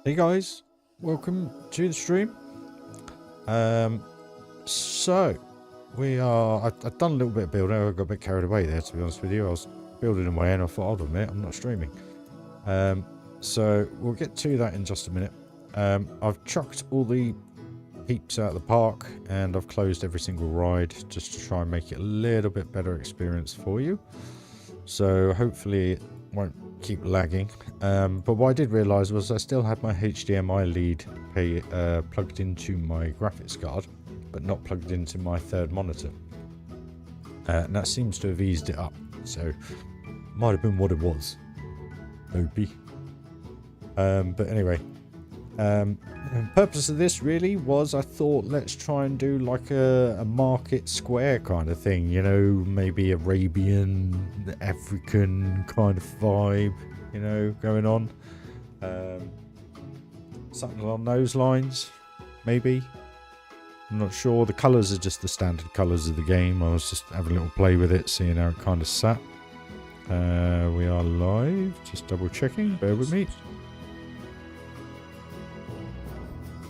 Hey guys, welcome to the stream. So we are. I've done a little bit of building. I got a bit carried away there, to be honest with you. I was building away, and I thought, hold on a minute, I'm not streaming. So we'll get to that in just a minute. I've chucked all the peeps out of the park, and I've closed every single ride just to try and make it a little bit better experience for you. So hopefully it won't keep lagging. But what I did realise was I still had my HDMI lead plugged into my graphics card, but not plugged into my third monitor. And that seems to have eased it up. So might have been what it was. Maybe. But anyway. The purpose of this really was I thought let's try and do like a market square kind of thing, you know, maybe Arabian, African kind of vibe, you know, going on. Something along those lines, maybe. I'm not sure. The colours are just the standard colours of the game. I was just having a little play with it, seeing how it kind of sat. We are live, just double checking, bear with me.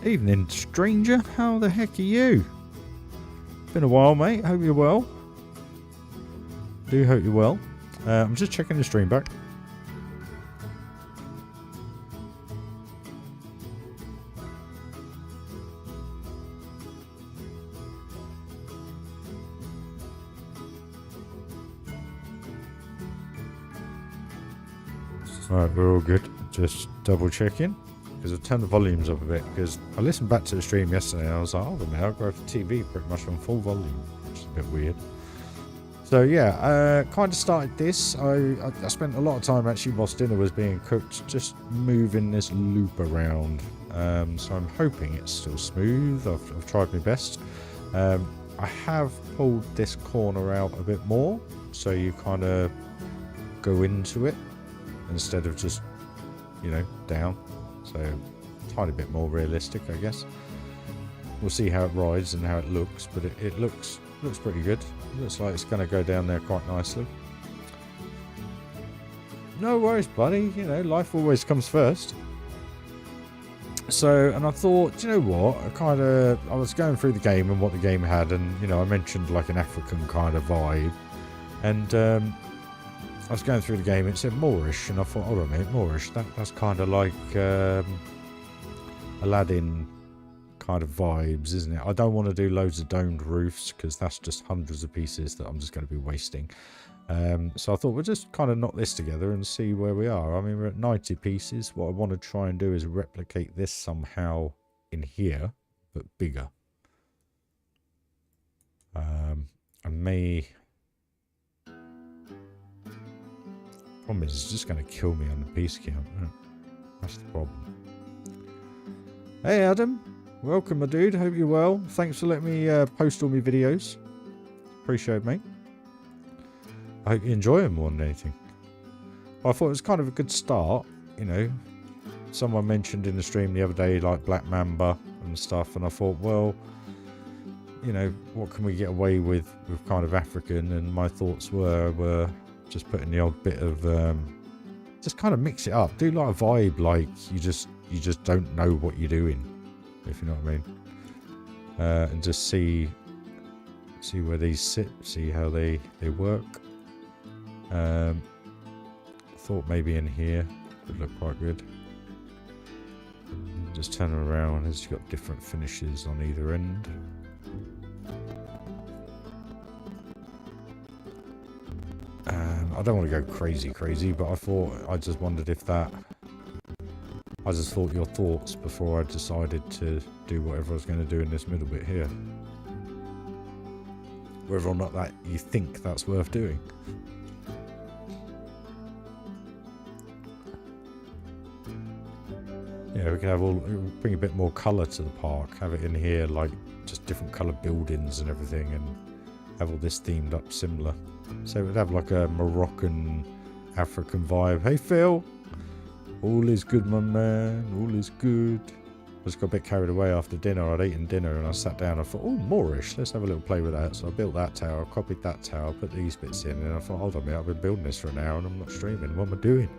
Evening, stranger. How the heck are you? Been a while, mate. Hope you're well. Do hope you're well. I'm just checking the stream back. Alright, we're all good. Just double checking. Because I've turned the volumes up a bit, because I listened back to the stream yesterday and I was like, oh, man, I'll go for TV pretty much on full volume, which is a bit weird. So yeah, kind of started this. I spent a lot of time actually whilst dinner was being cooked, just moving this loop around. So I'm hoping it's still smooth. I've tried my best. I have pulled this corner out a bit more, so you kind of go into it instead of just, you know, down. So, a tiny bit more realistic, I guess. We'll see how it rides and how it looks, but it looks pretty good. It looks like it's going to go down there quite nicely. No worries, buddy. You know, life always comes first. So, and I thought, you know what? I was going through the game and what the game had, and, you know, I mentioned like an African kind of vibe. And, I was going through the game, it said Moorish, and I thought, hold on a minute, Moorish, that's kind of like Aladdin kind of vibes, isn't it? I don't want to do loads of domed roofs, because that's just hundreds of pieces that I'm just going to be wasting. So I thought we'll just kind of knock this together and see where we are. I mean, we're at 90 pieces. What I want to try and do is replicate this somehow in here, but bigger. I may... Problem is, it's just going to kill me on the piece count. That's the problem. Hey, Adam. Welcome, my dude. Hope you're well. Thanks for letting me post all my videos. Appreciate it, mate. I hope you enjoy them more than anything. Well, I thought it was kind of a good start, you know. Someone mentioned in the stream the other day, like Black Mamba and stuff, and I thought, well, you know, what can we get away with kind of African? And my thoughts were just putting the odd bit of just kind of mix it up, do like a vibe like you just don't know what you're doing, if you know what I mean, and just see where these sit, see how they work. Thought maybe in here would look quite good. Just turn them around as you've got different finishes on either end. I don't want to go crazy, but I just wondered if I just thought your thoughts before I decided to do whatever I was going to do in this middle bit here. Whether or not that you think that's worth doing. Yeah, we can have bring a bit more colour to the park, have it in here like just different colour buildings and everything, and have all this themed up similar. So it would have like a Moroccan, African vibe. Hey Phil! All is good, my man. All is good. I just got a bit carried away after dinner. I'd eaten dinner and I sat down and I thought, oh, Moorish. Let's have a little play with that. So I built that tower, copied that tower, put these bits in, and I thought, hold on a minute, I've been building this for an hour and I'm not streaming. What am I doing?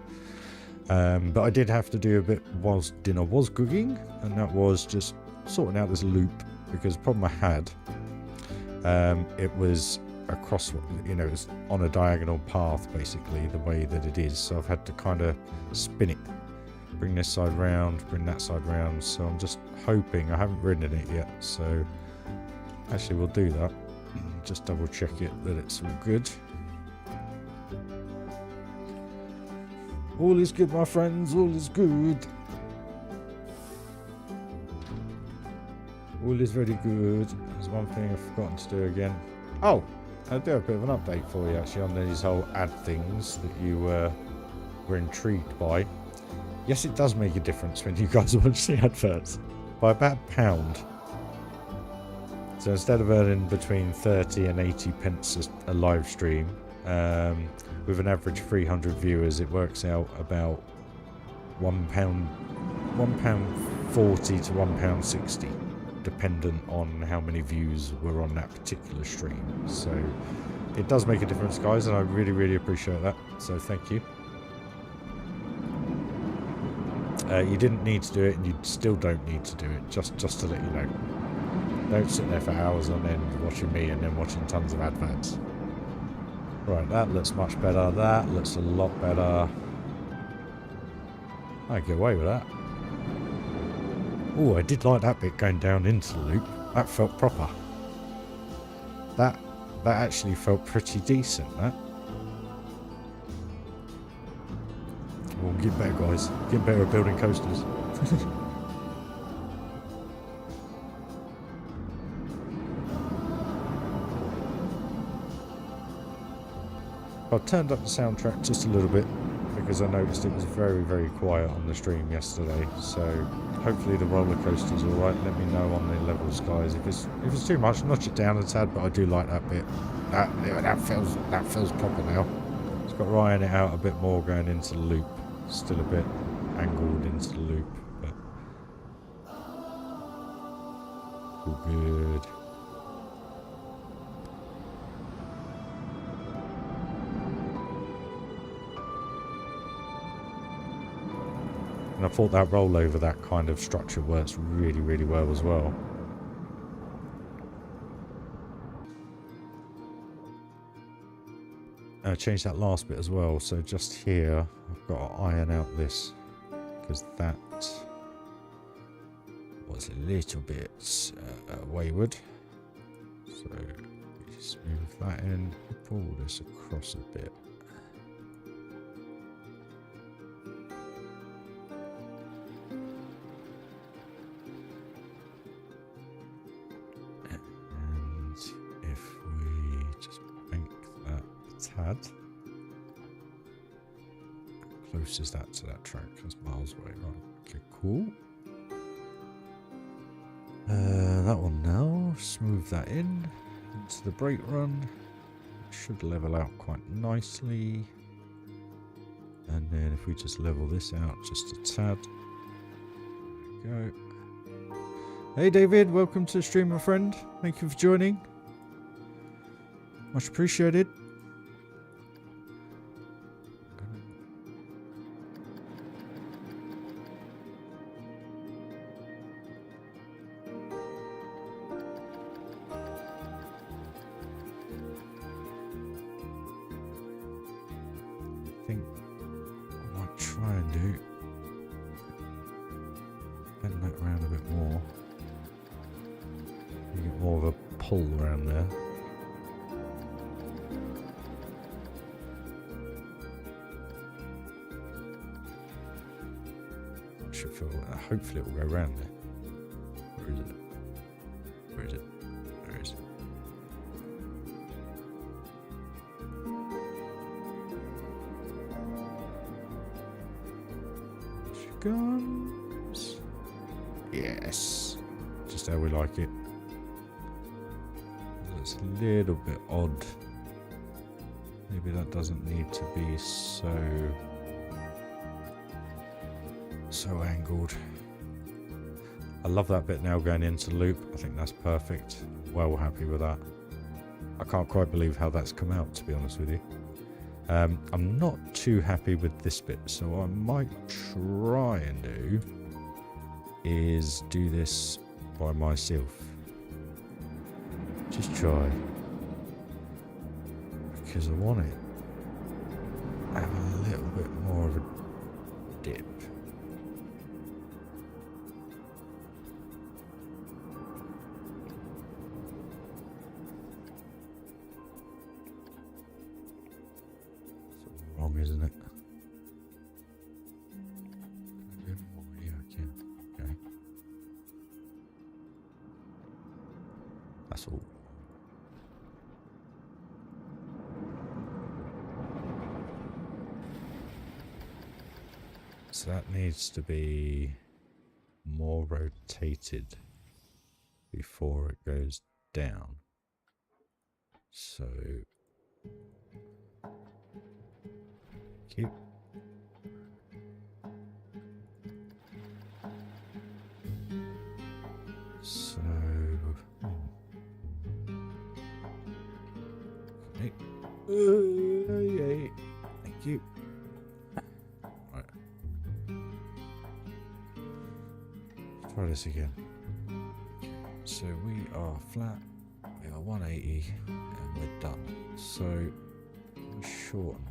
But I did have to do a bit whilst dinner was cooking, and that was just sorting out this loop, because the problem I had, it was across, you know, it's on a diagonal path basically, the way that it is, so I've had to kind of spin it, bring this side round, bring that side round, so I'm just hoping, I haven't ridden it yet, so actually we'll do that, just double check it that it's all good. All is good, my friends, all is good. All is very good. There's one thing I've forgotten to do again. Oh, I'll do a bit of an update for you actually on these whole ad things that you were intrigued by. Yes, it does make a difference when you guys watch the adverts. By about £1. So instead of earning between 30 and 80 pence a live stream, with an average 300 viewers, it works out about £1.40 to £1.60, dependent on how many views were on that particular stream. So it does make a difference, guys, and I really, really appreciate that. So thank you. You didn't need to do it, and you still don't need to do it, just to let you know. Don't sit there for hours on end watching me and then watching tons of adverts. Right, that looks much better. That looks a lot better. I can get away with that. Oh, I did like that bit going down into the loop. That felt proper. That actually felt pretty decent, that. Well, get better, guys. Get better at building coasters. I turned up the soundtrack just a little bit because I noticed it was very, very quiet on the stream yesterday. So hopefully the roller coaster's all right. Let me know on the levels, guys. If it's too much, notch it down a tad. But I do like that bit. That feels proper now. It's got Ryan it out a bit more going into the loop. Still a bit angled into the loop, but all good. And I thought that rollover, that kind of structure works really, really well as well. I changed that last bit as well, so just here I've got to iron out this because that was a little bit wayward. So smooth that in, pull this across a bit. And if we just bank that tad, how close is that to that track? That's miles away, right? Okay, cool. That one now, smooth that in into the brake run. It should level out quite nicely. And then if we just level this out just a tad. There we go. Hey David, welcome to the stream, my friend. Thank you for joining. Much appreciated. I think I might try and do bend that around a bit more. You get more of a pull around there. I should feel. Hopefully, it will go around there. Where is it? Where is it? There it is. Guns. Yes, just how we like it. It's a little bit odd. Maybe that doesn't need to be so angled. I love that bit now going into the loop. I think that's perfect. Well happy with that. I can't quite believe how that's come out, to be honest with you. I'm not too happy with this bit, so what I might try and do is do this by myself. Just try. Because I want it. Have a little bit more of a dip. It's wrong, isn't it? Yeah, I can. Okay. That's all. So that needs to be more rotated before it goes down. So keep. So hey. Thank you. Try this again. So we are flat, we are 180, and we're done. So we shorten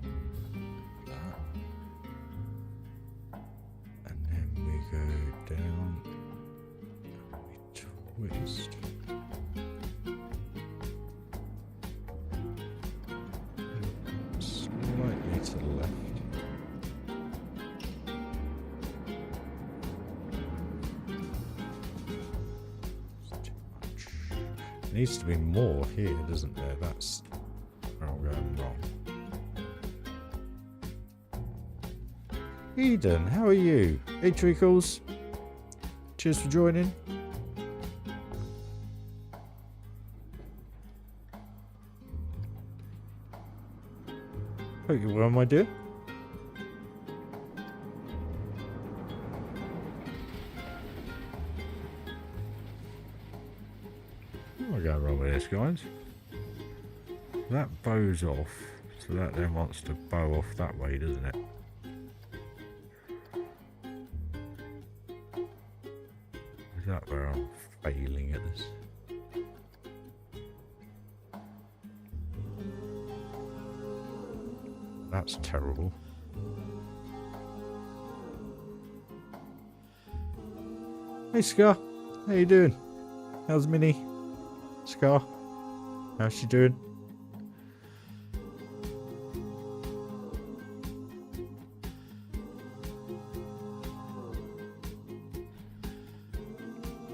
that, and then we go down, and we twist. Slightly to the left. Needs to be more here, doesn't there? That's where I'm going wrong. Eden, how are you? Hey Treacles. Cheers for joining. Hope you're well, my dear. What go wrong with this, guys? That bows off, so that then wants to bow off that way, doesn't it? Is that where I'm failing at this? That's terrible. Hey Scar, how you doing? How's Minnie? Scar, how's she doing?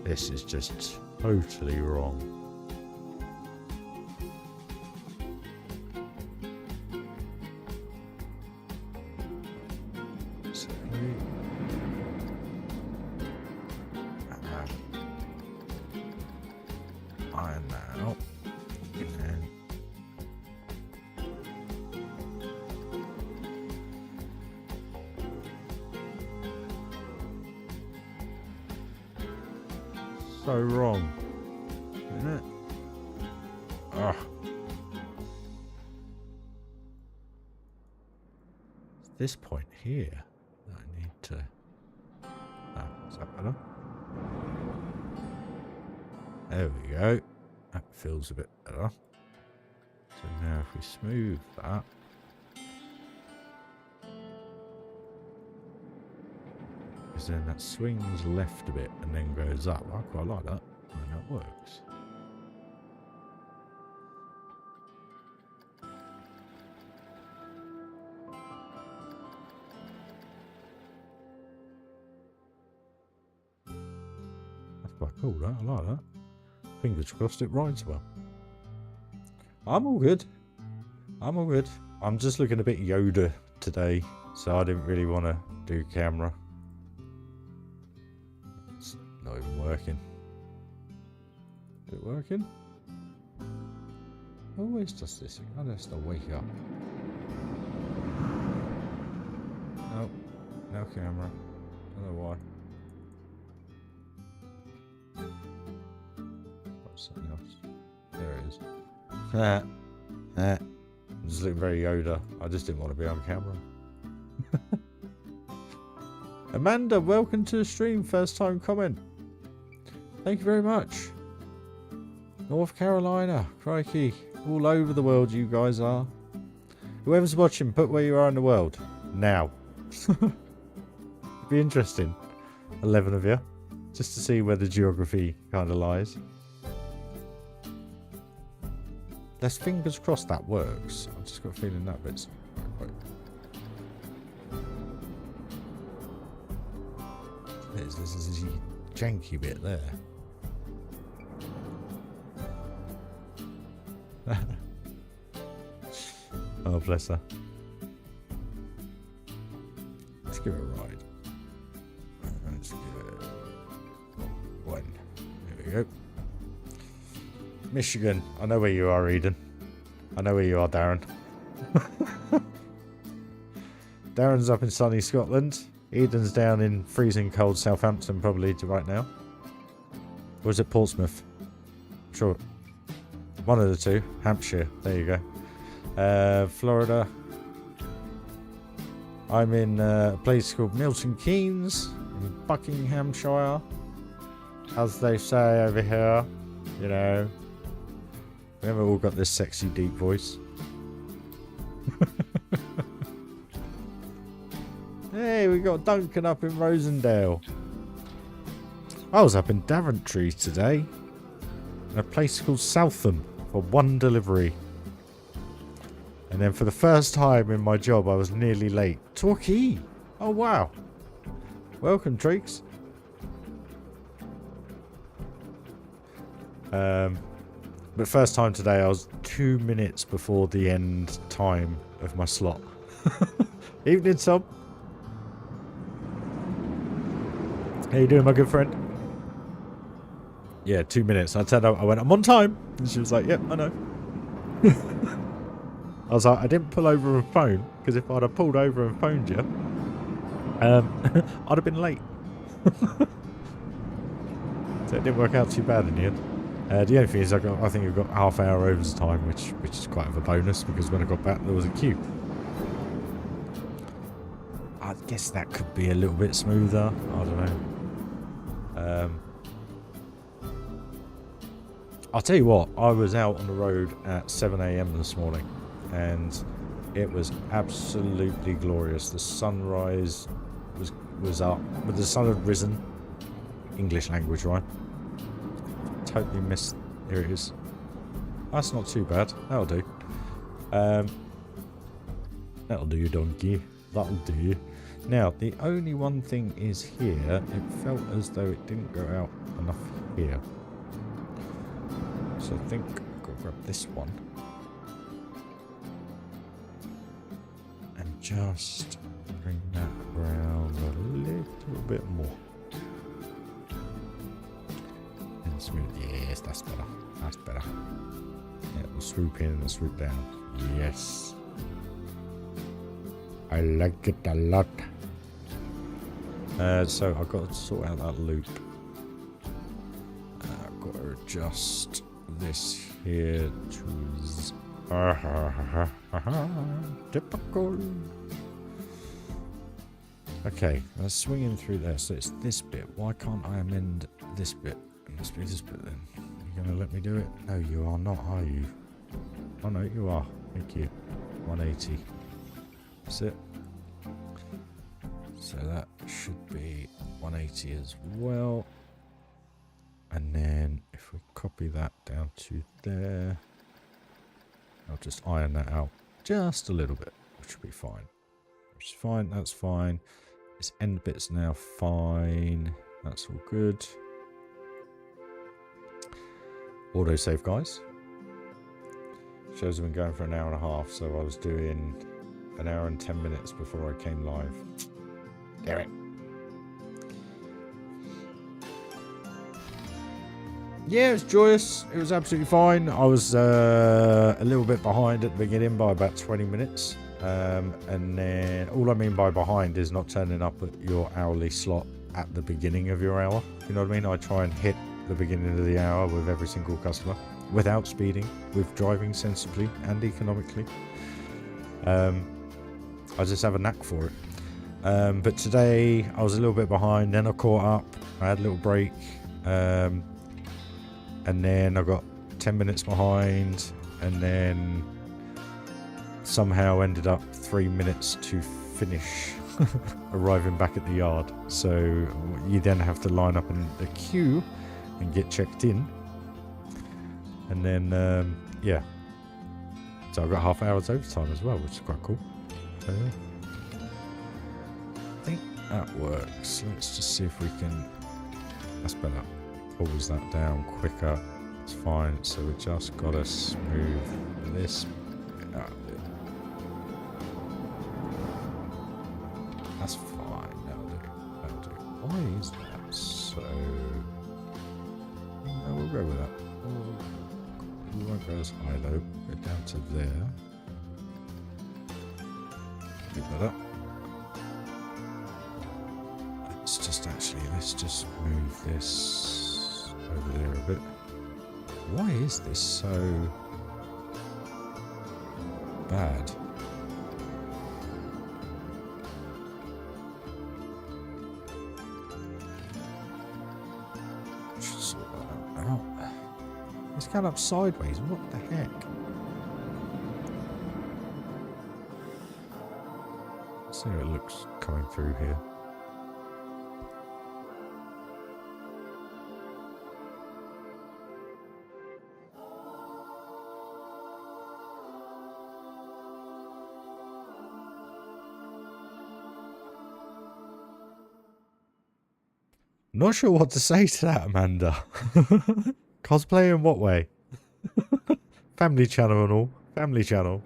This is just totally wrong. So wrong, isn't it? Ah. This point here, I need to. Ah, is that better? There we go. That feels a bit better. So now if we smooth that. Because then that swings left a bit and then goes up. I quite like that when that works. That's quite cool, that. I like that. Fingers crossed it rides well. I'm all good. I'm all good. I'm just looking a bit Yoda today, so I didn't really want to do camera. It's not even working. Is it working? Always does this. I just have to wake up. No, no camera. Don't know why. Something else. There it is. Just looking very Yoda. I just didn't want to be on camera. Amanda, welcome to the stream. First time comment. Thank you very much. North Carolina. Crikey. All over the world you guys are. Whoever's watching, put where you are in the world. Now. Be interesting. 11 of you. Just to see where the geography kind of lies. Let's fingers crossed that works. I've just got a feeling that bit's... Right. There's this janky bit there. Oh, bless her. Let's give it a ride. Let's give it one. There we go. Michigan. I know where you are, Eden. I know where you are, Darren. Darren's up in sunny Scotland. Eden's down in freezing cold Southampton probably right now. Or is it Portsmouth? Sure. One of the two. Hampshire. There you go. Florida. I'm in a place called Milton Keynes in Buckinghamshire. As they say over here. You know. We haven't all got this sexy deep voice. Hey, we got Duncan up in Rosendale. I was up in Daventry today. In a place called Southam for one delivery. And then for the first time in my job, I was nearly late. Torquay! Oh, wow. Welcome, Treeks. But first time today, I was 2 minutes before the end time of my slot. Evening, Tom. How you doing, my good friend? Yeah, 2 minutes. I turned up, I went, I'm on time. And she was like, yep, I know. I was like, I didn't pull over and phone, because if I'd have pulled over and phoned you, I'd have been late. So it didn't work out too bad in the end. The only thing is, I think I've got half hour overtime, which is quite of a bonus, because when I got back, there was a queue. I guess that could be a little bit smoother. I don't know. I'll tell you what, I was out on the road at 7 AM this morning, and it was absolutely glorious. The sunrise was up, but the sun had risen. English language, right? Totally missed. Here it is. That's not too bad. That'll do. That'll do, donkey. That'll do. Now, the only one thing is here, it felt as though it didn't go out enough here. So I think I'll go grab this one. And just bring that around a little bit more. And smooth. Yes, that's better. That's better. Yeah, we'll swoop in and swoop down. Yes. I like it a lot. So I've got to sort out that loop. I've got to adjust this here to typical. Okay, let's swing in through there. So it's this bit. Why can't I amend this bit? It must be this bit then. You're gonna let me do it? No, you are not, are you? Oh no, you are. Thank you. 180. That's it. So that should be 180 as well. And then if we copy that down to there, I'll just iron that out just a little bit, which should be fine. Which is fine, that's fine. This end bit's now fine. That's all good. Autosave, guys. Shows have been going for an hour and a half, so I was doing an hour and 10 minutes before I came live. Damn it. Yeah, it was joyous. It was absolutely fine. I was a little bit behind at the beginning by about 20 minutes. And then all I mean by behind is not turning up at your hourly slot at the beginning of your hour. You know what I mean? I try and hit the beginning of the hour with every single customer without speeding, with driving sensibly and economically. I just have a knack for it. But today I was a little bit behind, then I caught up, I had a little break, and then I got 10 minutes behind, and then somehow ended up 3 minutes to finish arriving back at the yard. So you then have to line up in the queue and get checked in, and then yeah, so I've got half hour's overtime as well, which is quite cool. So yeah, I think that works. Let's just see if we can, that's better, pulls that down quicker. It's fine. So we just gotta smooth this out a bit. That's fine. That'll do. That'll do. Why is that so? No, we'll go with that. We won't go as high though. Go down to there. Keep that up. Let's just move this over there a bit. Why is this so bad? Should sort that out. It's gone up sideways. What the heck? Let's see how it looks coming through here. Not sure what to say to that, Amanda. Cosplay in what way? Family channel and all. Family channel.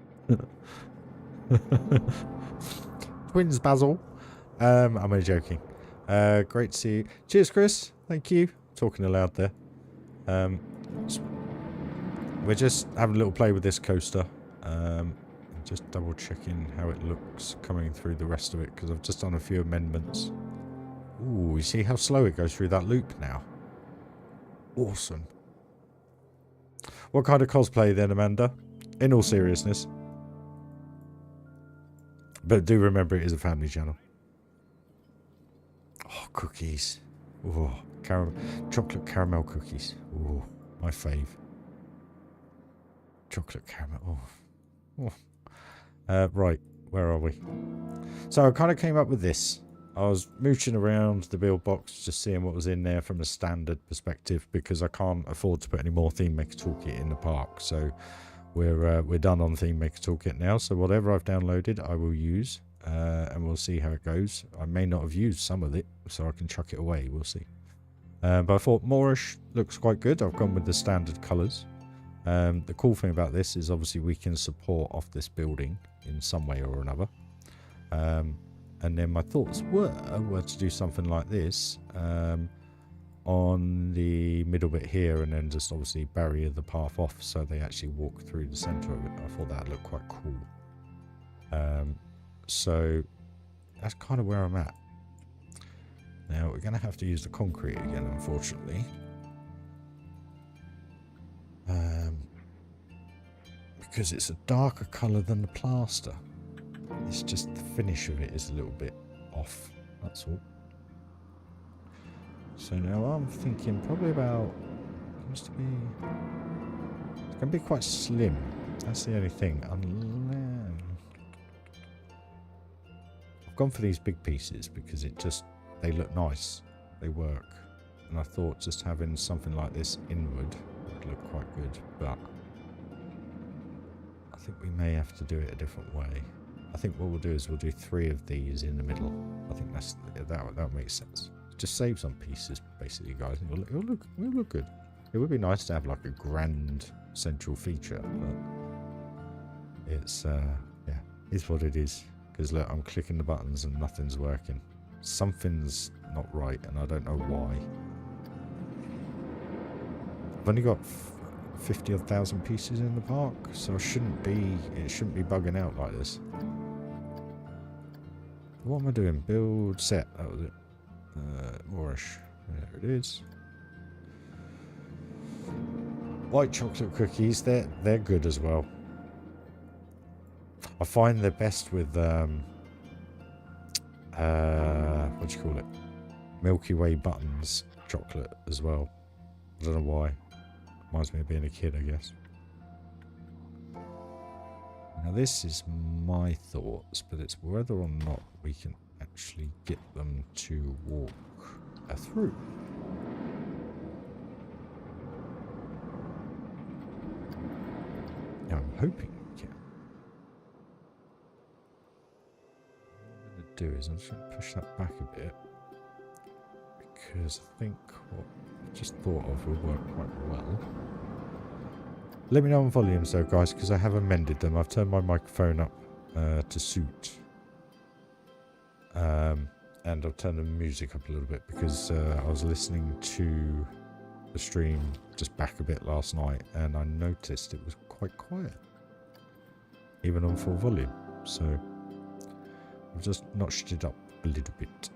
Twins, Basil. I'm only joking. Great to see you. Cheers, Chris. Thank you. Talking aloud there. We're just having a little play with this coaster. Just double checking how it looks coming through the rest of it, because I've just done a few amendments. Ooh, you see how slow it goes through that loop now? Awesome. What kind of cosplay then, Amanda? In all seriousness. But do remember it is a family channel. Oh, cookies. Oh, chocolate caramel cookies. Oh, my fave. Chocolate caramel. Oh. Right, where are we? So I kind of came up with this. I was mooching around the build box, just seeing what was in there from a standard perspective, because I can't afford to put any more Theme Maker Toolkit in the park. So we're done on Theme Maker Toolkit now. So whatever I've downloaded, I will use, and we'll see how it goes. I may not have used some of it, so I can chuck it away. We'll see. But I thought Moorish looks quite good. I've gone with the standard colours. The cool thing about this is obviously we can support off this building in some way or another. And then my thoughts were to do something like this on the middle bit here, and then just obviously barrier the path off so they actually walk through the centre of it. I thought that looked quite cool. So that's kind of where I'm at. Now we're going to have to use the concrete again, unfortunately. Because it's a darker colour than the plaster. It's just the finish of it is a little bit off, that's all. So now I'm thinking probably about, it's going to be quite slim. That's the only thing. I've gone for these big pieces because they look nice, they work. And I thought just having something like this inward would look quite good, but I think we may have to do it a different way. I think what we'll do is we'll do 3 of these in the middle. I think that makes sense. Just save some pieces, basically, guys. It'll look good. It would be nice to have like a grand central feature, but it's yeah, it's what it is. Because look, I'm clicking the buttons and nothing's working. Something's not right, and I don't know why. I've only got 50,000 pieces in the park, so it shouldn't be bugging out like this. What am I doing? Build set. That was it. Moorish. There it is. White chocolate cookies. They're good as well. I find they're best with what do you call it? Milky Way buttons chocolate as well. I don't know why. Reminds me of being a kid, I guess. Now this is my thoughts, but it's whether or not we can actually get them to walk through. Now I'm hoping we can. What I'm going to do is I'm just going to push that back a bit, because I think what I just thought of will work quite well. Let me know on volumes though, guys, because I have amended them. I've turned my microphone up to suit. And I've turned the music up a little bit because I was listening to the stream just back a bit last night and I noticed it was quite quiet. Even on full volume. So I've just notched it up a little bit.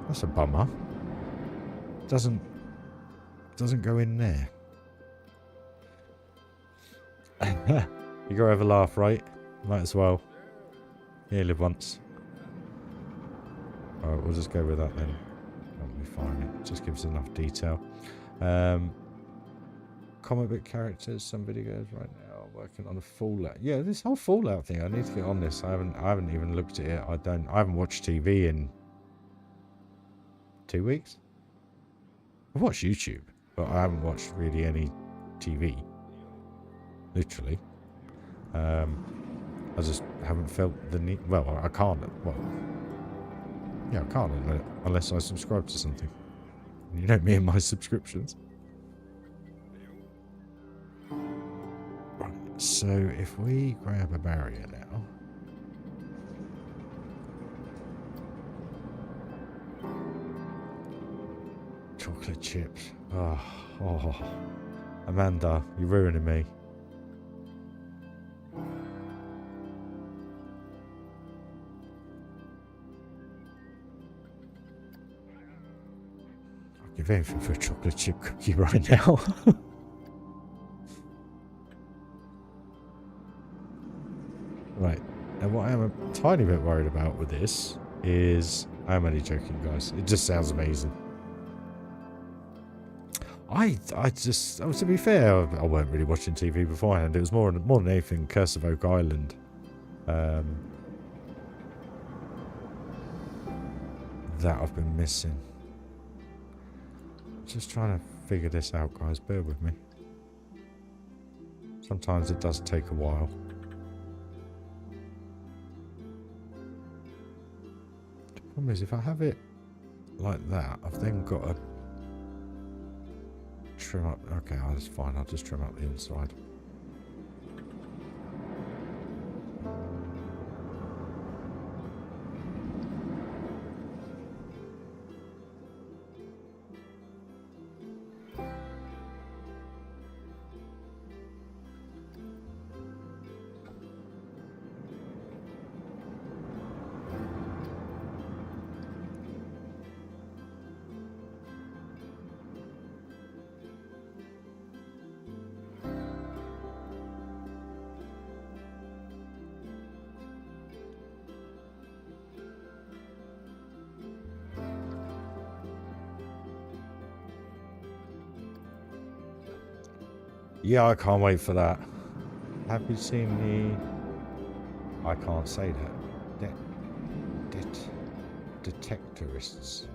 That's a bummer. Doesn't go in there. You gotta have a laugh, right? Might as well. You live once. Alright, we'll just go with that then. That'll be fine. It just gives enough detail. Comic book characters, some videos right now. Working on a Fallout. Yeah, this whole Fallout thing. I need to get on this. I haven't even looked at it. I haven't watched TV in 2 weeks. I've watched YouTube, but I haven't watched really any TV. Literally. I just haven't felt the need. Well, I can't. Well, yeah, I can't unless I subscribe to something. You know me and my subscriptions. Right. So if we grab a barrier now. Chocolate chips. Oh, Amanda, you're ruining me. I'll give anything for a chocolate chip cookie right now. Right. And what I am a tiny bit worried about with this is... I'm only joking, guys. It just sounds amazing. I just, to be fair, I weren't really watching TV beforehand. It was more than anything Curse of Oak Island. That I've been missing. Just trying to figure this out, guys. Bear with me. Sometimes it does take a while. The problem is, if I have it like that, I've then got to trim up. Okay, oh, that's fine. I'll just trim up the inside. Yeah, I can't wait for that. Have you seen the... I can't say that. Detectorists.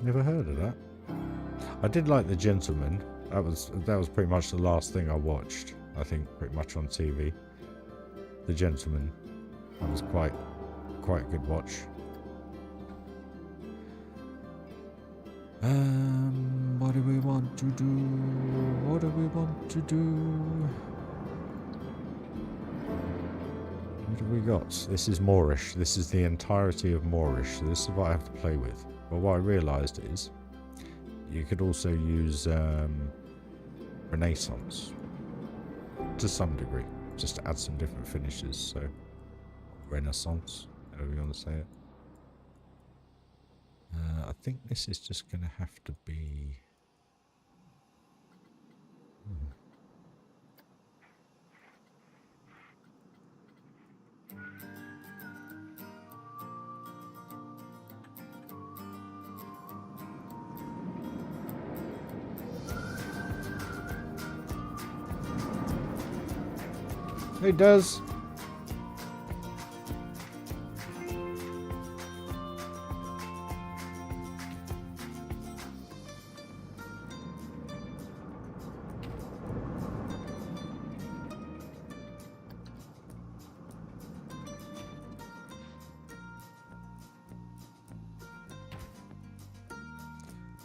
Never heard of that. I did like The Gentleman. That was pretty much the last thing I watched. I think pretty much on TV. The Gentleman. That was quite a good watch. What do we want to do? What do we want to do? What have we got? This is Moorish. This is the entirety of Moorish. So this is what I have to play with. But what I realised is you could also use Renaissance to some degree, just to add some different finishes. So Renaissance, however you want to say it. I think this is just going to have to be. It does.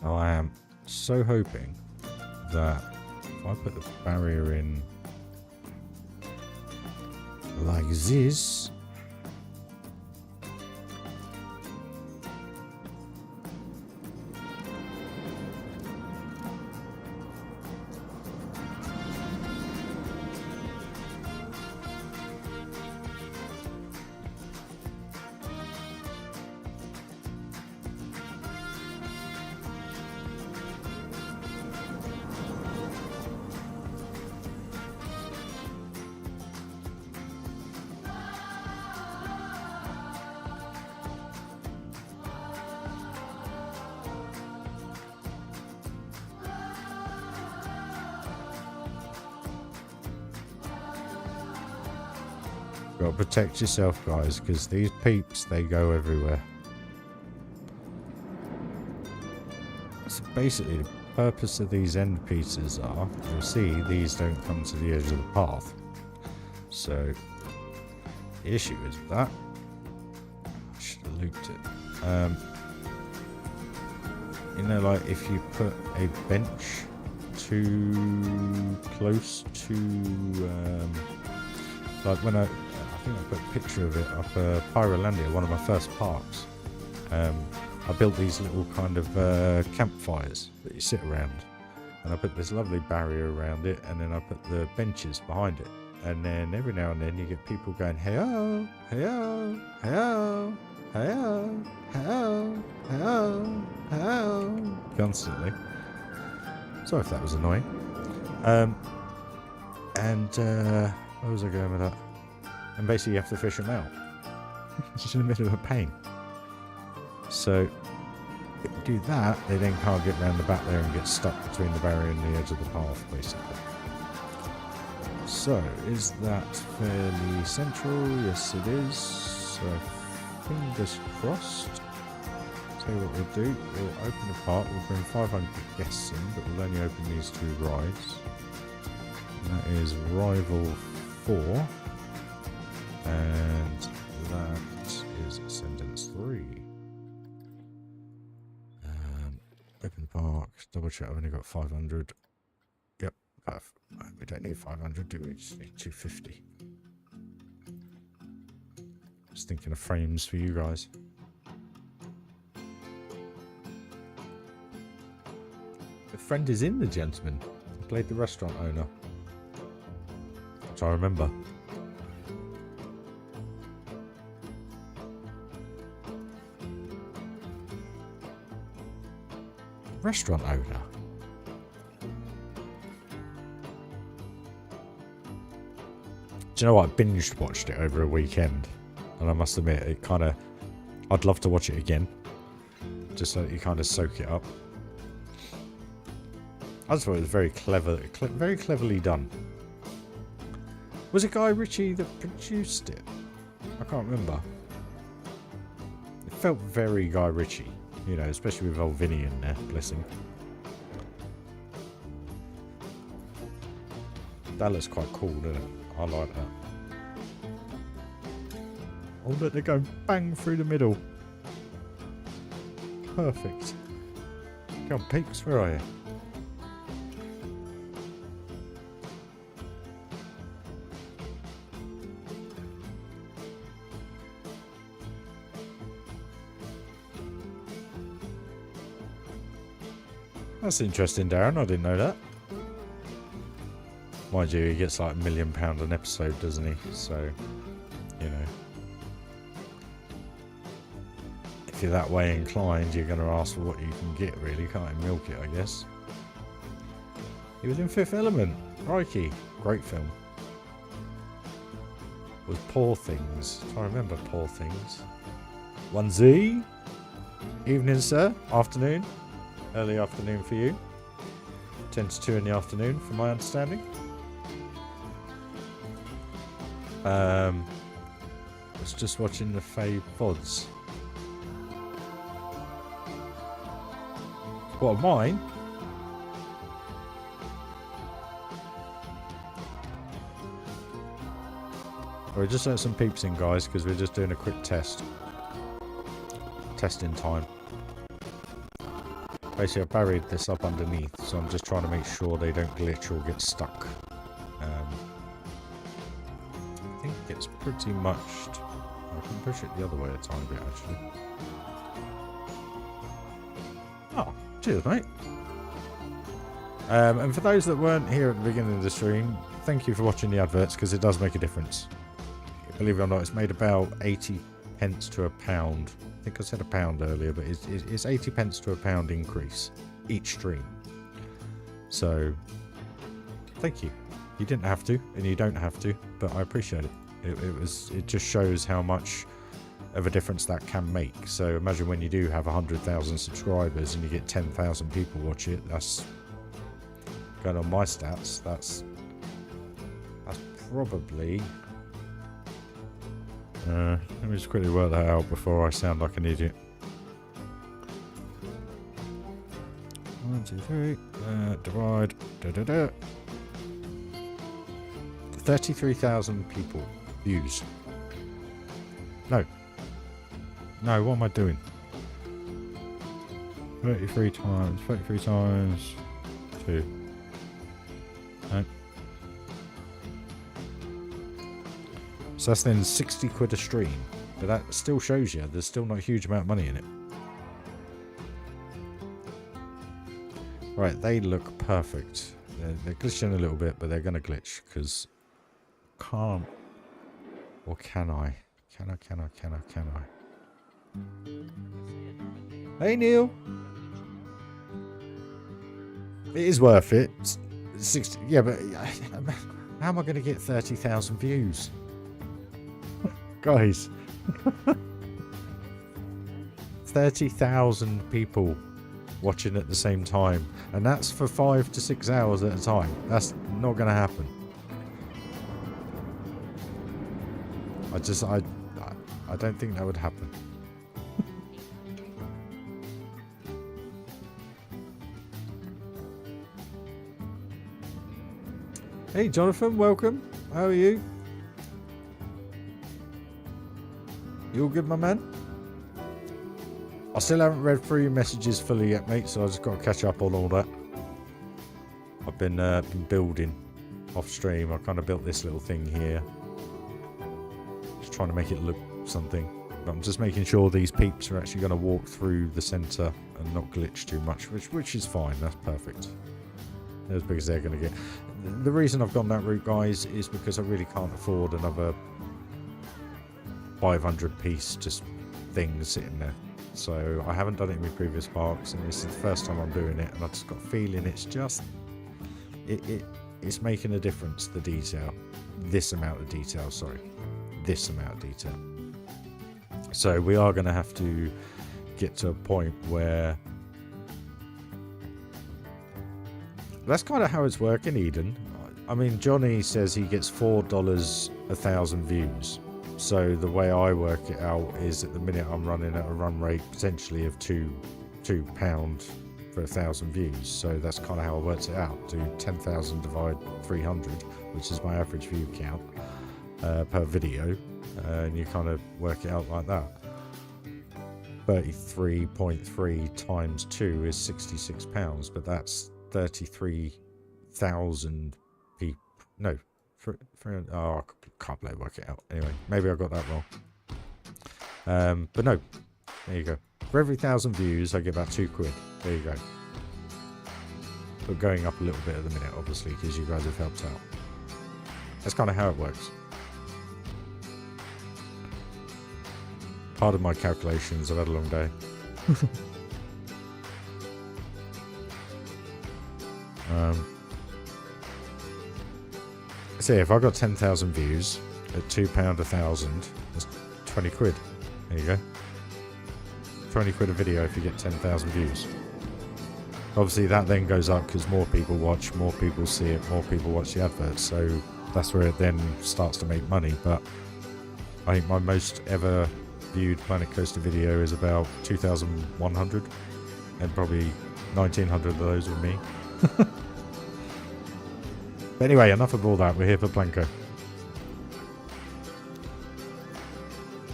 Oh, I am so hoping that if I put the barrier in like this, gotta protect yourself, guys, because these peeps, they go everywhere. So basically, the purpose of these end pieces are, you'll see these don't come to the edge of the path. So the issue is that I should have looped it. You know, like if you put a bench too close to, like when I think I put a picture of it up Pyrolandia, one of my first parks. I built these little kind of campfires that you sit around, and I put this lovely barrier around it, and then I put the benches behind it, and then every now and then you get people going heyo, heyo, heyo, heyo, heyo, heyo, heyo, constantly. Sorry if that was annoying. Where was I going with that? And basically you have to fish them out. It's in the middle of a pain. So if you do that, they then can't get round the back there and get stuck between the barrier and the edge of the path, basically. So, is that fairly central? Yes, it is. So, fingers crossed. Tell you what we'll do. We'll open the park. We'll bring 500 guests in, but we'll only open these 2 rides. And that is Rival 4. And that is Ascendance 3. Open the park, double check, I've only got 500. Yep, we don't need 500, do we? We just need 250. Just thinking of frames for you guys. The friend is in, the gentleman. I played the restaurant owner, which I remember. Restaurant owner. Do you know what? I binge watched it over a weekend, and I must admit, it kind of, I'd love to watch it again, just so that you kind of soak it up. I just thought it was very clever, very cleverly done. Was it Guy Ritchie that produced it? I can't remember. It felt very Guy Ritchie. You know, especially with old Vinny in there, bless him. That looks quite cool, doesn't it? I like that. Oh, look, they go bang through the middle. Perfect. Come on, peeps, where are you? That's interesting, Darren. I didn't know that. Mind you, he gets like £1 million an episode, doesn't he? So, you know. If you're that way inclined, you're going to ask for what you can get, really. Can't you milk it, I guess. He was in Fifth Element. Crikey. Great film. Was Poor Things. I remember Poor Things. 1Z. Evening, sir. Afternoon. Early afternoon for you. 10 to 2 in the afternoon, from my understanding. Was just watching the Faye VODs. What, mine? We're just letting some peeps in, guys, because we're just doing a quick test. Testing time. Basically, I've buried this up underneath, so I'm just trying to make sure they don't glitch or get stuck. I think it's pretty much... I can push it the other way a tiny bit, actually. Oh, cheers, mate. And for those that weren't here at the beginning of the stream, thank you for watching the adverts, because it does make a difference. Believe it or not, it's made about 80 pence to a pound. I think I said a pound earlier, but it's 80 pence to a pound increase each stream. So, thank you. You didn't have to, and you don't have to, but I appreciate it. It just shows how much of a difference that can make. So imagine when you do have 100,000 subscribers and you get 10,000 people watch it. That's going on my stats. That's probably. Let me just quickly work that out before I sound like an idiot. 1, 2, 3. Divide. 33,000 people. Views. No, what am I doing? 33 times 2. No. So that's then 60 quid a stream. But that still shows you there's still not a huge amount of money in it. Right, they look perfect. They're glitching a little bit, but they're going to glitch because can't. Or can I? Can I? Hey, Neil. It is worth it. 60. Yeah, but how am I going to get 30,000 views? Guys. 30,000 people watching at the same time. And that's for 5 to 6 hours at a time. That's not going to happen. I don't think that would happen. Hey Jonathan, welcome. How are you? You all good, my man? I still haven't read through your messages fully yet, mate, so I just got to catch up on all that. I've been building off stream. I kind of built this little thing here. Trying to make it look something, but I'm just making sure these peeps are actually going to walk through the center and not glitch too much, which is fine. That's perfect. They're as big as they're going to get. The reason I've gone that route, guys, is because I really can't afford another 500 piece just thing sitting there. So I haven't done it in my previous parks, and this is the first time I'm doing it, and I just got a feeling it's just it's making a difference. The detail, this amount of detail, sorry. This amount of detail. So we are going to have to get to a point where that's kind of how it's working, Eden. I mean, Johnny says he gets $4 1,000 views. So the way I work it out is at the minute I'm running at a run rate potentially of £2 for 1,000 views. So that's kind of how I worked it out. Do 10,000 divide 300, which is my average view count. Per video, and you kind of work it out like that. 33.3 times 2 is £66, but that's 33,000 people. No, I can't bloody work it out. Anyway, maybe I got that wrong. But no, there you go. For every 1,000 views, I get about £2. There you go. but going up a little bit at the minute, obviously, because you guys have helped out. That's kind of how it works. Pardon my calculations, I've had a long day. So if I got 10,000 views at £2 1,000, that's 20 quid. There you go. 20 quid a video if you get 10,000 views. Obviously that then goes up because more people watch, more people see it, more people watch the adverts, so that's where it then starts to make money. But I think my most ever viewed Planet Coaster video is about 2,100, and probably 1,900 of those were me. But anyway, enough of all that. We're here for Planko.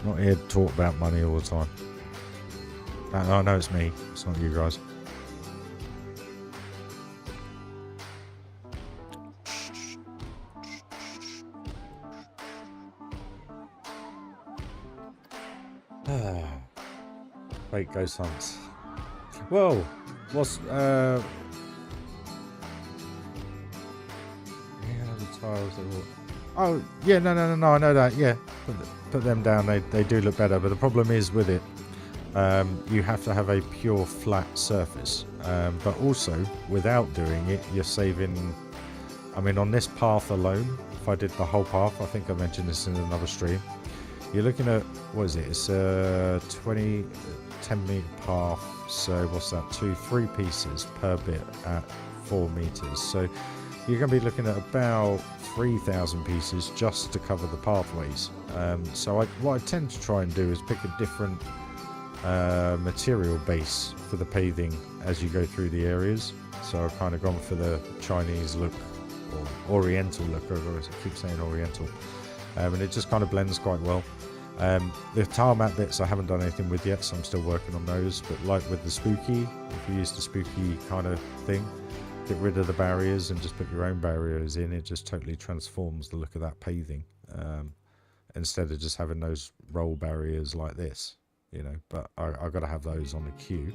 Not here to talk about money all the time. I know it's me. It's not you guys. Great ghost hunts. Well, what's oh yeah, no, I know that. Yeah, put them down. They do look better, but the problem is with it, you have to have a pure flat surface. But also, without doing it, you're saving. I mean, on this path alone, if I did the whole path, I think I mentioned this in another stream. You're looking at, what is it? It's a 10 meter path. So what's that? 3 pieces per bit at 4 meters. So you're going to be looking at about 3,000 pieces just to cover the pathways. So what I tend to try and do is pick a different material base for the paving as you go through the areas. So I've kind of gone for the Chinese look, or Oriental look, I keep saying Oriental. And it just kind of blends quite well. The tarmac bits I haven't done anything with yet, so I'm still working on those. But like with the spooky, if you use the spooky kind of thing, get rid of the barriers and just put your own barriers in, it just totally transforms the look of that paving. Instead of just having those roll barriers like this, you know. But I've got to have those on the queue.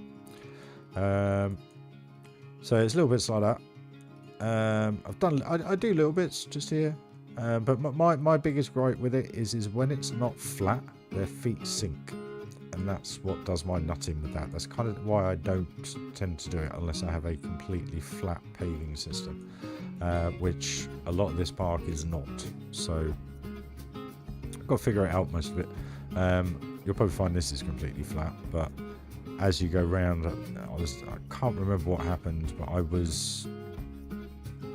So it's little bits like that. I do little bits just here. But my biggest gripe with it is when it's not flat, their feet sink, and that's what does my nutting with that. That's kind of why I don't tend to do it unless I have a completely flat paving system, which a lot of this park is not. So I've got to figure it out, most of it. You'll probably find this is completely flat, but as you go round, I can't remember what happened, but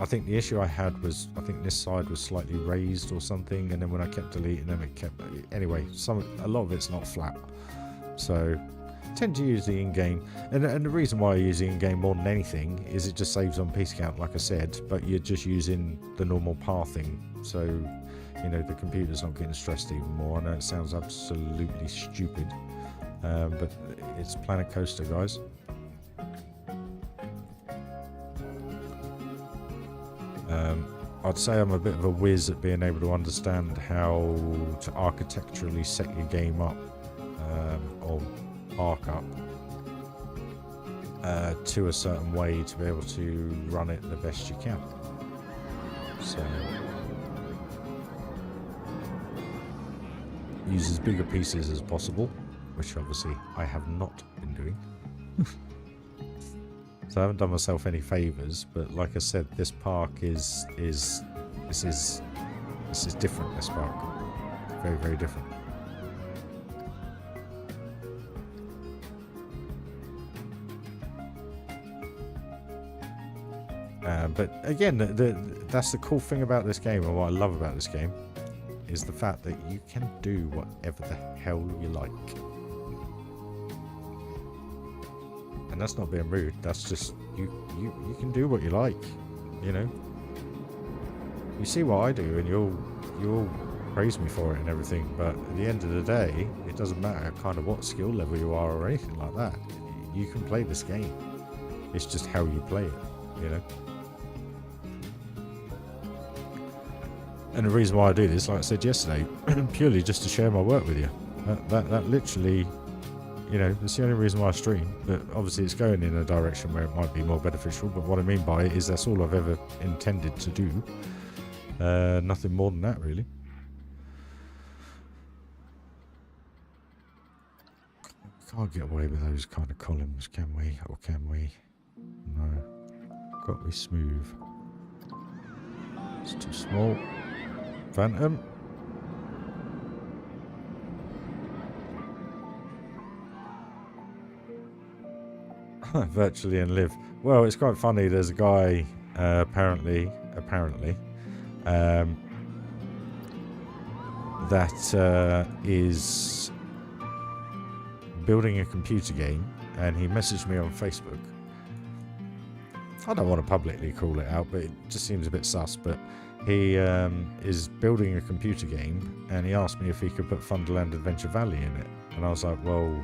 I think the issue I had was, I think this side was slightly raised or something, and then when I kept deleting them, it kept... Anyway, a lot of it's not flat. So, I tend to use the in-game. And the reason why I use the in-game more than anything is it just saves on piece count, like I said, but you're just using the normal pathing. So, you know, the computer's not getting stressed even more. I know it sounds absolutely stupid, but it's Planet Coaster, guys. I'd say I'm a bit of a whiz at being able to understand how to architecturally set your game up, or arc up, to a certain way to be able to run it the best you can. So use as bigger pieces as possible, which obviously I have not been doing. So I haven't done myself any favours, but like I said, this park is different. This park, very, very different. But again, that's the cool thing about this game, and what I love about this game, is the fact that you can do whatever the hell you like. And that's not being rude, that's just you can do what you like, you know. You see what I do and you'll praise me for it and everything, but at the end of the day, it doesn't matter kind of what skill level you are or anything like that. You can play this game. It's just how you play it, you know. And the reason why I do this, like I said yesterday, purely just to share my work with you. That literally you know, that's the only reason why I stream. But obviously it's going in a direction where it might be more beneficial. But what I mean by it is that's all I've ever intended to do. Nothing more than that, really. We can't get away with those kind of columns, can we? Or can we? No. Got to be smooth. It's too small. Phantom. Virtually and live. Well, it's quite funny. There's a guy apparently that is building a computer game, and he messaged me on Facebook. I don't want to publicly call it out, but it just seems a bit sus. But he is building a computer game, and he asked me if he could put Funderland Adventure Valley in it, and I was like, well,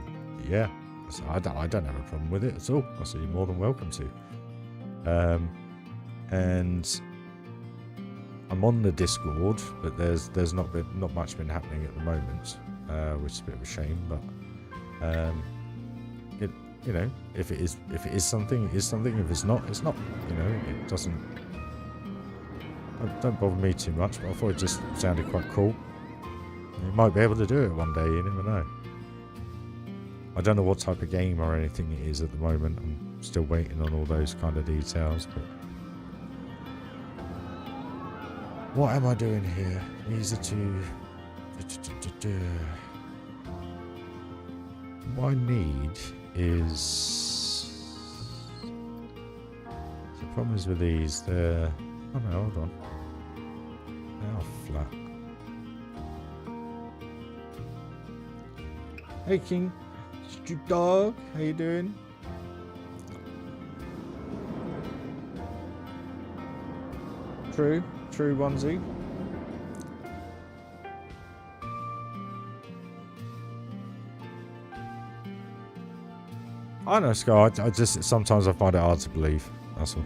yeah. So I don't have a problem with it at all. I said, you're more than welcome to. And I'm on the Discord, but there's not much been happening at the moment, which is a bit of a shame. But you know, if it is something, it is something. If it's not, it's not. You know, it doesn't. Don't bother me too much. But I thought it just sounded quite cool. You might be able to do it one day. You never know. I don't know what type of game or anything it is at the moment. I'm still waiting on all those kind of details. But what am I doing here? These are two. What I need is. The problem is with these. They're. Oh no, hold on. They are flat. Hey, King. Stupid dog, how you doing? True onesie. I know, Scar. I just sometimes I find it hard to believe. That's all.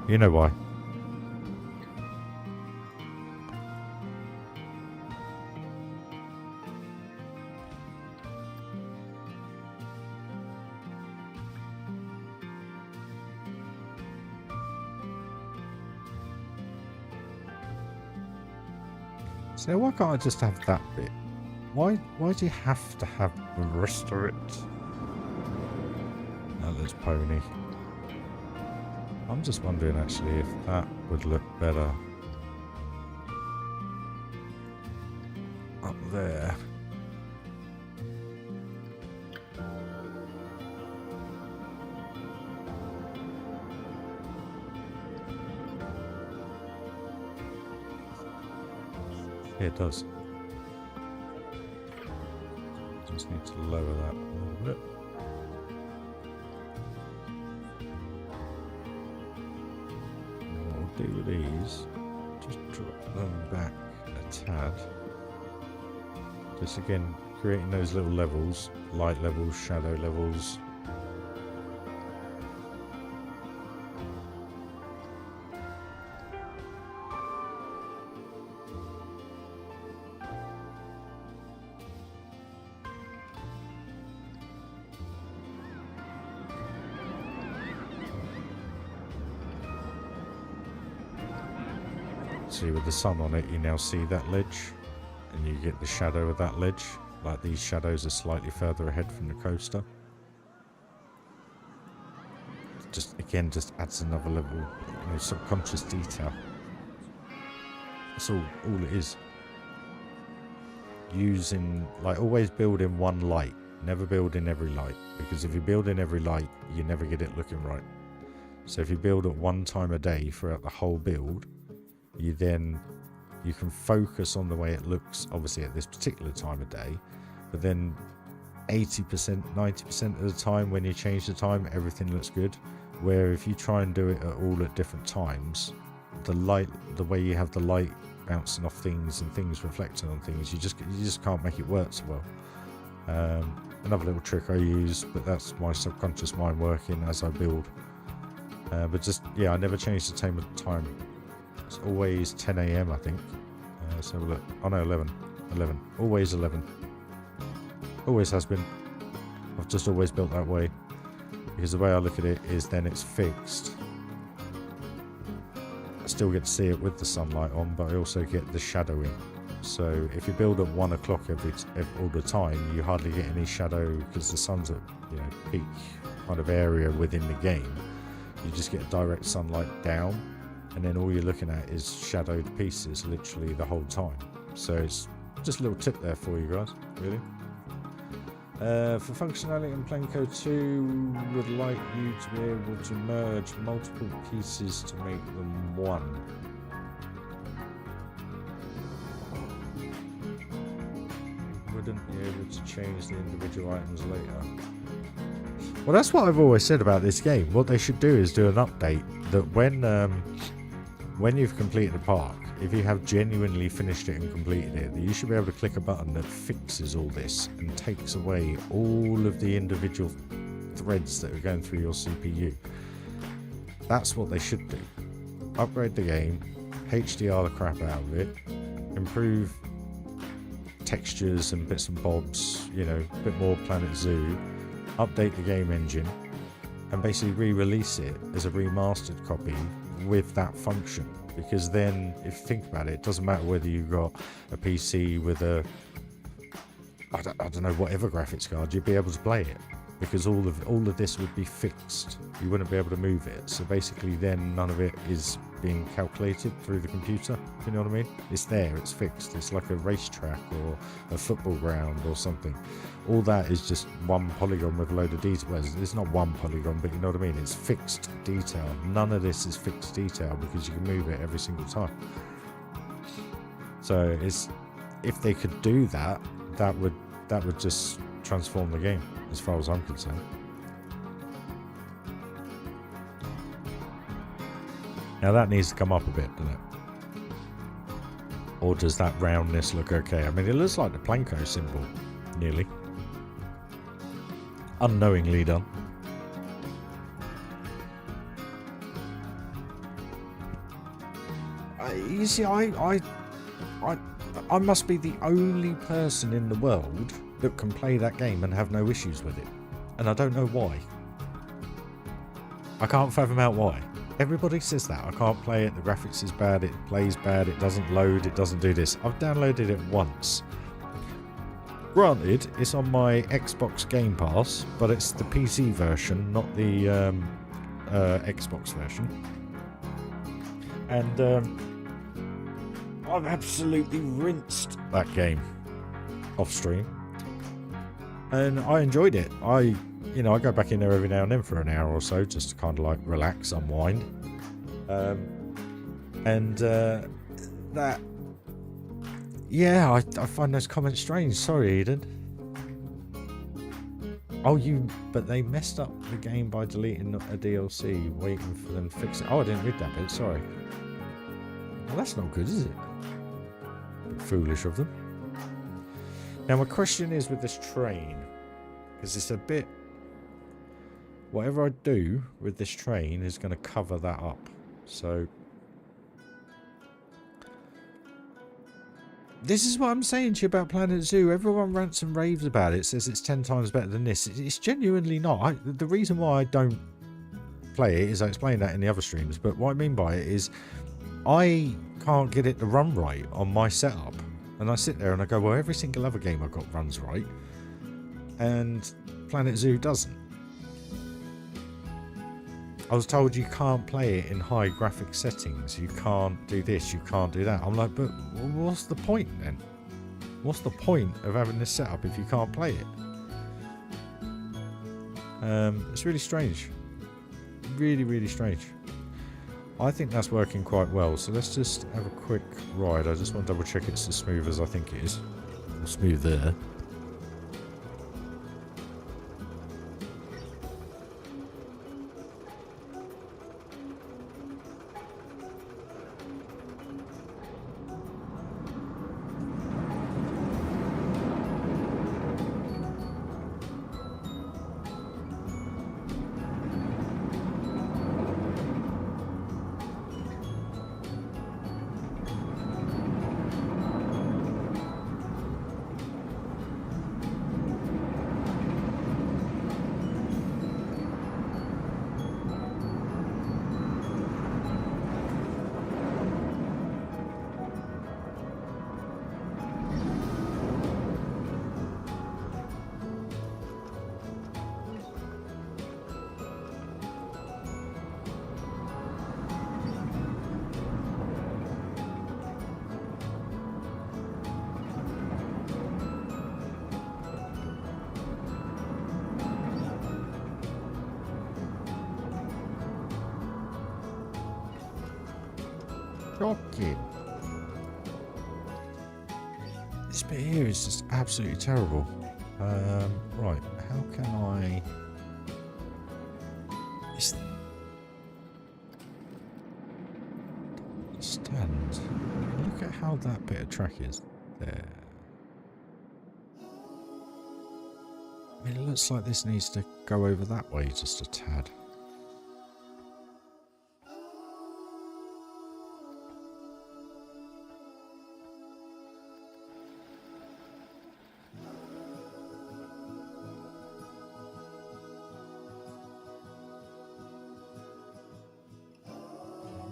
You know why? So why can't I just have that bit? Why do you have to have the rest of it? Oh, there's pony. I'm just wondering actually if that would look better up there. Yeah, it does. Just need to lower that a little bit. And what we'll do with these, just drop them back a tad. Just again, creating those little levels, light levels, shadow levels. See, with the sun on it, you now see that ledge, and you get the shadow of that ledge. Like these shadows are slightly further ahead from the coaster. Just again, just adds another level, you know, subconscious detail. That's all it is. Using, like, always build in one light. Never build in every light, because if you build in every light, you never get it looking right. So if you build at one time a day throughout the whole build, you can focus on the way it looks, obviously at this particular time of day, but then 80%, 90% of the time when you change the time, everything looks good. Where if you try and do it all at different times, the way you have the light bouncing off things and things reflecting on things, you just can't make it work so well. Another little trick I use, but that's my subconscious mind working as I build. But just, yeah, I never change the time. It's always 10 AM, I think. So look, oh no, 11. Always 11. Always has been. I've just always built that way. Because the way I look at it is then it's fixed. I still get to see it with the sunlight on, but I also get the shadowing. So if you build at 1 o'clock all the time, you hardly get any shadow because the sun's at, you know, peak kind of area within the game. You just get direct sunlight down, and then all you're looking at is shadowed pieces literally the whole time. So it's just a little tip there for you guys, really. For functionality in Plain Code 2, would like you to be able to merge multiple pieces to make them one. Wouldn't be able to change the individual items later. Well, that's what I've always said about this game. What they should do is do an update that when you've completed a park, if you have genuinely finished it and completed it, that you should be able to click a button that fixes all this and takes away all of the individual threads that are going through your CPU. That's what they should do. Upgrade the game, HDR the crap out of it, improve textures and bits and bobs, you know, a bit more Planet Zoo, update the game engine, and basically re-release it as a remastered copy with that function. Because then, if you think about it, it doesn't matter whether you've got a PC with a, I don't know, whatever graphics card, you'd be able to play it. Because all of this would be fixed. You wouldn't be able to move it. So basically then none of it is being calculated through the computer. You know what I mean? It's there, it's fixed. It's like a racetrack or a football ground or something. All that is just one polygon with a load of detail. Well, it's not one polygon, but you know what I mean? It's fixed detail. None of this is fixed detail because you can move it every single time. So it's, if they could do that, that would just transform the game as far as I'm concerned. Now that needs to come up a bit, doesn't it? Or does that roundness look okay? I mean, it looks like the Planko symbol, nearly. Unknowingly done. You see, I must be the only person in the world that can play that game and have no issues with it. And I don't know why. I can't fathom out why. Everybody says that. I can't play it, the graphics is bad, it plays bad, it doesn't load, it doesn't do this. I've downloaded it once. Granted, it's on my Xbox Game Pass, but it's the PC version, not the Xbox version. And I've absolutely rinsed that game off stream. And I enjoyed it. I go back in there every now and then for an hour or so just to kind of like relax, unwind. I find those comments strange. Sorry, Eden. But they messed up the game by deleting a DLC, waiting for them to fix it. Oh, I didn't read that bit, sorry. Well, that's not good, is it? A bit foolish of them. Now, my question is with this train, because it's a bit... Whatever I do with this train is going to cover that up. So... This is what I'm saying to you about Planet Zoo. Everyone rants and raves about it, says it's 10 times better than this. It's genuinely not. The reason why I don't play it is I explained that in the other streams, but what I mean by it is I can't get it to run right on my setup. And I sit there and I go, well, every single other game I've got runs right. And Planet Zoo doesn't. I was told you can't play it in high graphic settings. You can't do this, you can't do that. I'm like, but what's the point then? What's the point of having this setup if you can't play it? It's really strange. Really, really strange. I think that's working quite well. So let's just have a quick ride. I just want to double check it's as smooth as I think it is. Or smoother. Shocking. This bit here is just absolutely terrible. Right, how can I... Stand. Look at how that bit of track is there. I mean, it looks like this needs to go over that way just a tad.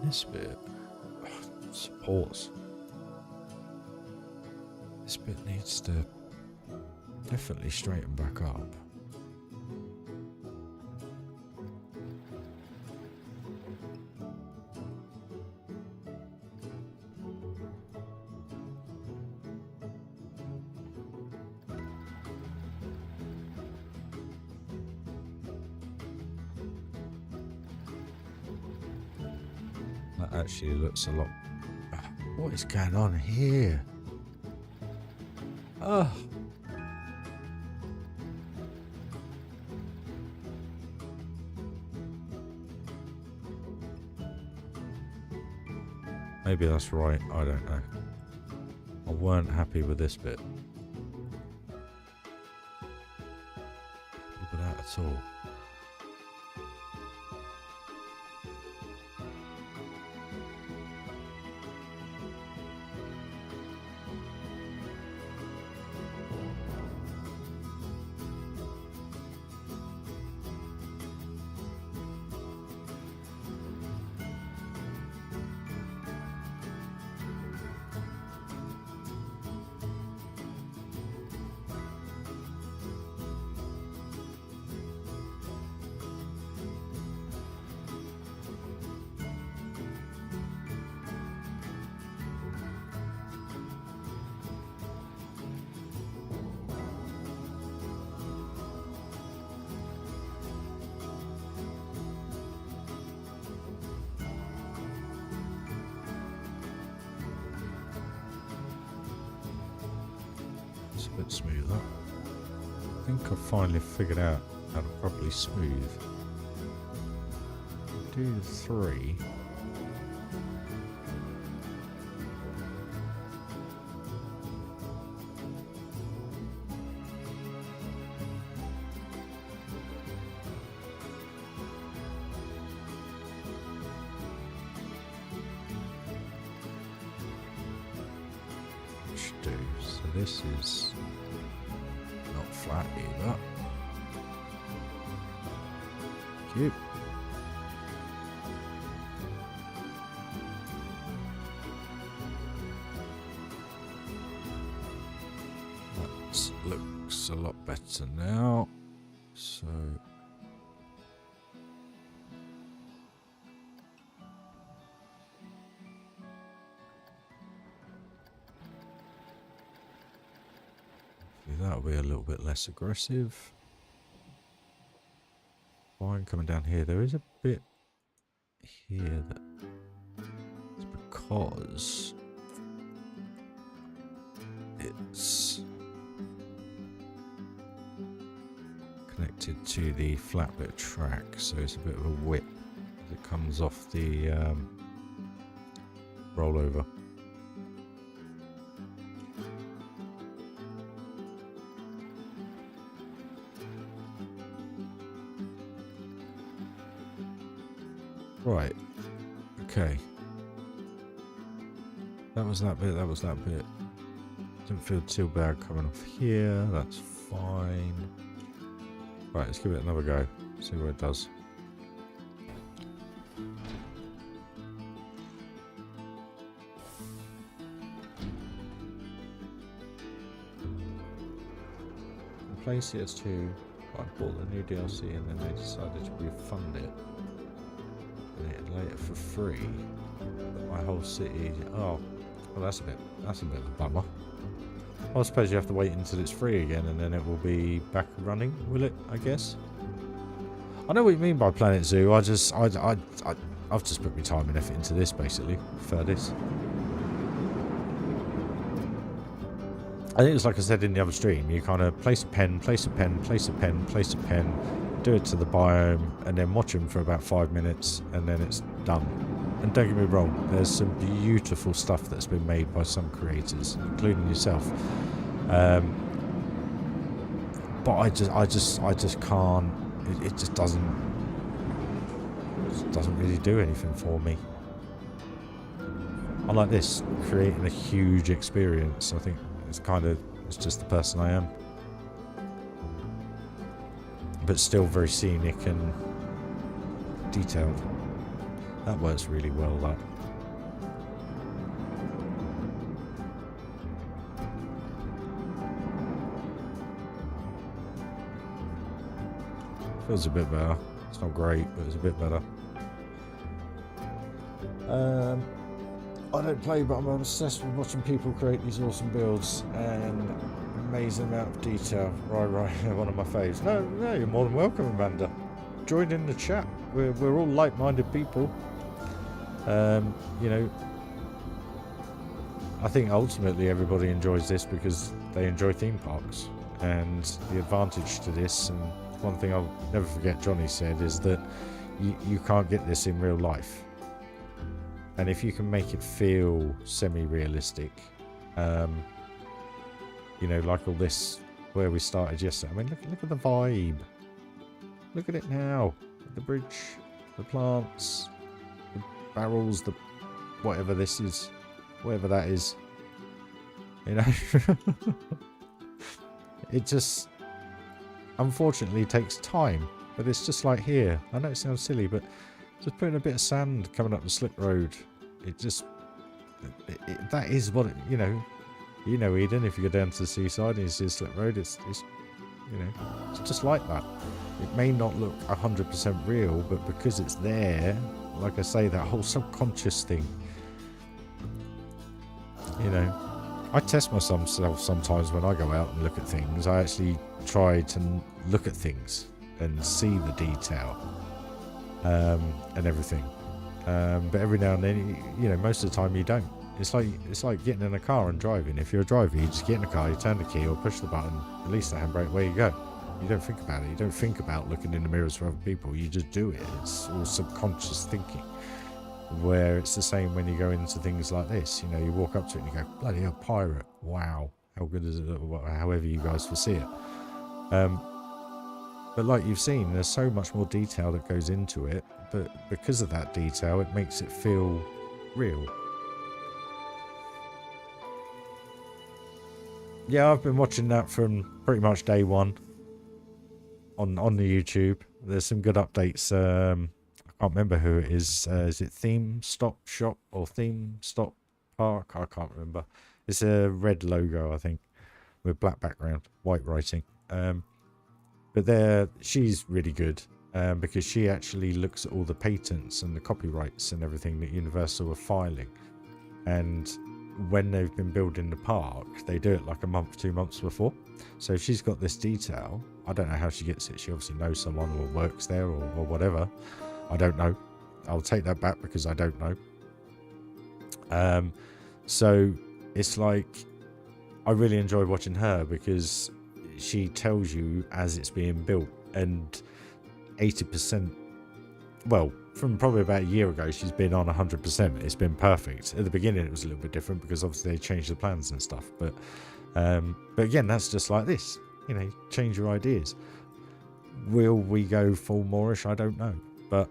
This bit supports. This bit needs to definitely straighten back up. That actually looks a lot... What is going on here? Oh. Maybe that's right, I don't know. I weren't happy with this bit. Happy with that at all. A bit smoother. I think I've finally figured out how to properly smooth. Do the 3. Should do. So this is not flat either. Cute. That looks a lot better now. So that'll be a little bit less aggressive. Fine, coming down here. There is a bit here that it's because it's connected to the flat bit of track, so it's a bit of a whip that comes off the rollover. Right, okay. That was that bit, that was that bit. Didn't feel too bad coming off here, that's fine. Right, let's give it another go, see what it does. Place it as 2, I bought the new DLC and then they decided to refund it. Later for free, but my whole city. Oh, well, that's a bit of a bummer. I suppose you have to wait until it's free again, and then it will be back running. Will it? I guess. I know what you mean by Planet Zoo. I I've just put my time and effort into this, basically, for this. I think it's like I said in the other stream, you kind of place a pen, place a pen, place a pen, place a pen, do it to the biome, and then watch them for about 5 minutes, and then it's done. And don't get me wrong, there's some beautiful stuff that's been made by some creators, including yourself. But I just can't. It just doesn't really do anything for me. I like this, creating a huge experience. I think it's just the person I am. But still very scenic and detailed. That works really well, that. Feels a bit better. It's not great, but it's a bit better. I don't play, but I'm obsessed with watching people create these awesome builds and amazing amount of detail. RyRy, one of my faves. No, you're more than welcome, Amanda. Join in the chat. We're all like-minded people. You know, I think ultimately everybody enjoys this because they enjoy theme parks, and the advantage to this, and one thing I'll never forget Johnny said, is that you can't get this in real life. And if you can make it feel semi-realistic, you know, like all this where we started yesterday. I mean, look at the vibe. Look at it now. The bridge, the plants, the barrels, the whatever this is, whatever that is. You know, it just unfortunately takes time. But it's just like here. I know it sounds silly, but just putting a bit of sand coming up the slip road, it just, that is what it, you know, Eden, if you go down to the seaside and you see a slip road, it's you know, it's just like that. It may not look 100% real, but because it's there, like I say, that whole subconscious thing, you know, I test myself sometimes when I go out and look at things. I actually try to look at things and see the detail. And everything, but every now and then, you know, most of the time you don't. It's like getting in a car and driving. If you're a driver, you just get in the car, you turn the key or push the button, release the handbrake, where you go. You don't think about it. You don't think about looking in the mirrors for other people. You just do it. It's all subconscious thinking. Where it's the same when you go into things like this. You know, you walk up to it and you go, bloody hell, pirate! Wow, how good is it? However you guys foresee it. But like you've seen, there's so much more detail that goes into it, but because of that detail, it makes it feel real. Yeah, I've been watching that from pretty much day one on the YouTube. There's some good updates. I can't remember who it is. Is it Theme Stop Shop or Theme Stop Park? I can't remember. It's a red logo, I think, with black background, white writing. But she's really good because she actually looks at all the patents and the copyrights and everything that Universal are filing. And when they've been building the park, they do it like a month, 2 months before. So if she's got this detail, I don't know how she gets it. She obviously knows someone or works there or whatever. I don't know. I'll take that back because I don't know. So it's like, I really enjoy watching her because she tells you as it's being built, and 80%, well, from probably about a year ago, she's been on 100%. It's been perfect. At the beginning, it was a little bit different because obviously they changed the plans and stuff. But again, that's just like this. You know, change your ideas. Will we go full Moorish? I don't know. But,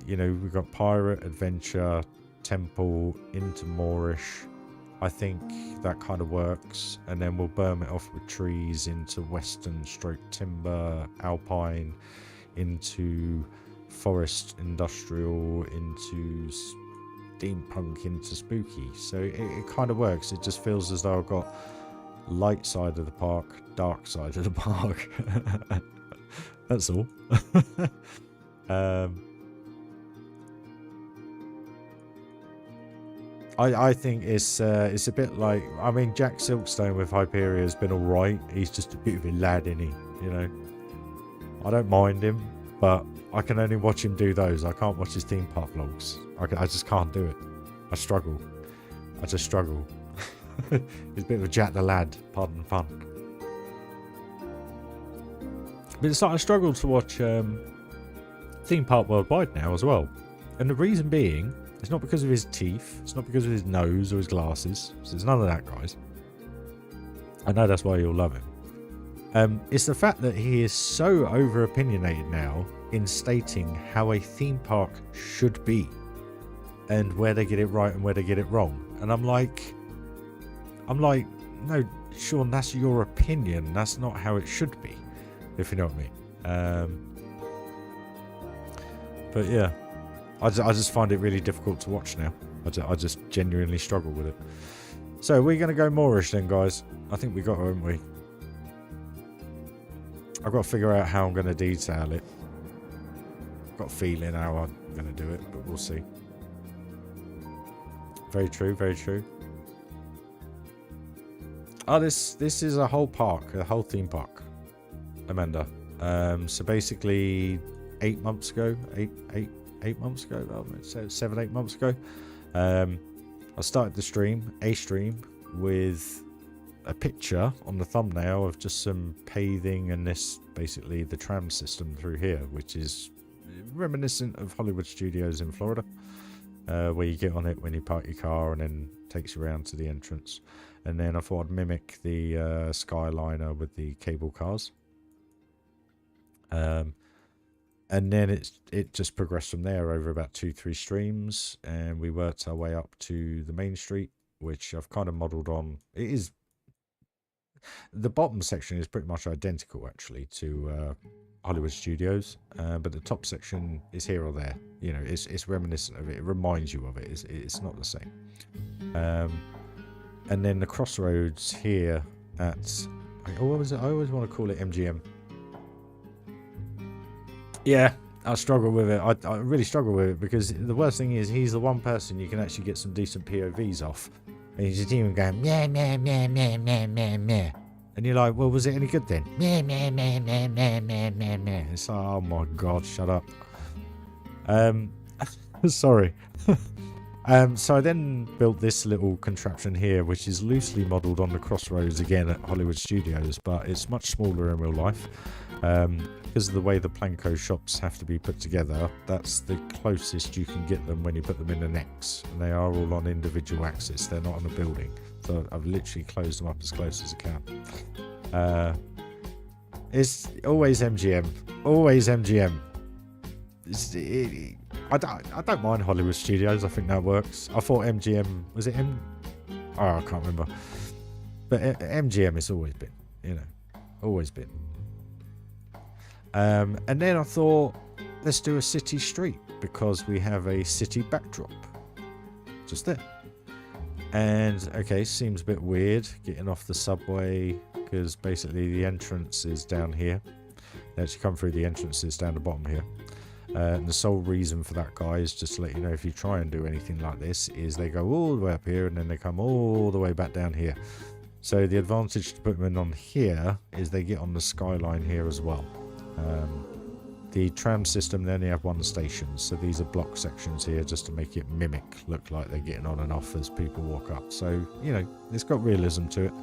you know, we've got pirate, adventure, temple, into Moorish. I think that kind of works, and then we'll berm it off with trees into western stroke timber, alpine, into forest, industrial, into steampunk, into spooky. So it kind of works. It just feels as though I've got light side of the park, dark side of the park. That's all. I think it's a bit like, I mean, Jack Silkstone with Hyperia has been alright. He's just a bit of a lad, isn't he? You know, I don't mind him, but I can only watch him do those. I can't watch his theme park vlogs. I just can't do it. I struggle. I just struggle. He's a bit of a Jack the Lad, pardon fun. But it's like I struggle to watch Theme Park Worldwide now as well. And the reason being, it's not because of his teeth, it's not because of his nose or his glasses. So it's none of that, guys. I know that's why you'll love him. It's the fact that he is so over-opinionated now in stating how a theme park should be. And where they get it right and where they get it wrong. And I'm like, no, Sean, that's your opinion. That's not how it should be, if you know what I mean. But yeah, I just find it really difficult to watch now. I just genuinely struggle with it. So we're going to go Moorish then, guys. I think we got her, haven't we? I've got to figure out how I'm going to detail it. I've got a feeling how I'm going to do it, but we'll see. Very true, very true. Oh, this is a whole park, a whole theme park, Amanda. So basically 8 months ago, eight months ago, well, so 7, 8 months ago, I started the stream, with a picture on the thumbnail of just some paving and this, basically the tram system through here, which is reminiscent of Hollywood Studios in Florida, where you get on it when you park your car and then takes you around to the entrance. And then I thought I'd mimic the Skyliner with the cable cars. And then it just progressed from there over about 2-3 streams, and we worked our way up to the main street, which I've kind of modelled on. It is, the bottom section is pretty much identical actually to Hollywood Studios, but the top section is here or there. You know, it's reminiscent of it. It reminds you of it. It's not the same. And then the crossroads here at, I always want to call it MGM. Yeah, I struggle with it. I really struggle with it because the worst thing is he's the one person you can actually get some decent POVs off. And he's just even going, meh, meh, meh, meh, meh, meh, meh. And you're like, well, was it any good then? Meh, meh, meh, meh, meh, meh, meh, meh. It's like, oh my God, shut up. Sorry. So I then built this little contraption here, which is loosely modelled on the crossroads again at Hollywood Studios, but it's much smaller in real life. Because of the way the Planco shops have to be put together, that's the closest you can get them when you put them in an X. And they are all on individual axes, they're not on a building. So I've literally closed them up as close as I can. It's always MGM. Always MGM. I don't mind Hollywood Studios. I think that works. I thought MGM, was it Oh, I can't remember. But MGM it's always been, you know, always been. And then I thought, let's do a city street because we have a city backdrop just there. And okay, seems a bit weird getting off the subway because basically the entrance is down here. They actually come through the entrances down the bottom here. And the sole reason for that, guys, just to let you know, if you try and do anything like this, is they go all the way up here and then they come all the way back down here. So the advantage to put them in on here is they get on the skyline here as well. The tram system, they only have one station, so these are block sections here just to make it mimic, look like they're getting on and off as people walk up. So, you know, it's got realism to it.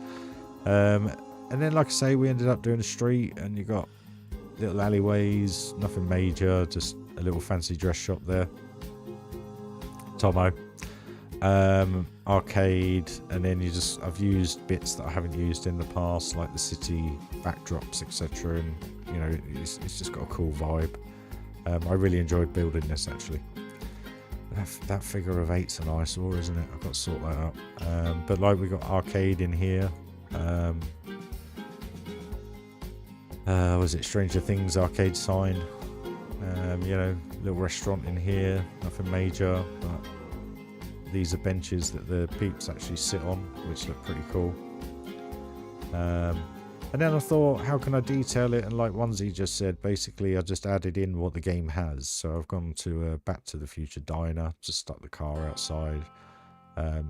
And then, like I say, we ended up doing a street and you got little alleyways, nothing major, just a little fancy dress shop there. Tomo. Arcade, and then I've used bits that I haven't used in the past, like the city backdrops, etc. And you know, it's just got a cool vibe. I really enjoyed building this actually. That figure of 8's an eyesore, isn't it? I've got to sort that out. But like we got arcade in here. Was it Stranger Things arcade sign? You know, little restaurant in here, nothing major, but these are benches that the peeps actually sit on, which look pretty cool. And then I thought, how can I detail it? And like Onesie just said, basically I just added in what the game has. So I've gone to a Back to the Future diner, just stuck the car outside.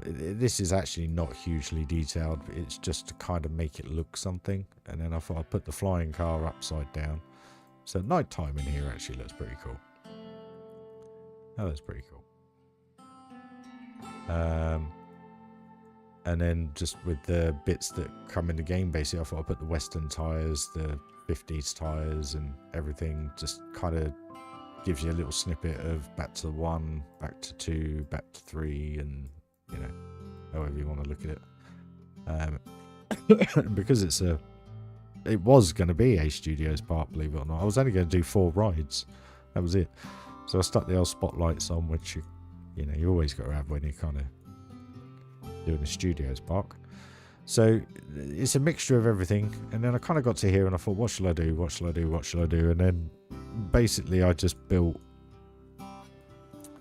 This is actually not hugely detailed, but it's just to kind of make it look something. And then I thought I'd put the flying car upside down. So night time in here actually looks pretty cool. Oh, that's pretty cool. And then just with the bits that come in the game, basically, I thought I'd put the Western tyres, the 50s tyres and everything. Just kind of gives you a little snippet of back to 1, back to 2, back to 3, and, you know, however you want to look at it. Because it was going to be a Studios park, believe it or not. I was only going to do 4 rides. That was it. So I stuck the old spotlights on, which, you know, you always got to have when you're kind of doing a Studios park. So it's a mixture of everything. And then I kind of got to here and I thought, what shall I do? What shall I do? What shall I do? And then basically I just built...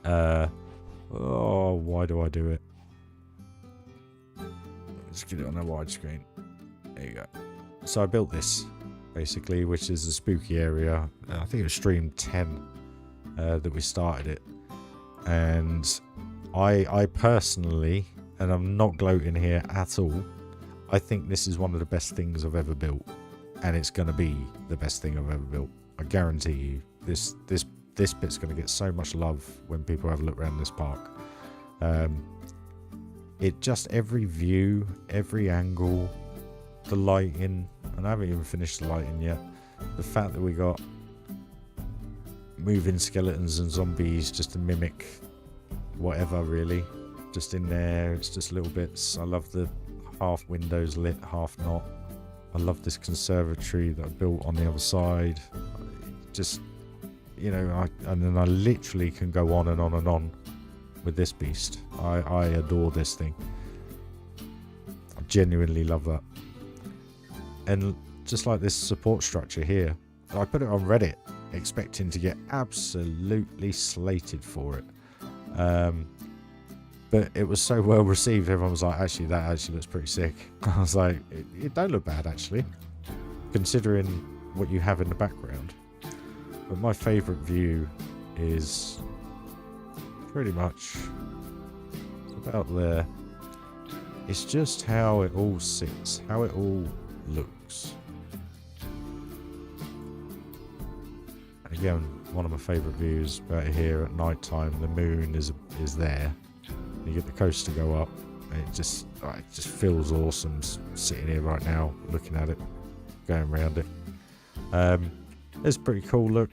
oh, why do I do it? Let's get it on a widescreen. There you go. So I built this, basically, which is the spooky area. I think it was stream 10 that we started it. And I personally, and I'm not gloating here at all, I think this is one of the best things I've ever built. And it's going to be the best thing I've ever built. I guarantee you, this bit's going to get so much love when people have a look around this park. It just, every view, every angle, the lighting, and I haven't even finished the lighting yet. The fact that we got moving skeletons and zombies just to mimic whatever, really, just in there. It's just little bits. I love the half windows lit, half not. I love this conservatory that I built on the other side. Just, you know, and then I literally can go on and on and on with this beast. I adore this thing. I genuinely love that. And just like this support structure here, I put it on Reddit expecting to get absolutely slated for it. But it was so well received, everyone was like, actually, that actually looks pretty sick. I was like, it don't look bad, actually, considering what you have in the background. But my favourite view is pretty much about there. It's just how it all sits, how it all looks. And again, one of my favourite views about here at night time, the moon is there. You get the coast to go up, and it just feels awesome sitting here right now, looking at it, going around it. It's a pretty cool look.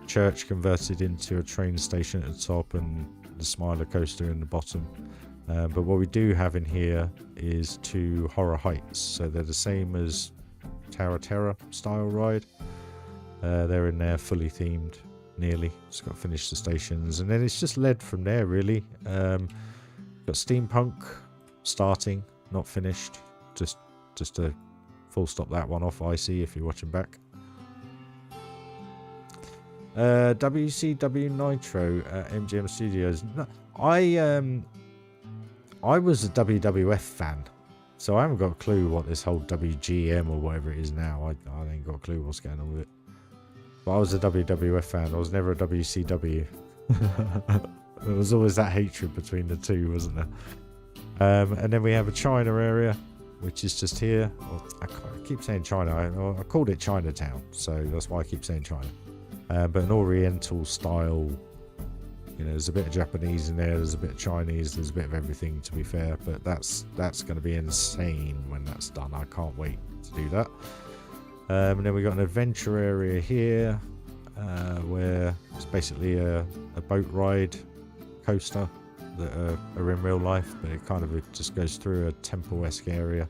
Church converted into a train station at the top, and the Smiler coaster in the bottom. But what we do have in here is 2 horror heights, so they're the same as Tower Terror style ride. They're in there, fully themed. Nearly. Just got to finish the stations, and then it's just led from there, really. Got Steampunk starting, not finished. Just to full stop that one off, Icy, if you're watching back. WCW Nitro at MGM Studios. No, I was a WWF fan, so I haven't got a clue what this whole WGM or whatever it is now. I ain't got a clue what's going on with it. But I was a WWF fan. I was never a WCW. There was always that hatred between the two, wasn't there? And then we have a China area, which is just here. Well, I keep saying China. I called it Chinatown, so that's why I keep saying China. But an Oriental style. You know, there's a bit of Japanese in there. There's a bit of Chinese. There's a bit of everything, to be fair. But that's going to be insane when that's done. I can't wait to do that. And then we got an adventure area here, where it's basically a boat ride coaster that are in real life, but it just goes through a temple-esque area.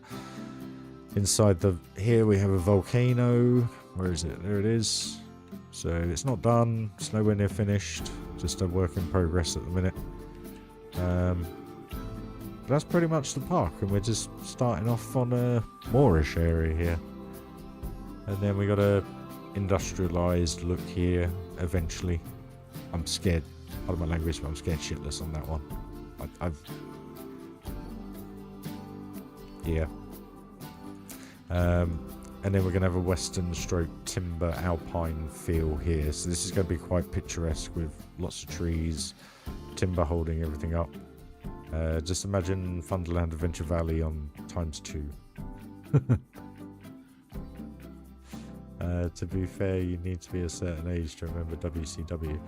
Inside here we have a volcano. Where is it? There it is. So it's not done. It's nowhere near finished. Just a work in progress at the minute. But that's pretty much the park, and we're just starting off on a Moorish area here. And then we got a industrialized look here eventually. I'm scared, pardon my language, but I'm scared shitless on that one. Yeah. And then we're going to have a western stroke timber alpine feel here. So this is going to be quite picturesque with lots of trees, timber holding everything up. Just imagine Funderland Adventure Valley on ×2. To be fair, you need to be a certain age to remember WCW.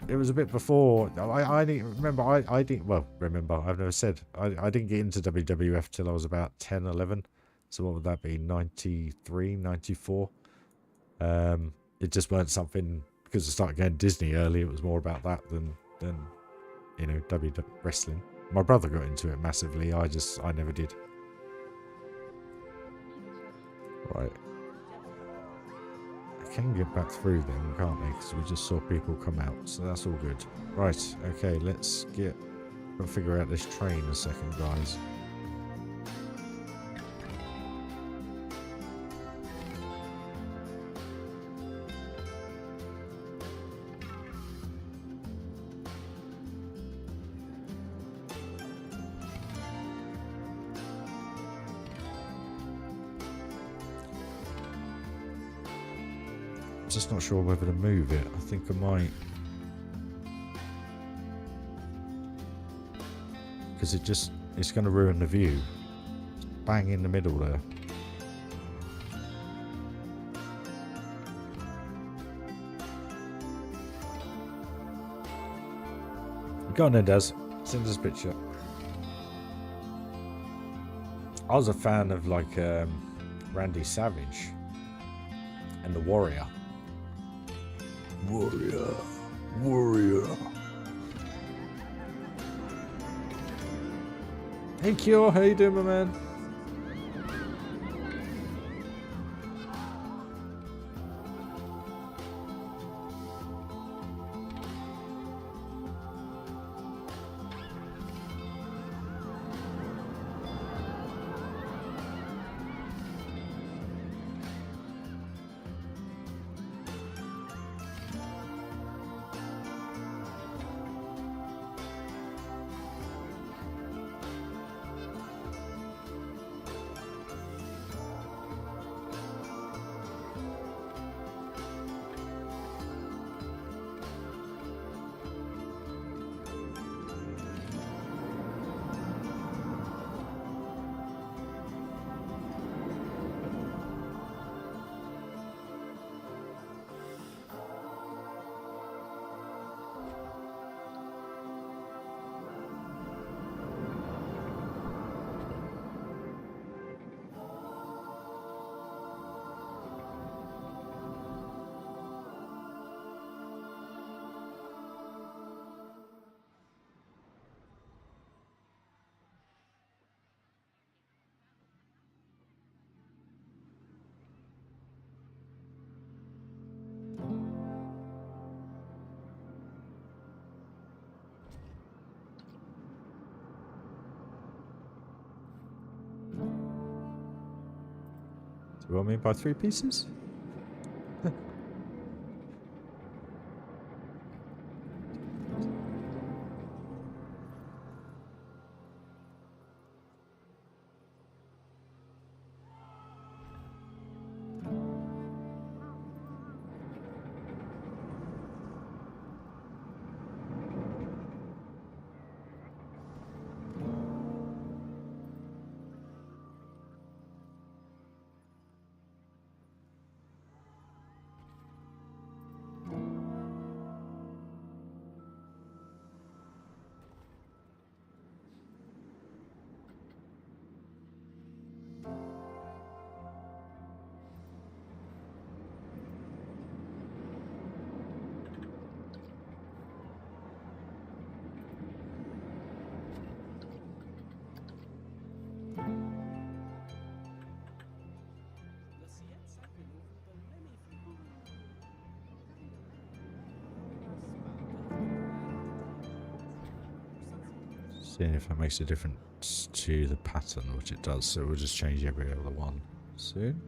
It was a bit before. I didn't remember. I didn't. Well, remember. I've never said. I didn't get into WWF till I was about 10, 11. So what would that be? 93, 94. It just weren't something, because I started going Disney early. It was more about that than you know, wrestling. My brother got into it massively. I never did. Right. I can get back through them, can't I? Because we just saw people come out, so that's all good. Right, okay, let's figure out this train a second, guys. Just not sure whether to move it. I think I might, because it's going to ruin the view. It's bang in the middle there. Go on then, Daz. Send us a picture. I was a fan of like Randy Savage and the Warrior. Warrior. Hey Kyo, how you doing, my man? You want me to buy 3 pieces? Seeing if that makes a difference to the pattern, which it does, so we'll just change every other one soon.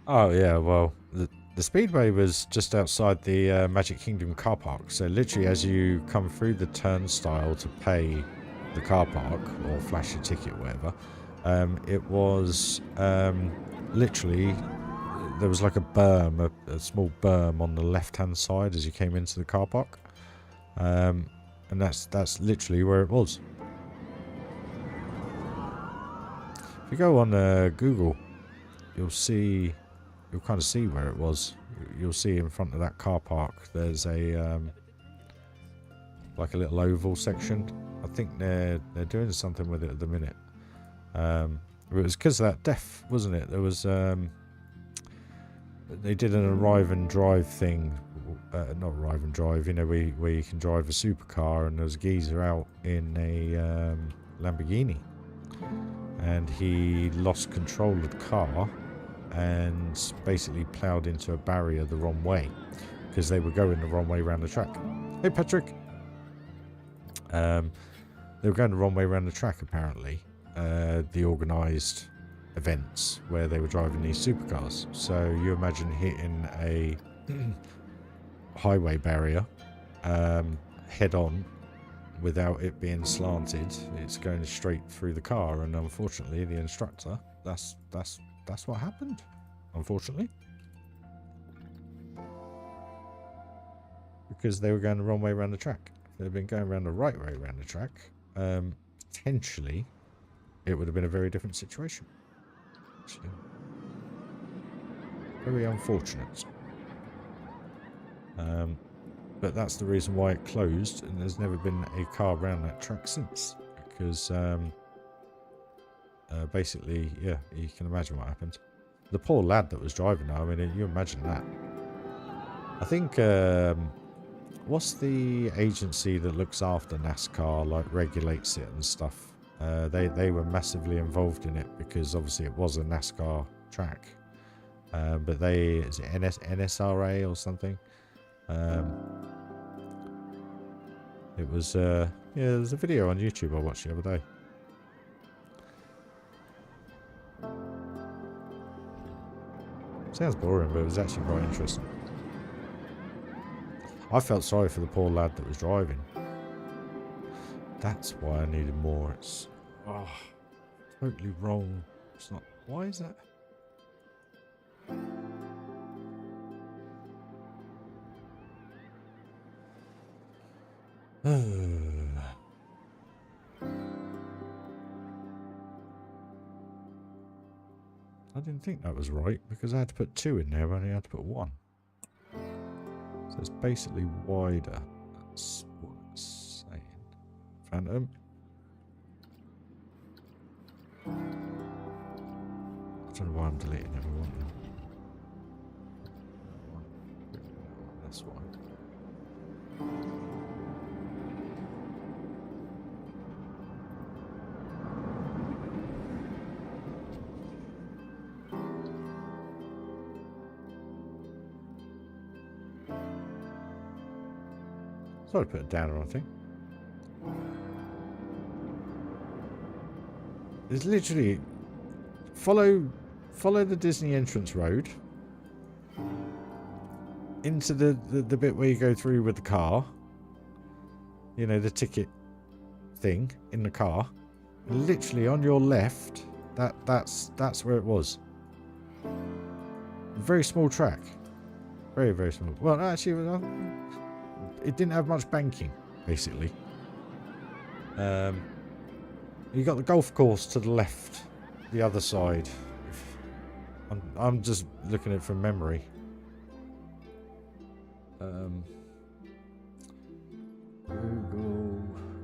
Oh yeah, well, the Speedway was just outside the Magic Kingdom car park, so literally as you come through the turnstile to pay the car park or flash your ticket or whatever, it was literally there was like a berm, a small berm on the left-hand side as you came into the car park, and that's literally where it was. If you go on Google, you'll kind of see where it was. You'll see in front of that car park there's a like a little oval section. I think they're doing something with it at the minute. It was because of that death, wasn't it? There was they did an arrive and drive thing, not arrive and drive, you know, where you can drive a supercar, and there was a geezer out in a Lamborghini, and he lost control of the car and basically ploughed into a barrier the wrong way because they were going the wrong way around the track. Hey Patrick! They were going the wrong way around the track apparently, the organised events where they were driving these supercars. So you imagine hitting a highway barrier head on without it being slanted. It's going straight through the car, and unfortunately the instructor, that's what happened, unfortunately, because they were going the wrong way around the track. If they'd been going around the right way around the track, potentially it would have been a very different situation. Actually, very unfortunate. But that's the reason why it closed, and there's never been a car around that track since, because basically, yeah, you can imagine what happened. The poor lad that was driving now, I mean, you imagine that. I think, what's the agency that looks after NASCAR, like regulates it and stuff? They were massively involved in it because obviously it was a NASCAR track. But is it NSRA or something? It was, yeah, there's a video on YouTube I watched the other day. Sounds boring, but it was actually quite interesting. I felt sorry for the poor lad that was driving. That's why I needed more. It's totally wrong. It's not. Why is that? I didn't think that was right because I had to put 2 in there, but I only had to put 1. So it's basically wider. That's what it's saying. Phantom. I don't know why I'm deleting everyone now. That's why. So I put a downer, I think. It's literally follow the Disney entrance road into the bit where you go through with the car. You know, the ticket thing in the car. Literally on your left, that's where it was. Very small track. Very, very small. Well, actually, it didn't have much banking, basically. You got the golf course to the left, the other side. I'm just looking at it from memory.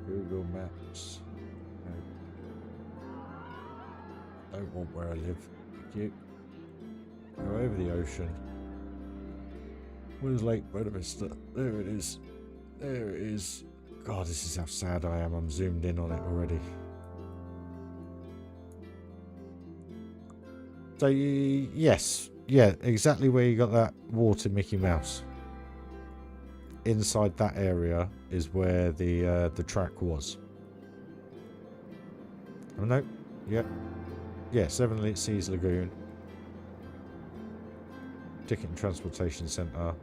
Google Maps. No. Don't want where I live. Thank you. Go over the ocean. Where's Lake Buena Vista? There it is. There it is. God, this is how sad I am. I'm zoomed in on it already. So, yes. Yeah, exactly where you got that water Mickey Mouse. Inside that area is where the track was. Oh, no. Yep. Yeah, 7 Seas Lagoon. Ticket and Transportation Centre.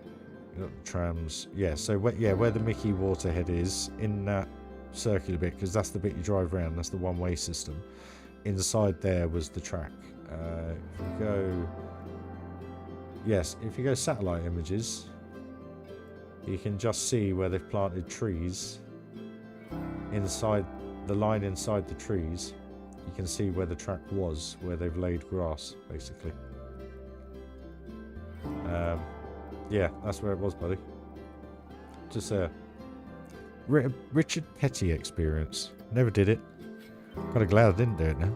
You got the trams. Yeah, so where the Mickey waterhead is, in that circular bit, because that's the bit you drive around, that's the one-way system. Inside there was the track. If you go yes, if you go satellite images, you can just see where they've planted trees inside the line inside the trees. You can see where the track was, where they've laid grass, basically. Yeah, that's where it was, buddy. Just a Richard Petty experience. Never did it. Kind of glad I didn't do it now.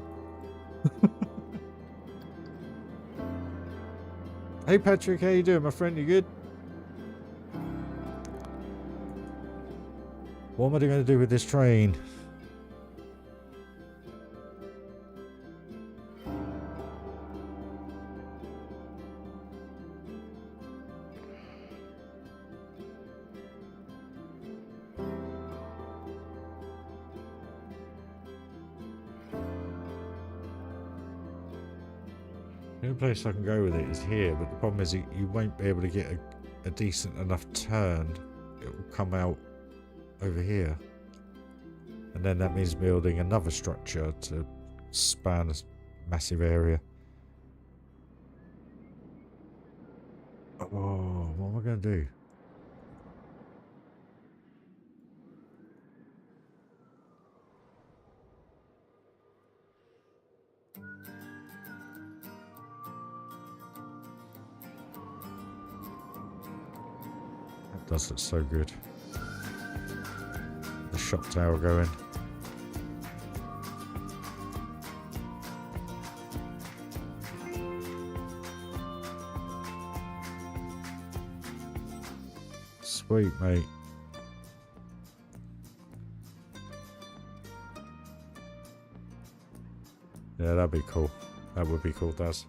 Hey Patrick, how you doing, my friend? You good? What am I going to do with this train? The only place I can go with it is here, but the problem is you won't be able to get a decent enough turn. It will come out over here. And then that means building another structure to span a massive area. Oh, what am I going to do? That does look so good. The shop tower going. Sweet, mate. Yeah, that'd be cool. That would be cool, Daz.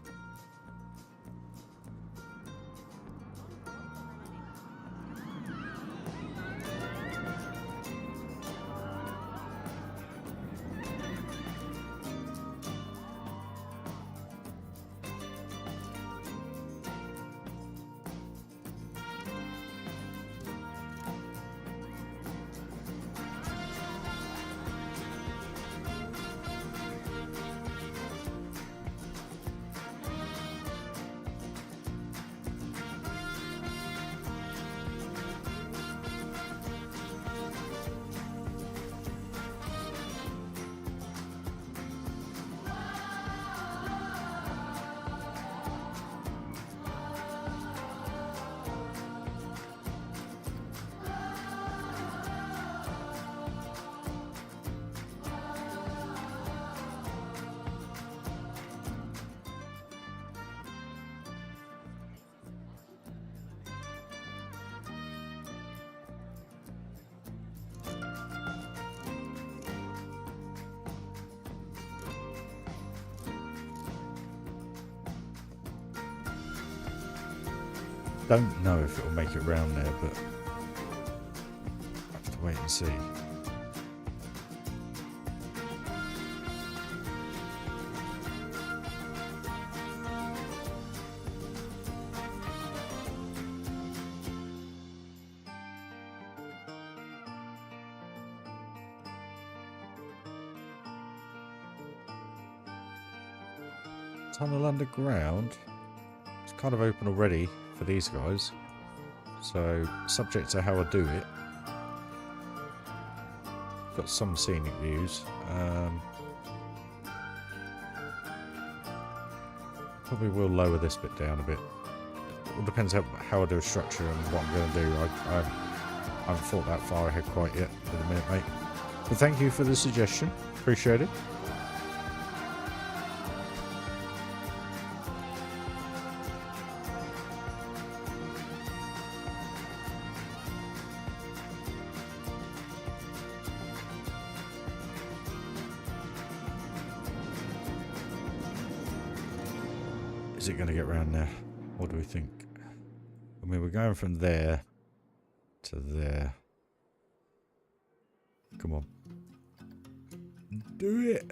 Don't know if it'll make it round there, but I have to wait and see. Tunnel underground. It's kind of open already for these guys, so subject to how I do it. Got some scenic views. Probably will lower this bit down a bit. It all depends how I do a structure and what I'm going to do. I haven't thought that far ahead quite yet for the minute, mate. But thank you for the suggestion. Appreciate it. Is it going to get round there? What do we think? I mean, we're going from there to there. Come on. Do it.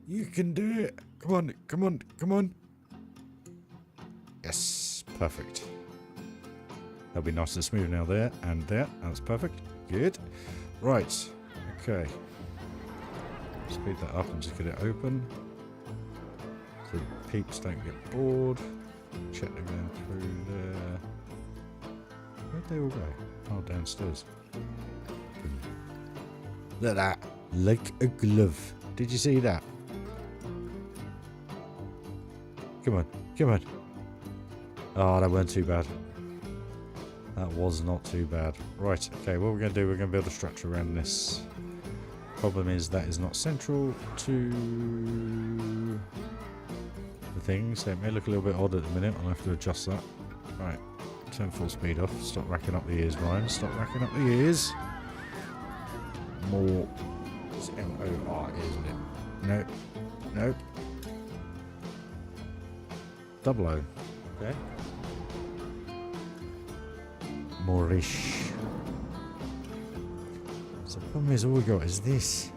You can do it. Come on, come on, come on. Yes, perfect. That'll be nice and smooth now there and there. That's perfect. Good. Right. Okay. Speed that up and just get it open. So the peeps don't get bored. Check they're going through there. Where'd they all go? Oh, downstairs. Look at that. Like a glove. Did you see that? Come on. Come on. Oh, that weren't too bad. That was not too bad. Right, okay, what we're going to do, we're going to build a structure around this. Problem is that is not central to the thing, so it may look a little bit odd at the minute. I'll have to adjust that. Right, turn full speed off. Stop racking up the ears, Ryan. Stop racking up the ears. More. It's M-O-R, isn't it? Nope. Nope. Double O. Okay. Moorish. So the problem is all we got is this.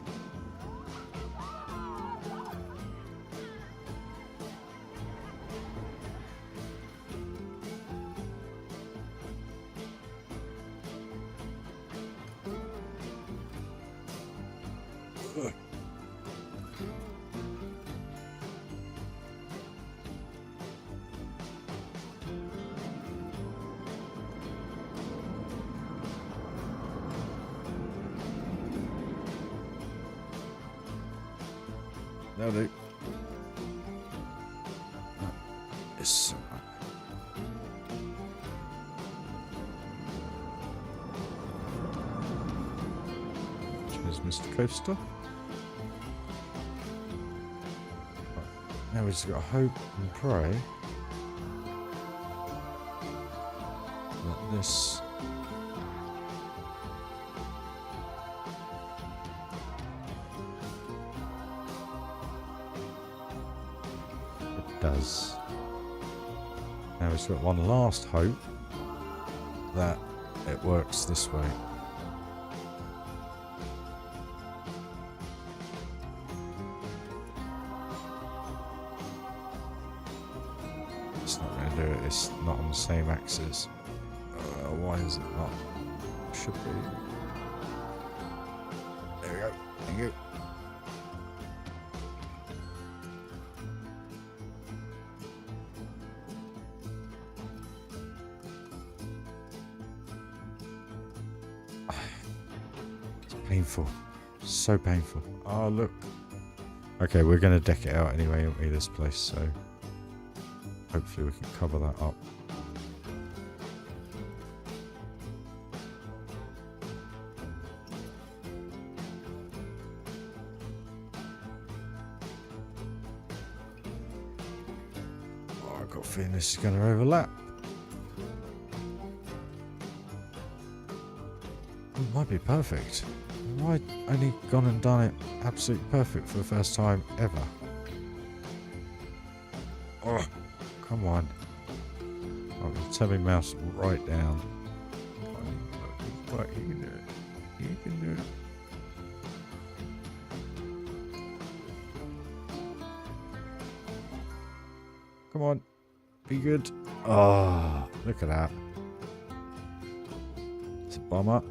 That'll do. Yes. Cheers, Mr. Coaster. Now we just got to hope and pray that this does. Now we've got one last hope that it works this way. It's not going to do it. It's not on the same axis. Why is it not? Should be. There we go. Thank you. Painful. So painful. Oh, look. Okay, we're going to deck it out anyway, aren't we, this place, so hopefully we can cover that up. Oh, I've got a feeling this is going to overlap. It might be perfect. Why only gone and done it absolutely perfect for the first time ever? Oh, come on. I'm going to turn my mouse right down. Right, you can do it. You can do it. Come on. Be good. Oh, look at that. It's a bummer.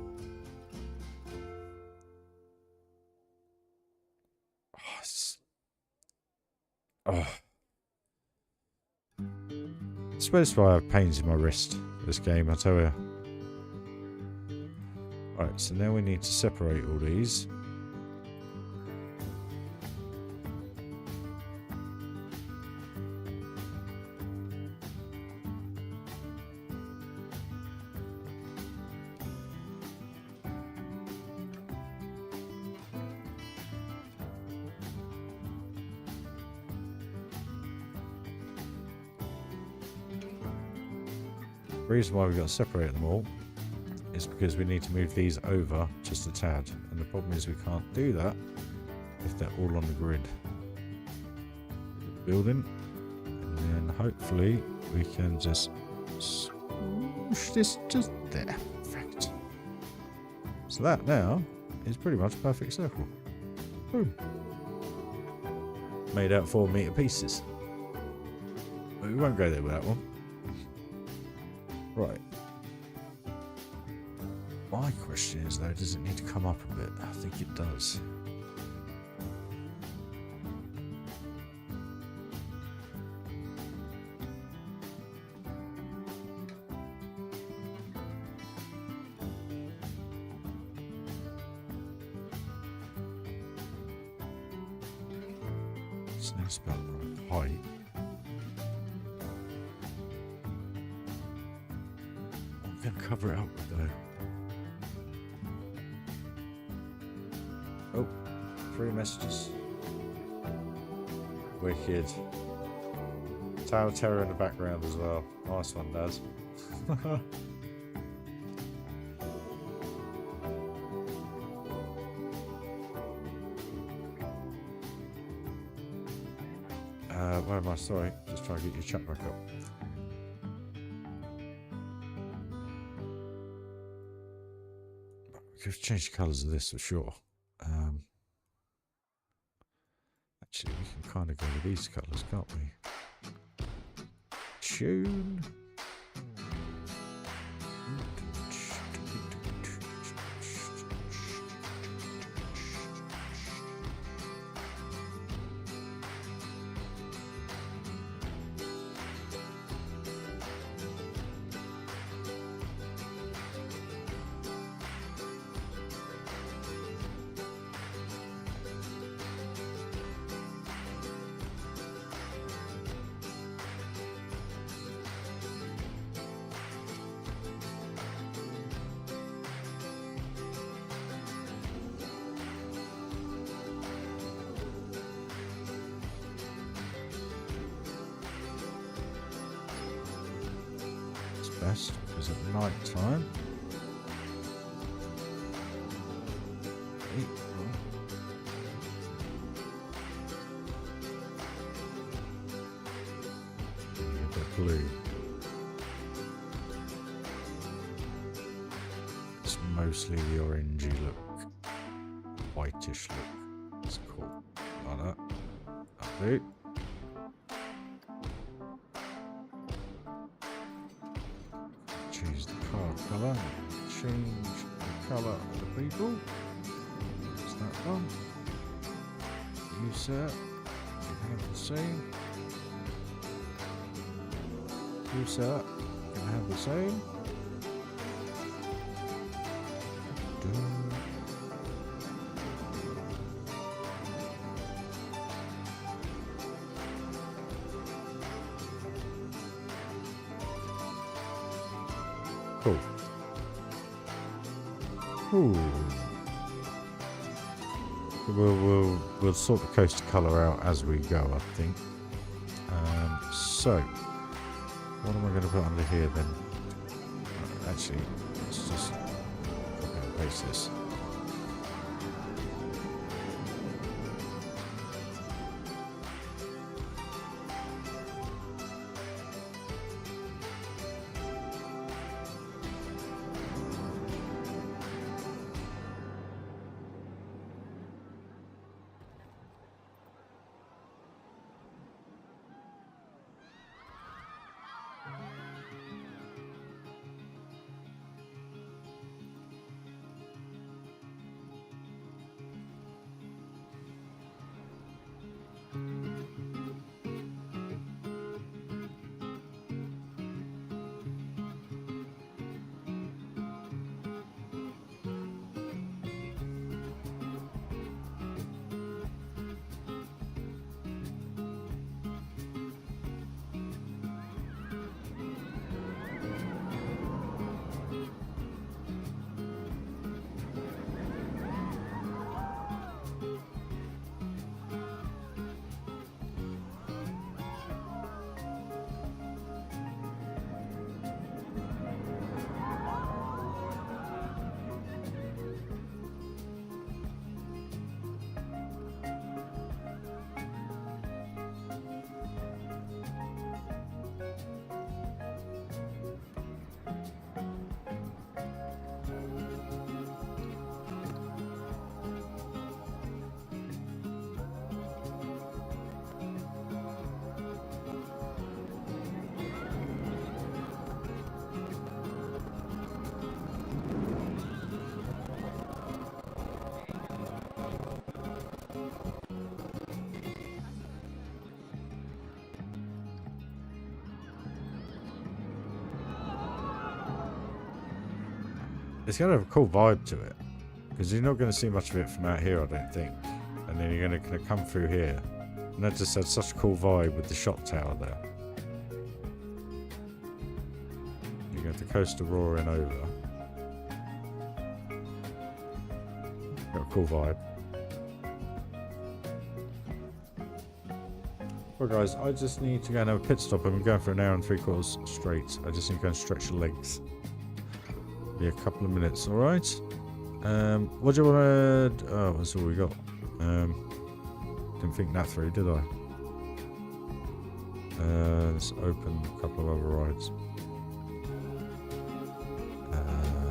Oh. I suppose why I have pains in my wrist this game, I tell you. Right, so now we need to separate all these. The reason why we've got to separate them all is because we need to move these over just a tad, and the problem is we can't do that if they're all on the grid. Building, and then hopefully we can just swoosh this just there. Perfect. So that now is pretty much a perfect circle. Boom. Made out 4 meter pieces. But we won't go there with that one. Right. My question is though, does it need to come up a bit? I think it does. So it's about the right height. I'm going to cover it up with though. Oh, 3 messages. Wicked. Tower Terror in the background as well. Nice one, Daz. Where am I? Sorry, just trying to get your chat back up. We could change the colours of this for sure. Actually, we can kind of go with these colours, can't we? Tune. Best because at night time a bit blue. It's mostly the orangey look, whitish look. It's cool like that. That'll do. Choose the card colour, change the colour of the people. That's that one. You, sir, you have the same. You, sir, you can have the same. Cool. Ooh. We'll sort the coaster colour out as we go, I think. So, what am I going to put under here then? Actually, let's just copy and paste this. It's going to have a cool vibe to it, because you're not going to see much of it from out here, I don't think. And then you're going to kind of come through here, And that just had such a cool vibe with the shot tower there. You got the coaster roaring over. Got a cool vibe. Well guys, I just need to go and have a pit stop. I've been going for an hour and 3/4 straight. I just need to go and stretch the legs. Be a couple of minutes, alright? What do you want to... Oh, that's all we got. Didn't think that through, did I? Let's open a couple of other rides.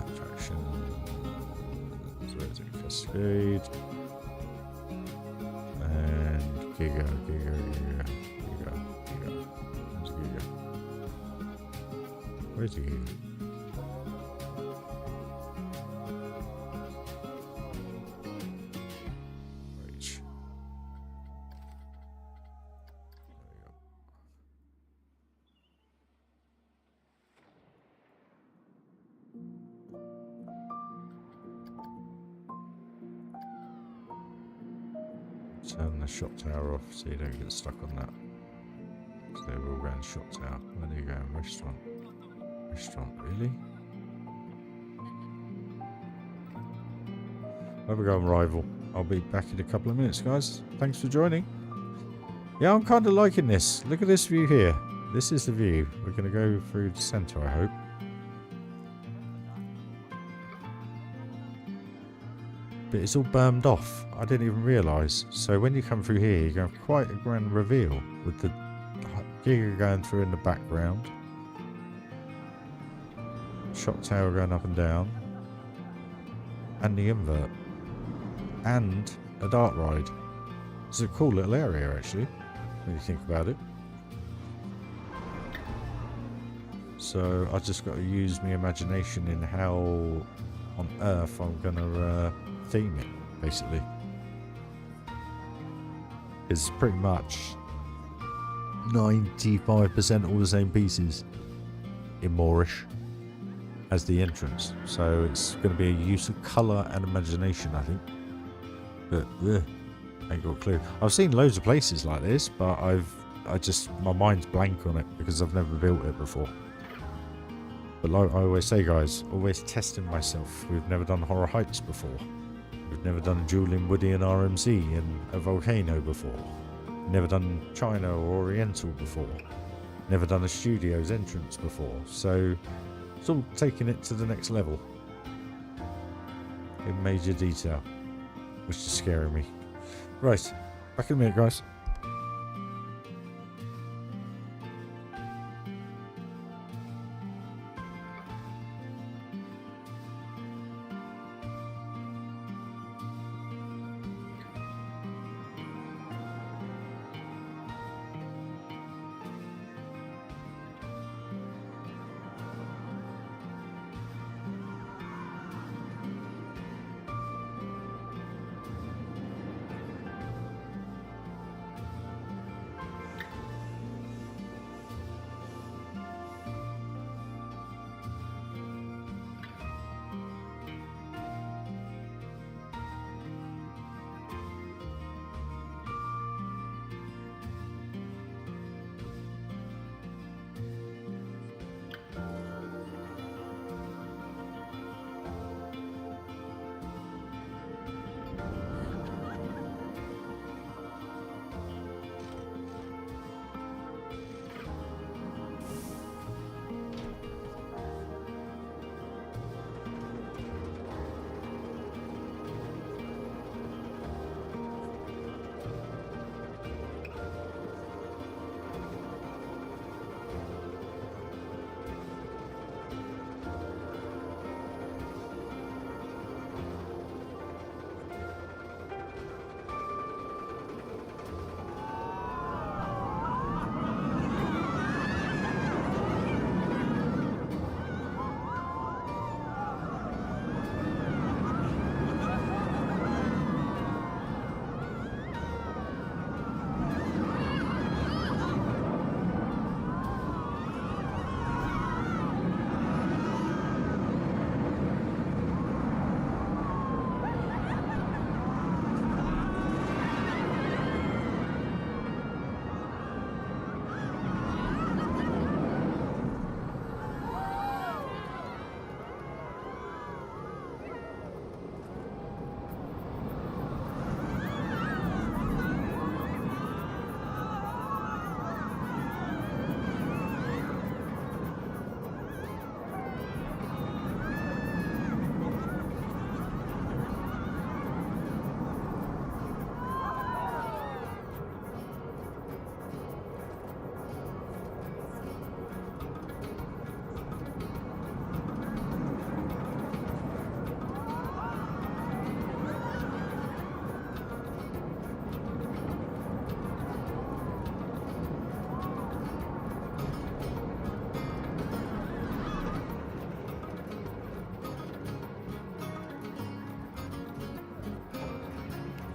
Attraction. Where is it? Cascade. And Giga. Where's Giga? Where's Giga? Turn the shot tower off so you don't get stuck on that. So they will go in shot tower. Where do you go? Restaurant. Restaurant, really? There we go, rival. I'll be back in a couple of minutes, guys. Thanks for joining. Yeah, I'm kind of liking this. Look at this view here. This is the view. We're going to go through the centre, I hope. But it's all burned off. I didn't even realise. So when you come through here, you have quite a grand reveal with the Giga going through in the background. Shot tower going up and down. And the invert. And a dart ride. It's a cool little area actually, when you think about it. So I just got to use my imagination in how on earth I'm going to theme it, basically. It's pretty much 95% all the same pieces in Moorish as the entrance. So it's going to be a use of colour and imagination, I think. But ain't got a clue. I've seen loads of places like this, but my mind's blank on it because I've never built it before. But like I always say, guys, always testing myself. We've never done Horror Heights before. We've never done Julian Woody and RMC and a volcano before. Never done China or Oriental before. Never done a studio's entrance before. So it's all taking it to the next level in major detail, which is scaring me. Right, back in a minute, guys.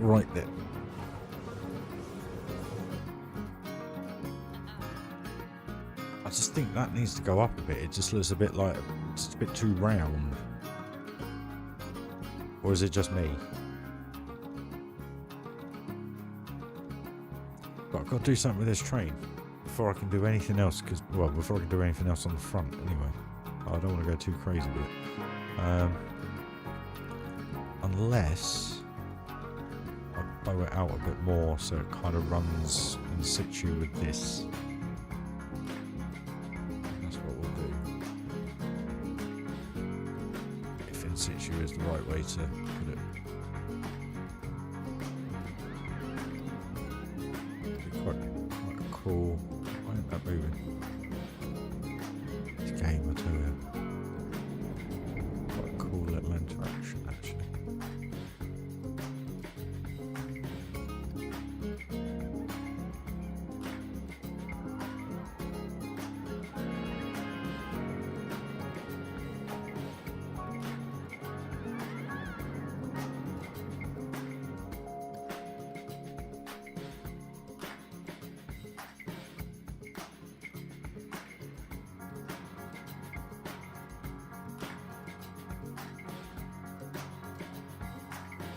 Right then. I just think that needs to go up a bit. It just looks a bit like it's a bit too round. Or is it just me? But I've got to do something with this train before I can do anything else. Because, well, before I can do anything else on the front, anyway. I don't want to go too crazy with it. Unless I bow it out a bit more so it kind of runs in situ with this. That's what we'll do. If in situ is the right way to put it. Quite cool. Why isn't that moving? This game, I tell you. Quite a cool little interaction, actually.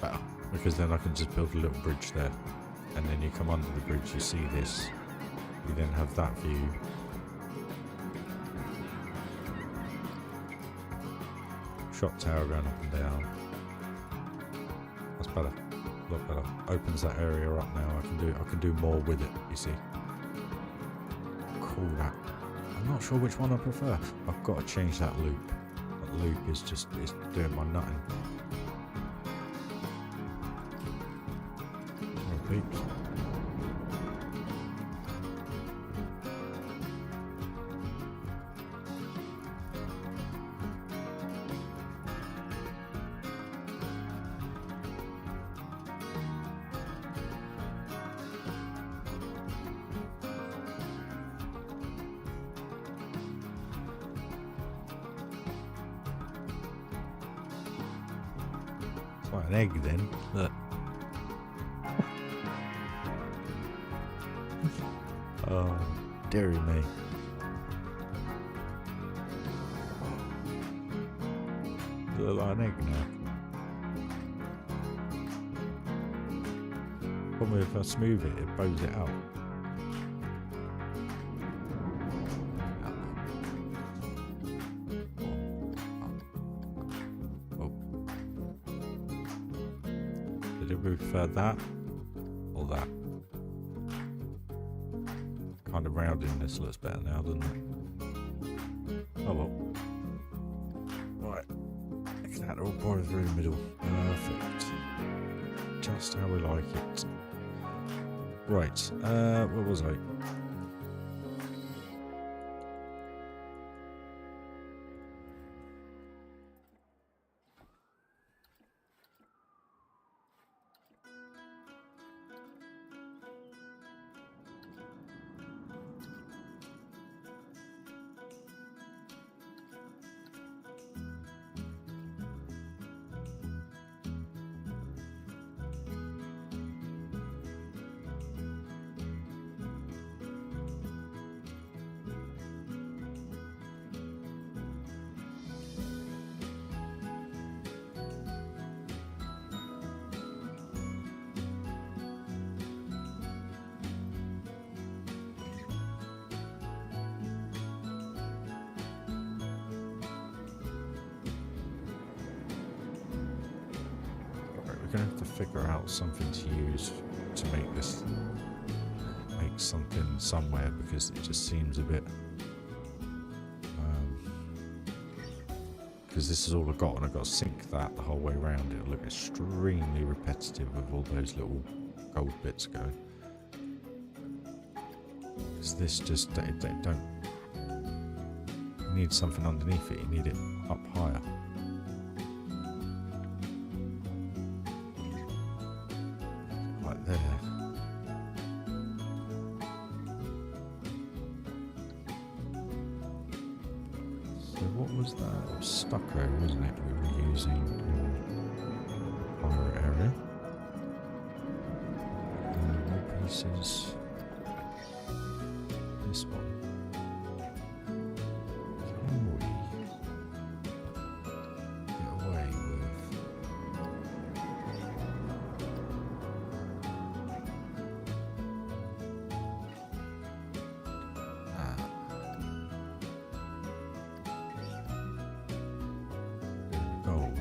Better, because then I can just build a little bridge there, and then you come under the bridge, you see this, you then have that view. Shot tower going up and down. That's better, a lot better. Opens that area up now. I can do more with it, you see. Cool that. I'm not sure which one I prefer. I've got to change that loop. That loop is just, it's doing my nutting. Peeps. It's like an egg then. Look. Oh, dearie me. Does it look like an egg now? Probably if I smooth it, it bows it out. Oh. Did it prefer that or that? Kind of rounding this looks better now, doesn't it? Oh well. Right. Look at that, all pouring through the middle. Perfect. Just how we like it. Right. Where was I? We're going to have to figure out something to use to make this, make something somewhere, because it just seems a bit, because this is all I've got and I've got to sync that the whole way around. It'll look extremely repetitive with all those little gold bits going. Because this just, they don't, you need something underneath it, you need it up higher. There. So what was that? It was stucco, wasn't it? We were using in our area. pieces. This one. Can we get away with gold?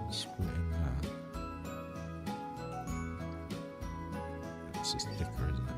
Splitting that. This is thicker, isn't it?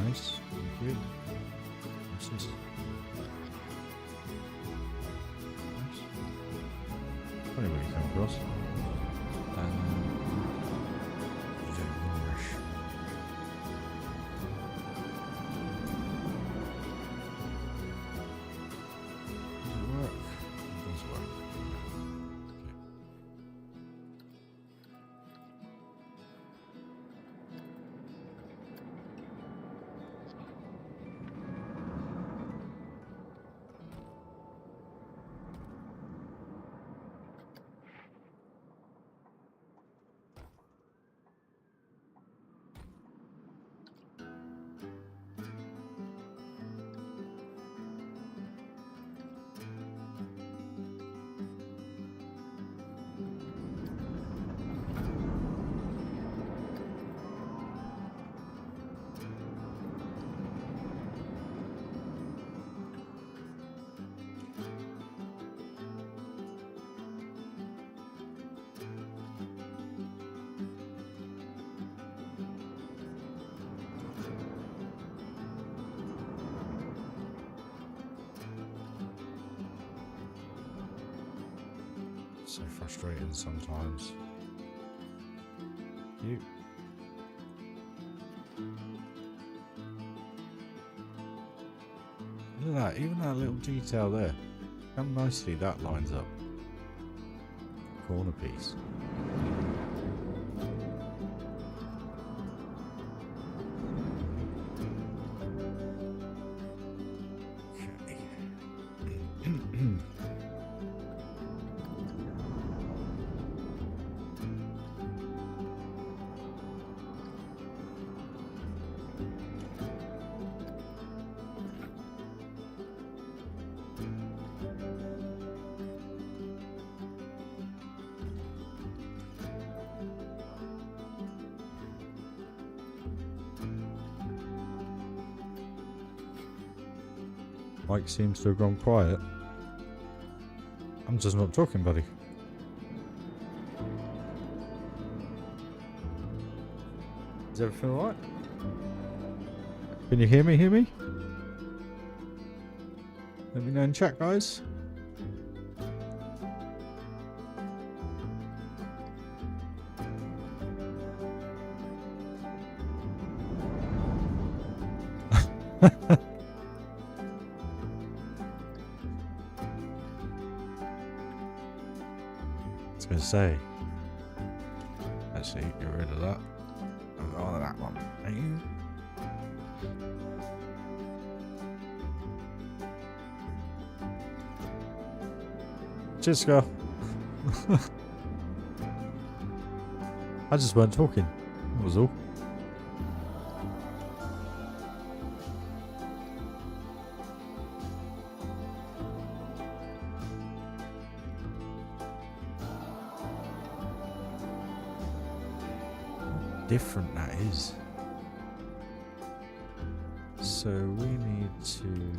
Nice. Thank you. What's this? Nice. Funny what you come across. Moorish. Does it work? It does work. So frustrating sometimes. You. Ugh. that. Even that little detail there. How nicely that lines up. Corner piece. Mike seems to have gone quiet. I'm just not talking, buddy. Is everything alright? Can you hear me? Let me know in chat, guys. I was going to say, actually, get rid of that. Oh, that one. Cheers, girl. I just weren't talking. That was all. Different that is. So we need to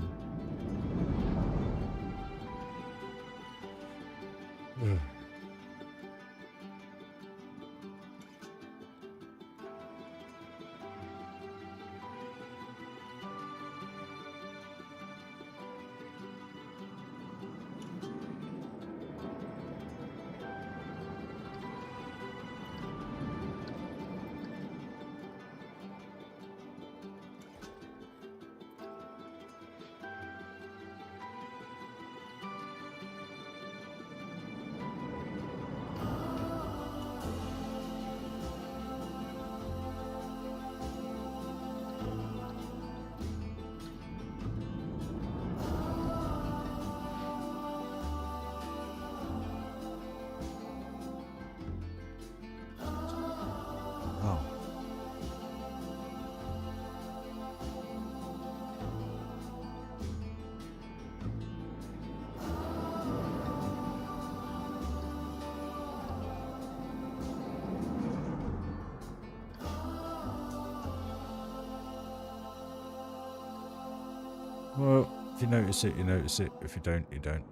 well, if you notice it, you notice it. If you don't, you don't.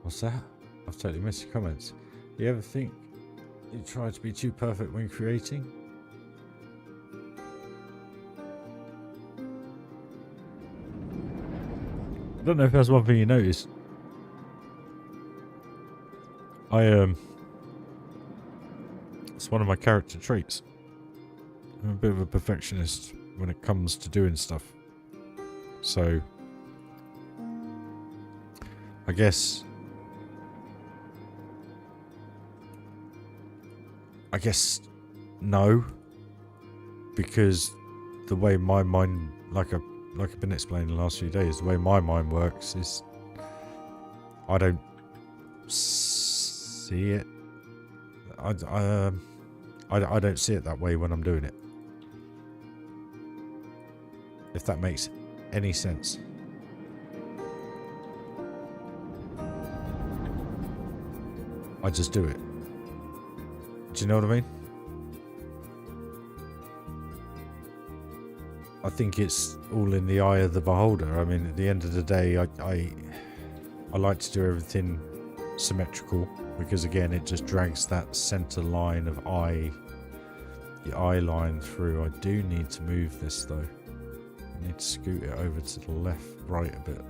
What's that? I've totally missed your comments. You ever think you try to be too perfect when creating? I don't know if that's one thing you notice. It's one of my character traits. I'm a bit of a perfectionist when it comes to doing stuff. So, I guess no, because the way my mind, like like I've been explaining the last few days, the way my mind works is I don't see it. I don't see it that way when I'm doing it. If that makes any sense. I just do it. Do you know what I mean? I think it's all in the eye of the beholder. I mean, at the end of the day, I like to do everything symmetrical because, again, it just drags that center line of the eye line through. I do need to move this though. I need to scoot it over to the left, right a bit.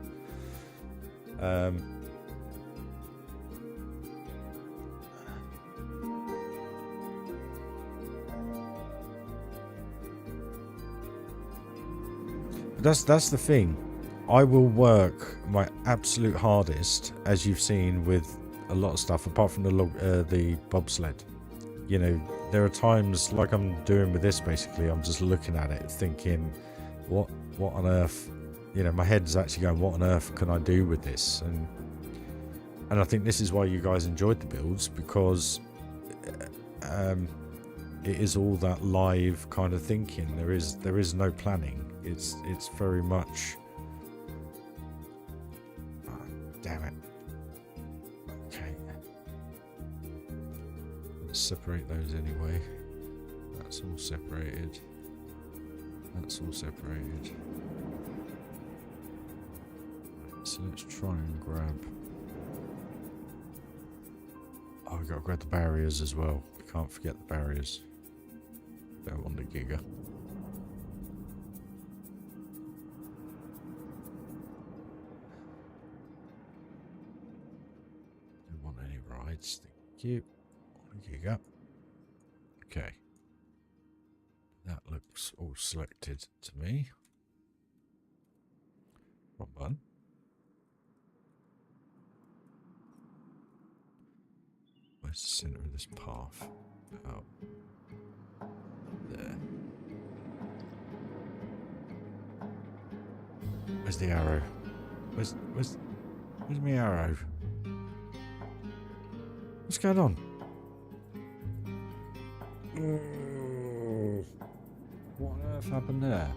That's the thing. I will work my absolute hardest, as you've seen with a lot of stuff, apart from the bobsled. You know, there are times, like I'm doing with this, basically, I'm just looking at it, thinking, what on earth? You know, my head's actually going, what on earth can I do with this? And I think this is why you guys enjoyed the builds, because it is all that live kind of thinking. There is no planning. It's very much. Oh, damn it. Okay. Let's separate those anyway. That's all separated. That's all separated. So let's try and grab. Oh, we've got to grab the barriers as well. We can't forget the barriers. Don't want the giga. Don't want any rides. Thank you. Giga. Okay. That looks all selected to me. Wrong button. Where's the center of this path? Oh. There. Where's the arrow? Where's my arrow? What's going on? Oh, what on earth happened there?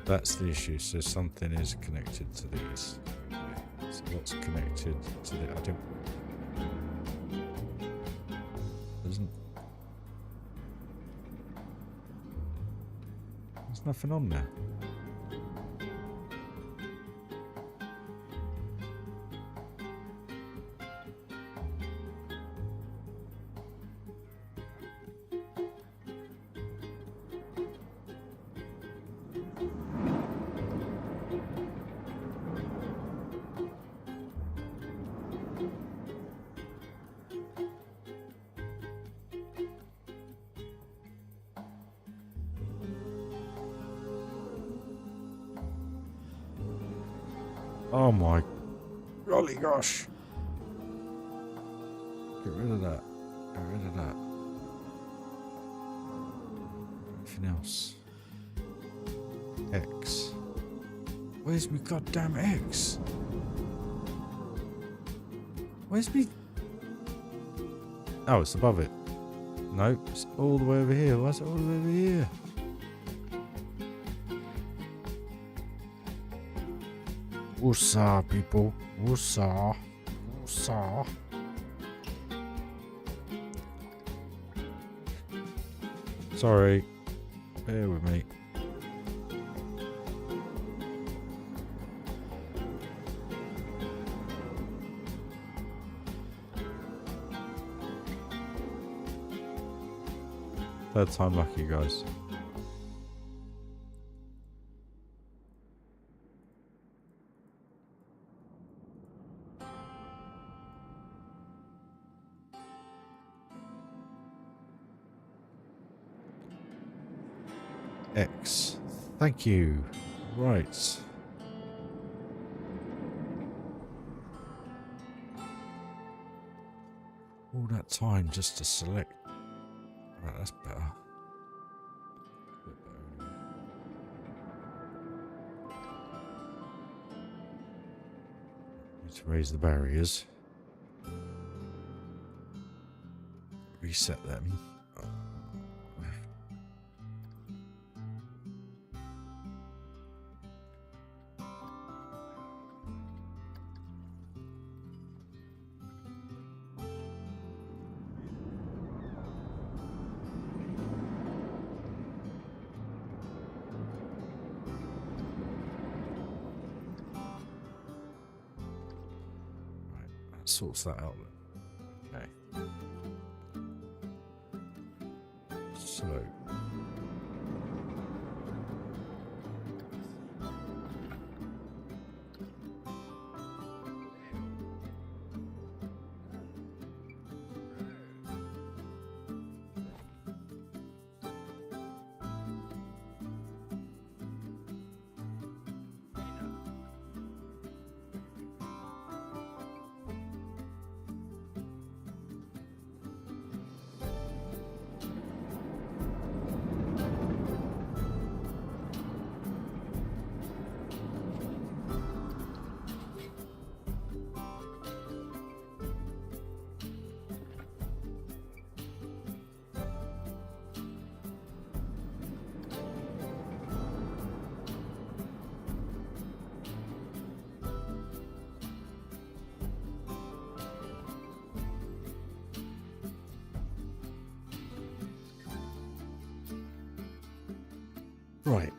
That's the issue. So something is connected to these. Okay. So what's connected to the? I don't. There's nothing on there. Oh my golly gosh. Get rid of that. Get rid of that. Anything else? X. Where's my goddamn X? Where's me? Oh, it's above it. No, it's all the way over here. Why is it all the way over here? Woosah, people. Woosah. Woosah. Sorry. Bear with me. Third time lucky, guys. X. Thank you. Right. All that time just to select. Right, that's better. Need to raise the barriers. Reset them. Sorts that out then. Okay. So right.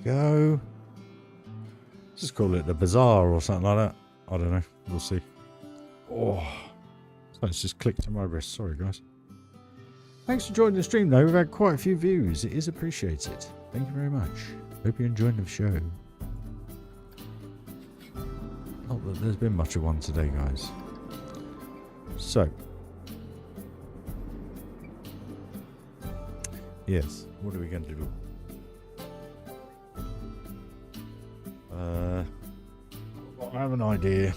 Go. Just call it the bazaar or something like that. I don't know. We'll see. Oh, so it's just clicked to my wrist. Sorry, guys. Thanks for joining the stream, though. We've had quite a few views. It is appreciated. Thank you very much. Hope you're enjoying the show. Not that there's been much of one today, guys. So. Yes. What are we going to do? I have an idea.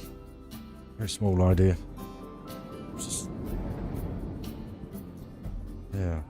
Very small idea. Just, yeah.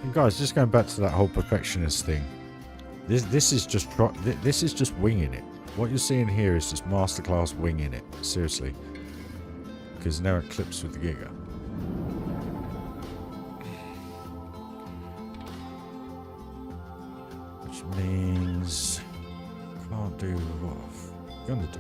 And guys, just going back to that whole perfectionist thing. This is just winging it. What you're seeing here is just masterclass winging it. Seriously. Because now it clips with the Giga. Which means can't do what I'm gonna do.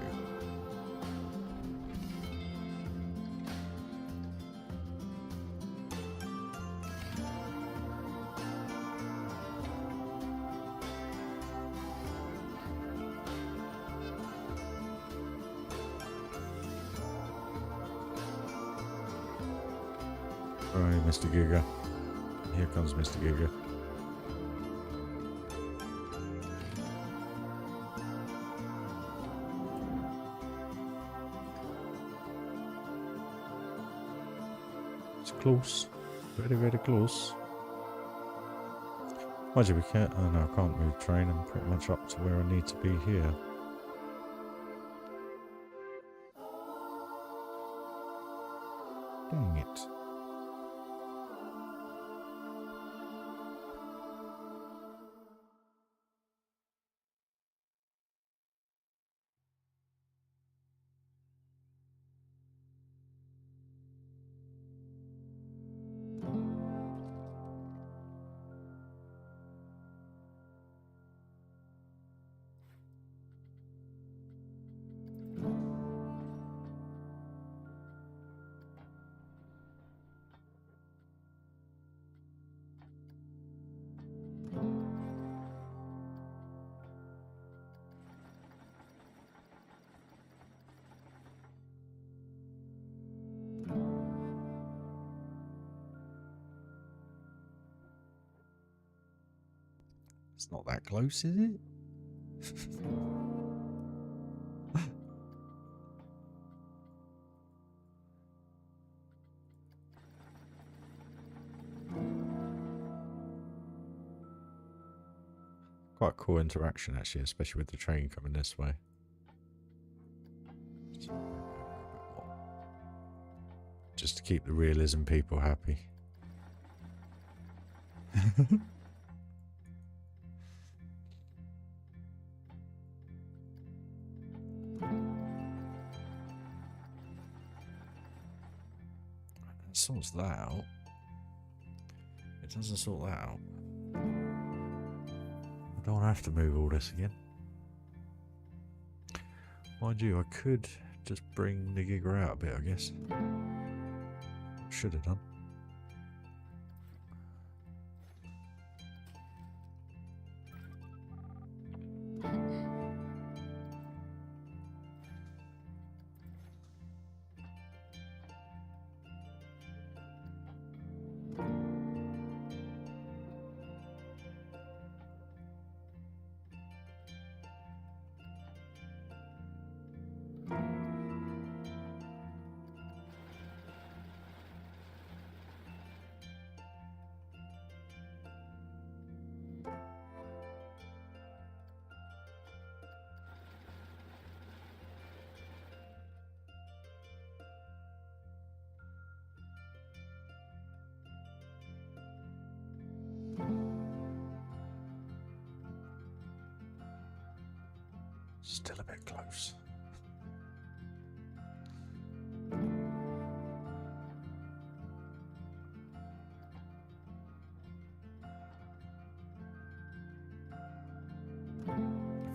Alright, Mr. Giga. Here comes Mr. Giga. It's close. Very, very close. Mind you, we can't... Oh no, I can't move train. I'm pretty much up to where I need to be here. Dang it. It's not that close, is it? Quite a cool interaction, actually, especially with the train coming this way. Just to keep the realism people happy. It sorts that out. It doesn't sort that out. I don't have to move all this again. Mind you, I could just bring the Giga out a bit, I guess. Should have done. Still a bit close.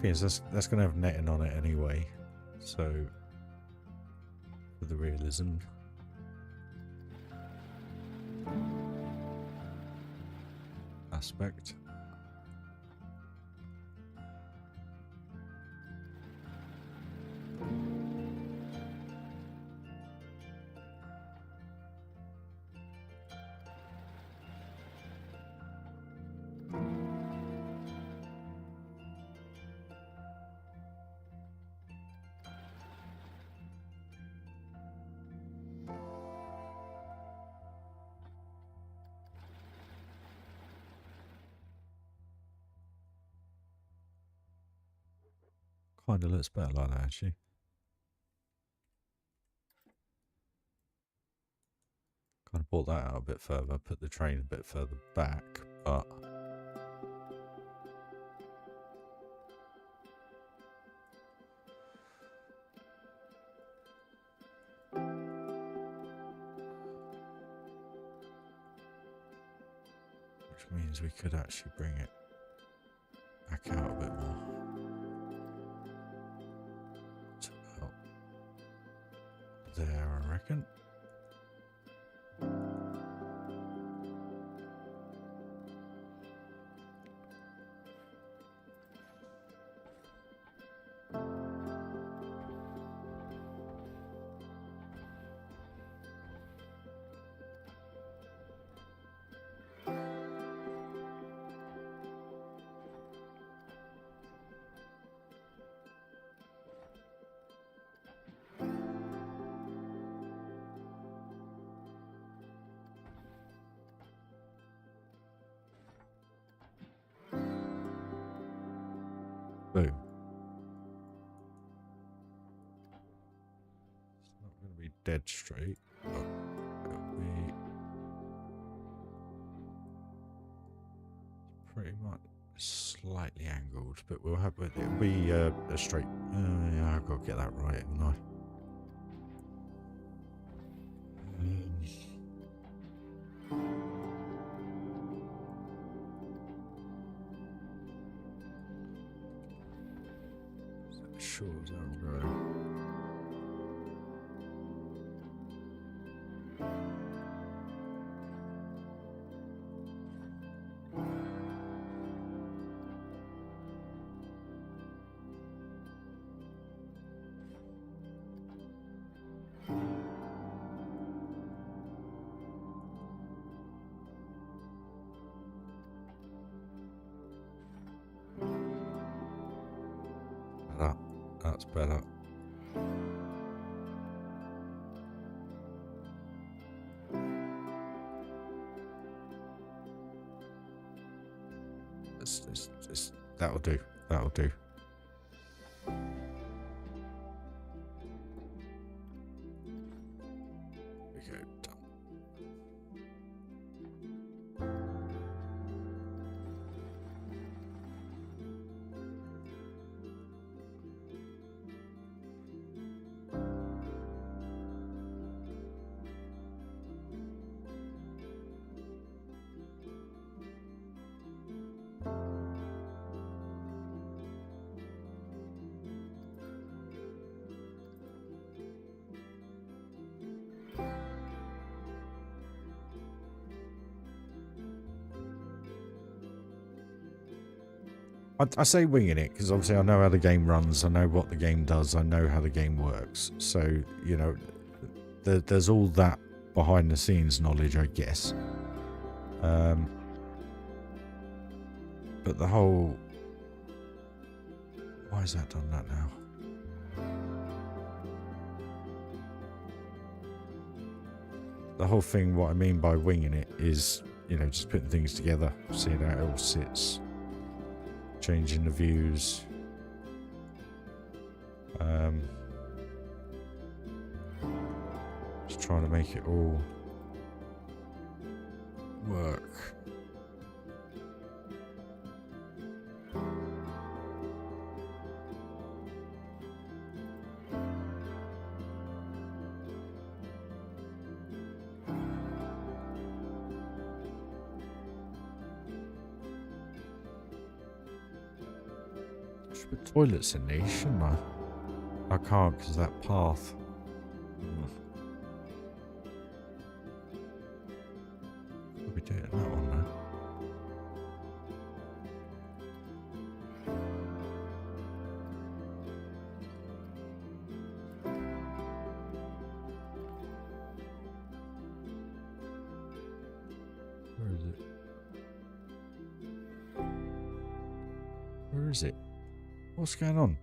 Thing is, that's going to have netting on it anyway, so for the realism. Aspect. Kind of looks better like that, actually. Kind of brought that out a bit further, put the train a bit further back, but which means we could actually bring it back out a bit more. It's about there, I reckon. Boom. It's not going to be dead straight, but it'll be pretty much slightly angled, but we'll have it. It'll be a straight. Yeah, I've got to get that right, haven't I? Sure, that'll go. That's better. That'll do. That'll do. We go. Done. I say winging it because obviously I know how the game runs, I know what the game does, I know how the game works. So, you know, there's all that behind the scenes knowledge, I guess. But the whole... Why has that done that now? The whole thing, what I mean by winging it is, you know, just putting things together, seeing how it all sits. Changing the views, just trying to make it all work. But toilets in these, shouldn't I? I can't because that path. Could be doing that one now. Where is it? Where is it? What's going on?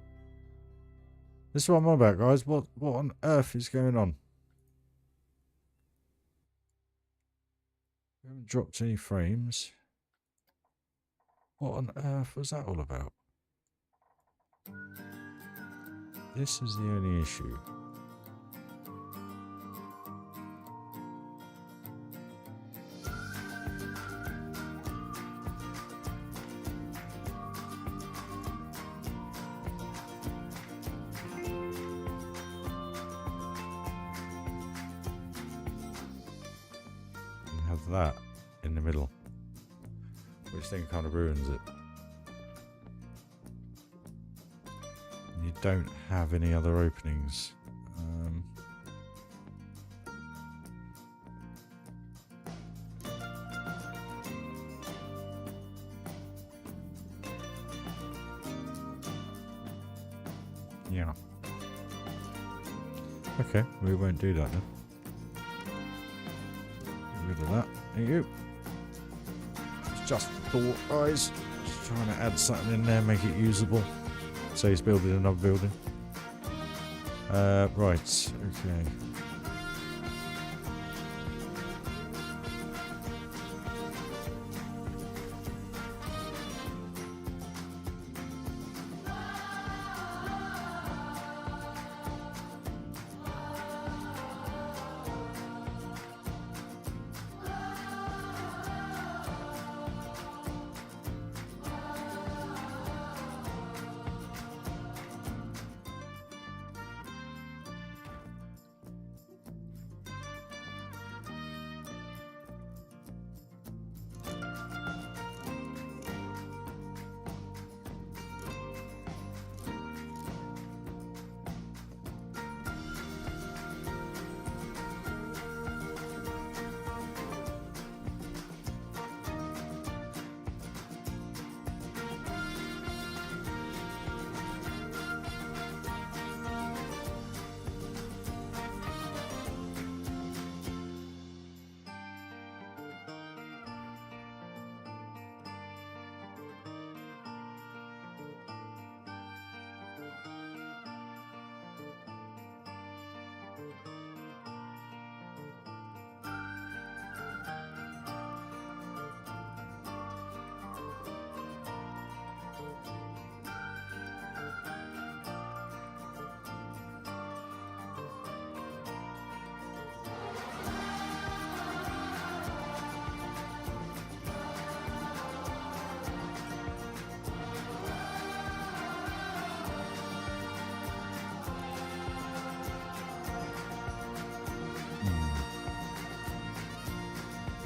This is what I'm on about, guys. What on earth is going on? We haven't dropped any frames. What on earth was that all about? This is the only issue. that in the middle, which then kind of ruins it. And you don't have any other openings. Yeah. Okay, we won't do that then. Get rid of that. There you go. It's just thought, guys. Just trying to add something in there, make it usable. So he's building another building. Right, okay.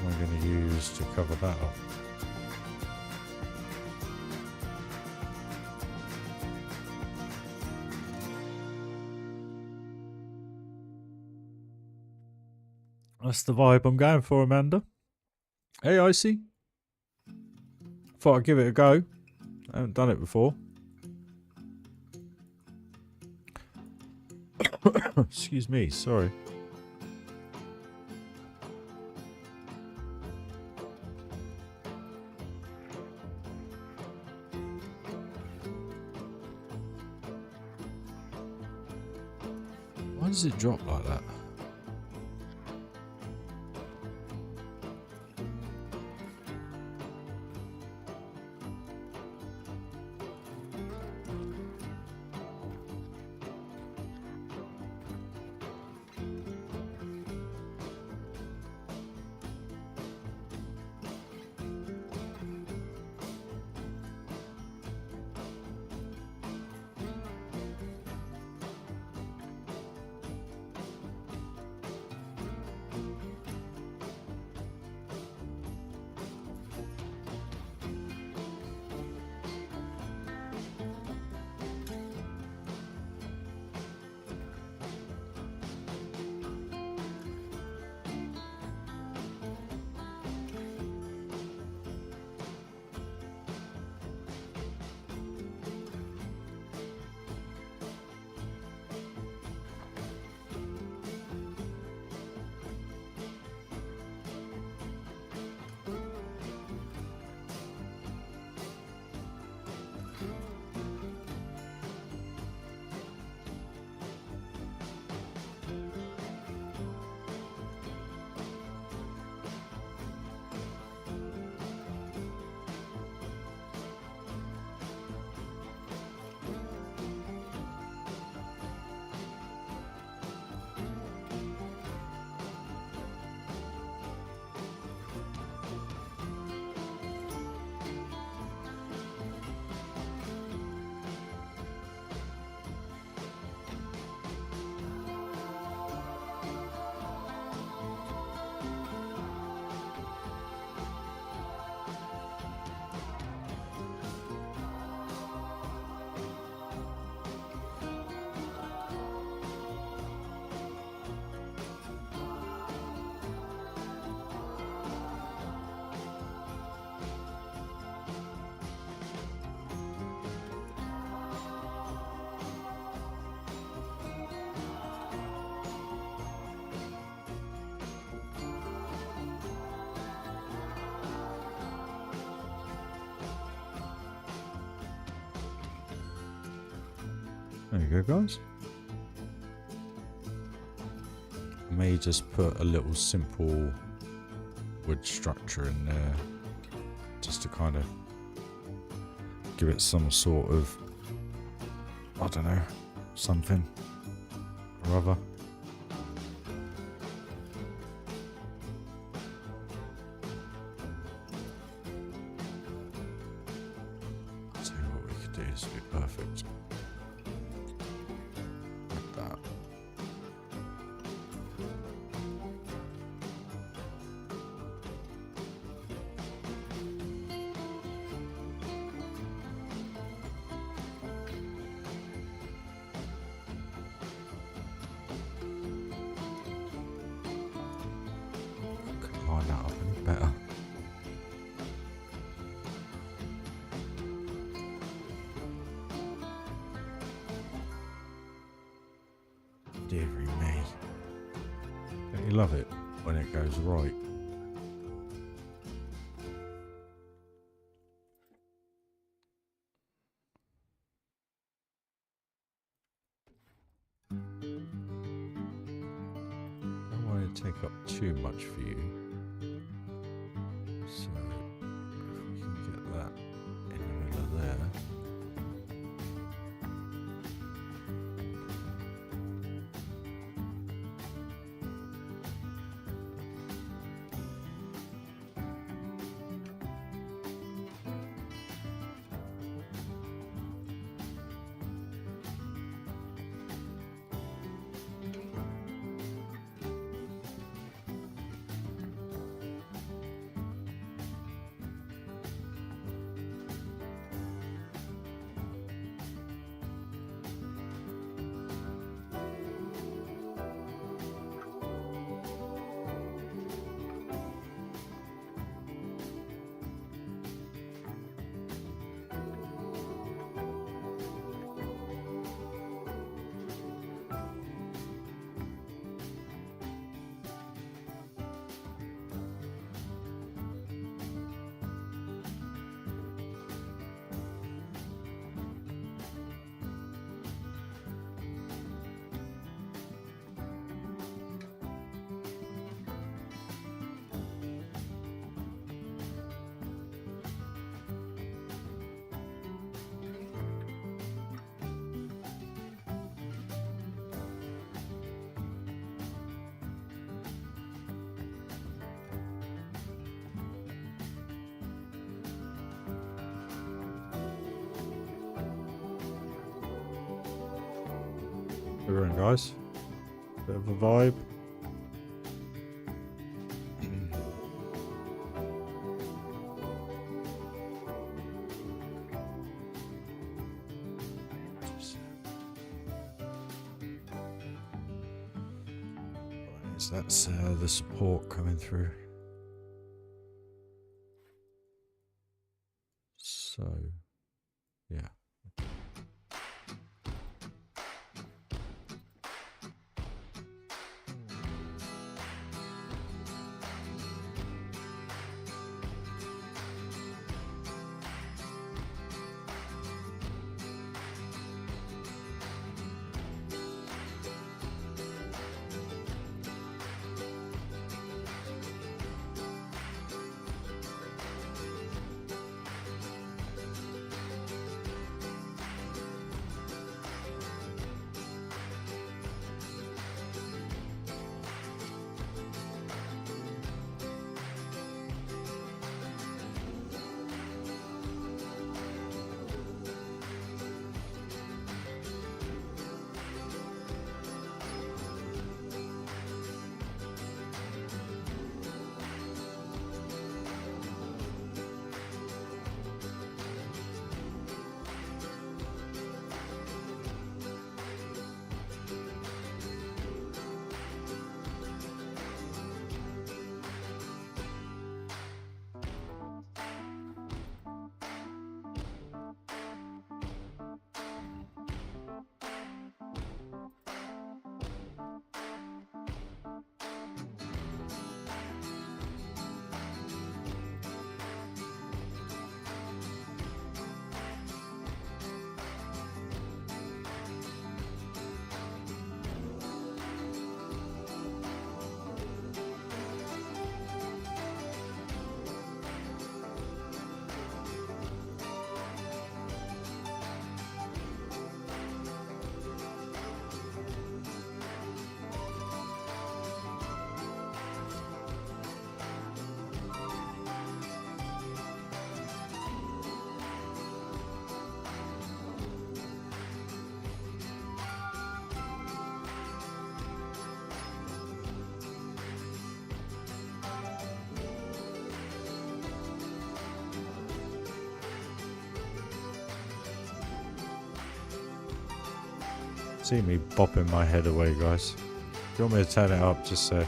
We're going to use to cover that up. That's the vibe I'm going for, Amanda. Hey, Icy. Thought I'd give it a go. I haven't done it before. Excuse me, sorry. Why does it drop like that? There you go, guys. I may just put a little simple wood structure in there just to kind of give it some sort of, I don't know, something or other. I'll tell you what we could do, this would be perfect. Like that. Line that up any better. Dearie me. Don't you love it when it goes right? Don't want to take up too much for you. So, if we can get that in the middle of there. We're in, guys. Bit of a vibe. That's the support coming through. So, yeah. See me bopping my head away, guys. Do you want me to turn it up just so?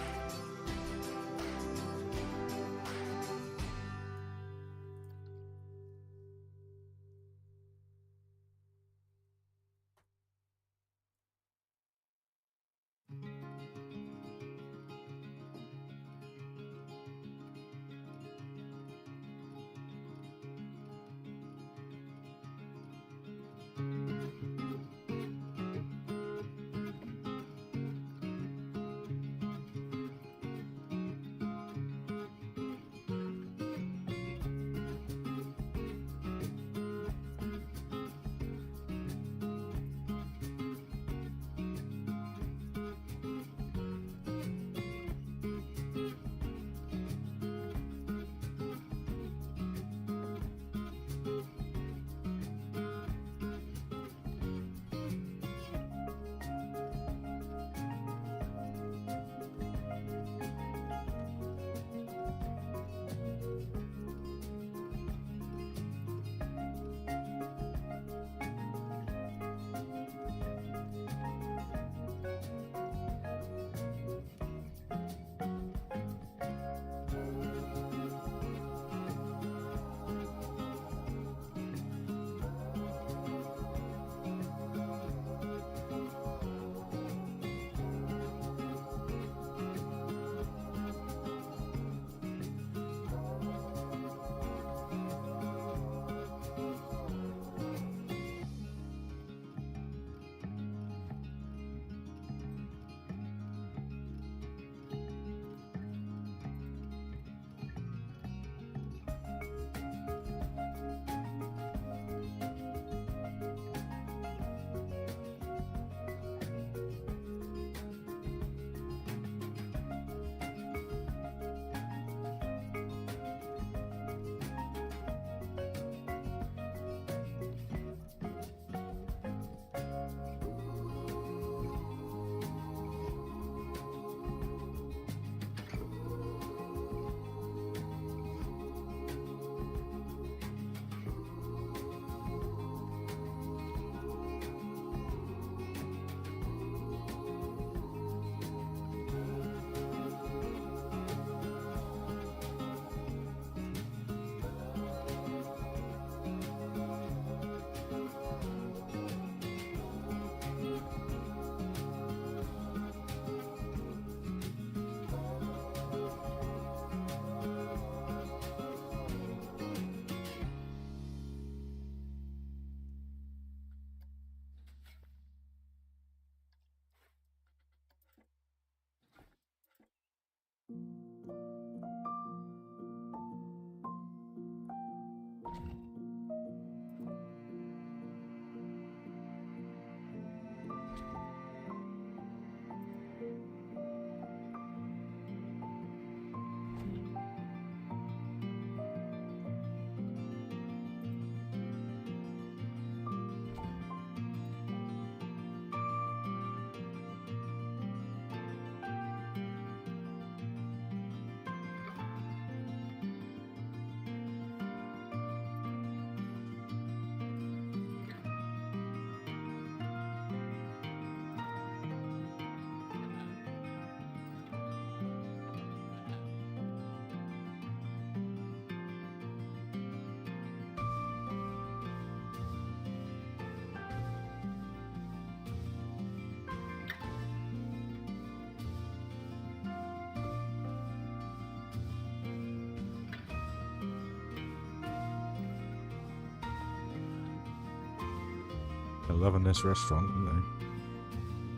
11 this restaurant, aren't they?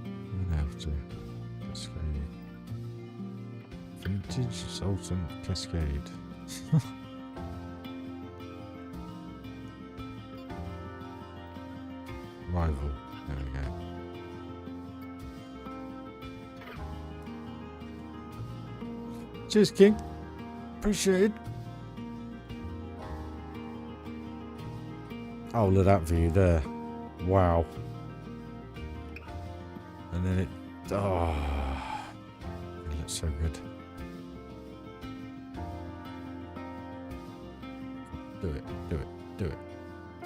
I'm gonna have to. Cascade. Vintage Sultan Cascade. Rival. There we go. Cheers, King. Appreciate it. Oh, look at that view there. Wow. And then it... Oh. It looks so good. Do it. Do it. Do it.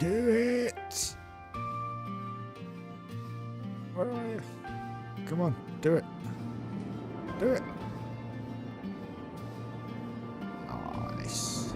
Do it! Where are you? Come on, do it. Do it. Nice.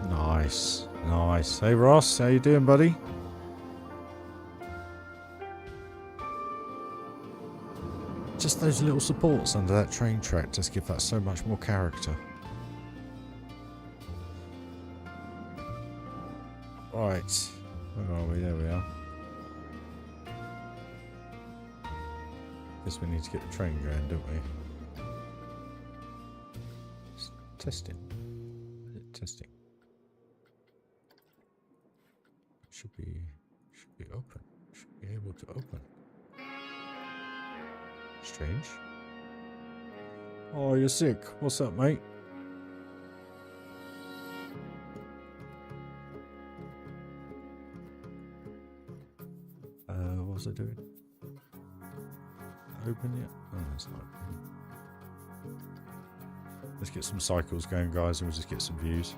Nice, nice. Hey Ross, how you doing, buddy? Just those little supports under that train track just give that so much more character. Right, where are we? There we are. Guess we need to get the train going, don't we? It's testing. Is it testing? Should be open. Should be able to open. Strange. Oh, you're sick. What's up, mate? What was I doing? Open yet? Oh, that's not open. Let's get some cycles going, guys, and we'll just get some views.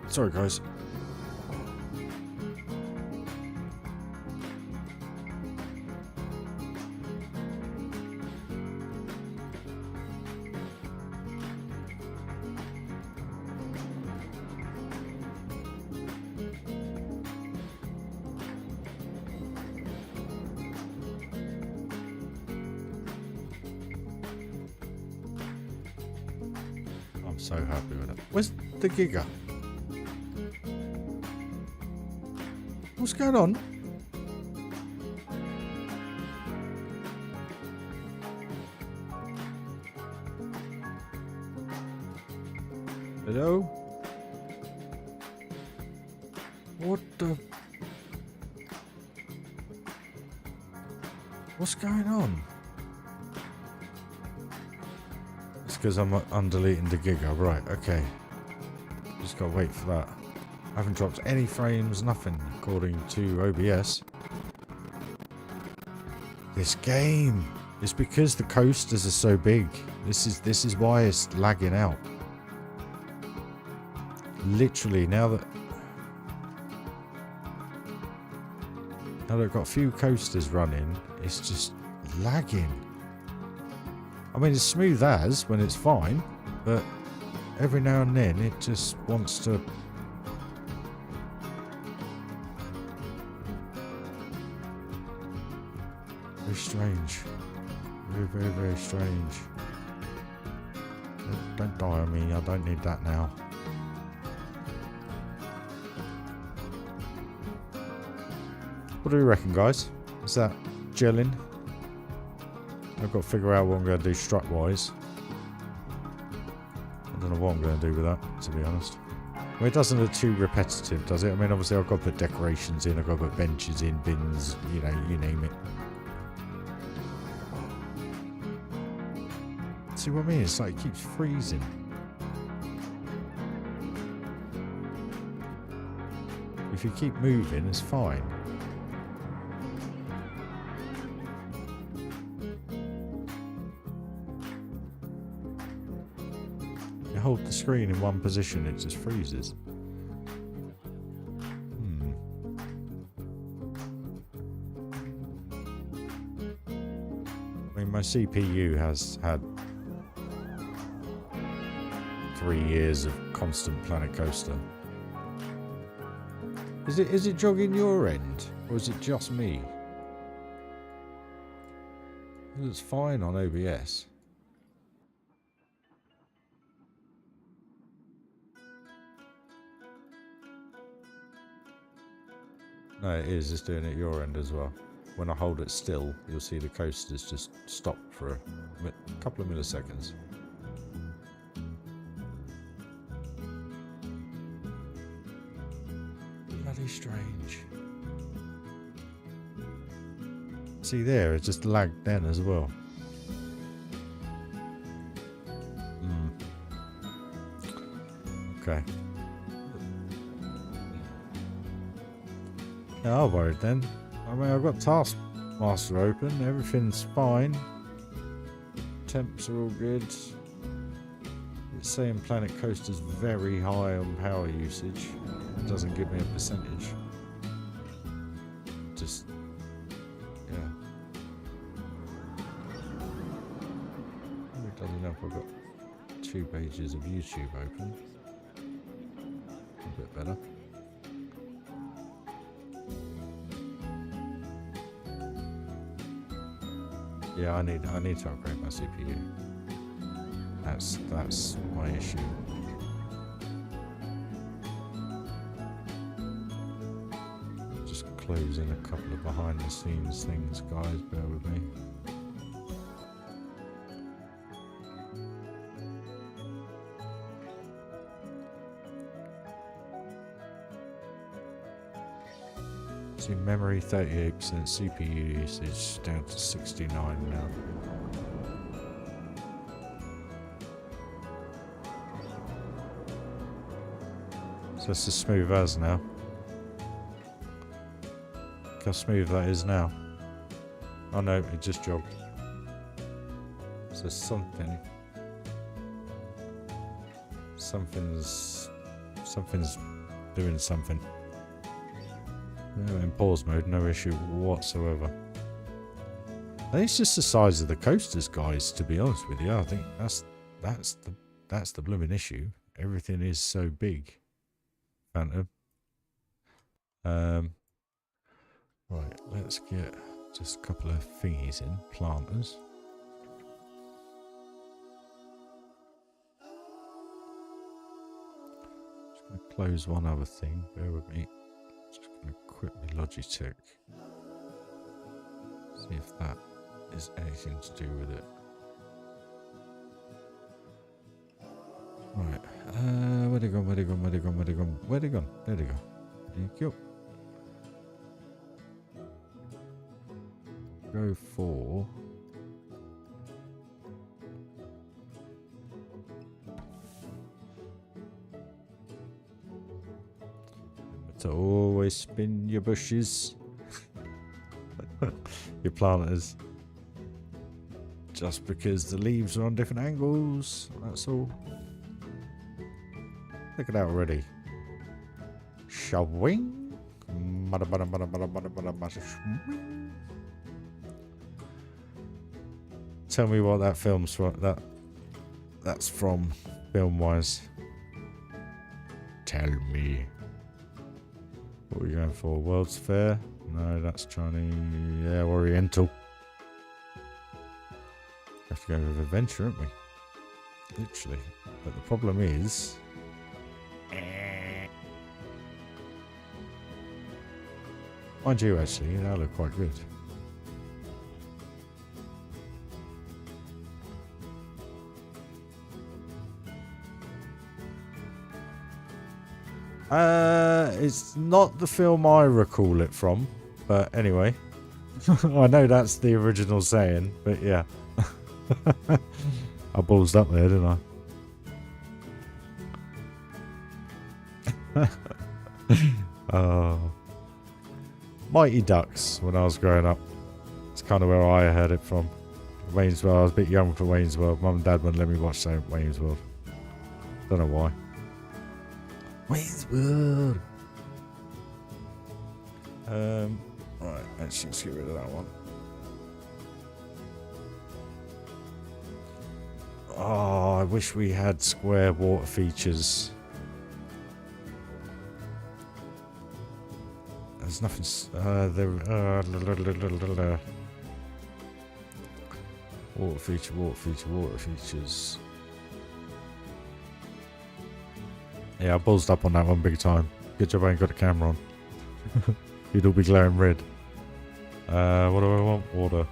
Sorry, guys. I'm so happy with it. Where's the Giga? What's going on? Hello? What the? What's going on? It's because I'm undeleting the Giga. Right, okay. Just gotta wait for that. I haven't dropped any frames, nothing, according to OBS. This game! It's because the coasters are so big. This is why it's lagging out. Literally, now that I've got a few coasters running, it's just lagging. I mean, it's smooth as when it's fine, but every now and then it just wants to. strange. Very, very, very strange. Don't die on me, I don't need that now. What do you reckon, guys? Is that gelling? I've got to figure out what I'm going to do strut-wise. I don't know what I'm going to do with that, to be honest. I mean, it doesn't look too repetitive, does it? I mean, obviously I've got to put decorations in, I've got to put benches in, bins, you know, you name it. See what I mean? It's like it keeps freezing. If you keep moving, it's fine. You hold the screen in one position, it just freezes. I mean, my CPU has had 3 years of constant Planet Coaster. Is it jogging your end, or is it just me? It's fine on OBS. No, it is. It's doing it at your end as well. When I hold it still, you'll see the coasters just stop for a couple of milliseconds. Bloody strange. See there, it just lagged then as well. Okay. Yeah, I'm worried then. I mean, I've got Taskmaster open, everything's fine. Temps are all good. It's saying Planet Coaster's very high on power usage. It doesn't give me a percentage. Just, yeah. It doesn't know if I've got 2 pages of YouTube open. A bit better. Yeah, I need to upgrade my CPU. That's my issue. Just closing a couple of behind the scenes things, guys, bear with me. See, memory 38%, CPU usage down to 69 now. So it's as smooth as now. Look how smooth that is now. Oh no, it just jogged. So something's doing something. In pause mode, no issue whatsoever. I think it's just the size of the coasters, guys, to be honest with you. I think that's the blooming issue. Everything is so big. Phantom. Right, let's get just a couple of thingies in. Planters. Just going to close one other thing. Bear with me. Just going to quit my Logitech. See if that is anything to do with it. Right. Where'd it gone? Where'd it gone? Where'd it gone? Where'd it gone? Where'd it gone? There it go. Thank you. Go for. To always spin your bushes. Your planters. Just because the leaves are on different angles. That's all. Look at that already. Showing. Tell me what that film's from. That's from film-wise. Tell me. What are we going for? World's Fair? No, that's Chinese. Yeah, Oriental. have to go with adventure, aren't we? Literally. But the problem is... Mind you, actually, they look quite good. It's not the film I recall it from, but anyway. I know that's the original saying, but yeah. I ballsed up there, didn't I? Mighty Ducks, when I was growing up. It's kind of where I heard it from. Wayne's World. I was a bit young for Wayne's World. Mum and Dad wouldn't let me watch Wayne's World. Don't know why. Wayne's World. Right, actually, let's get rid of that one. Oh, I wish we had square water features. There's nothing. Water features. Yeah, I buzzed up on that one big time. Good job I ain't got the camera on. You'd all be glowing red. What do I want? Water.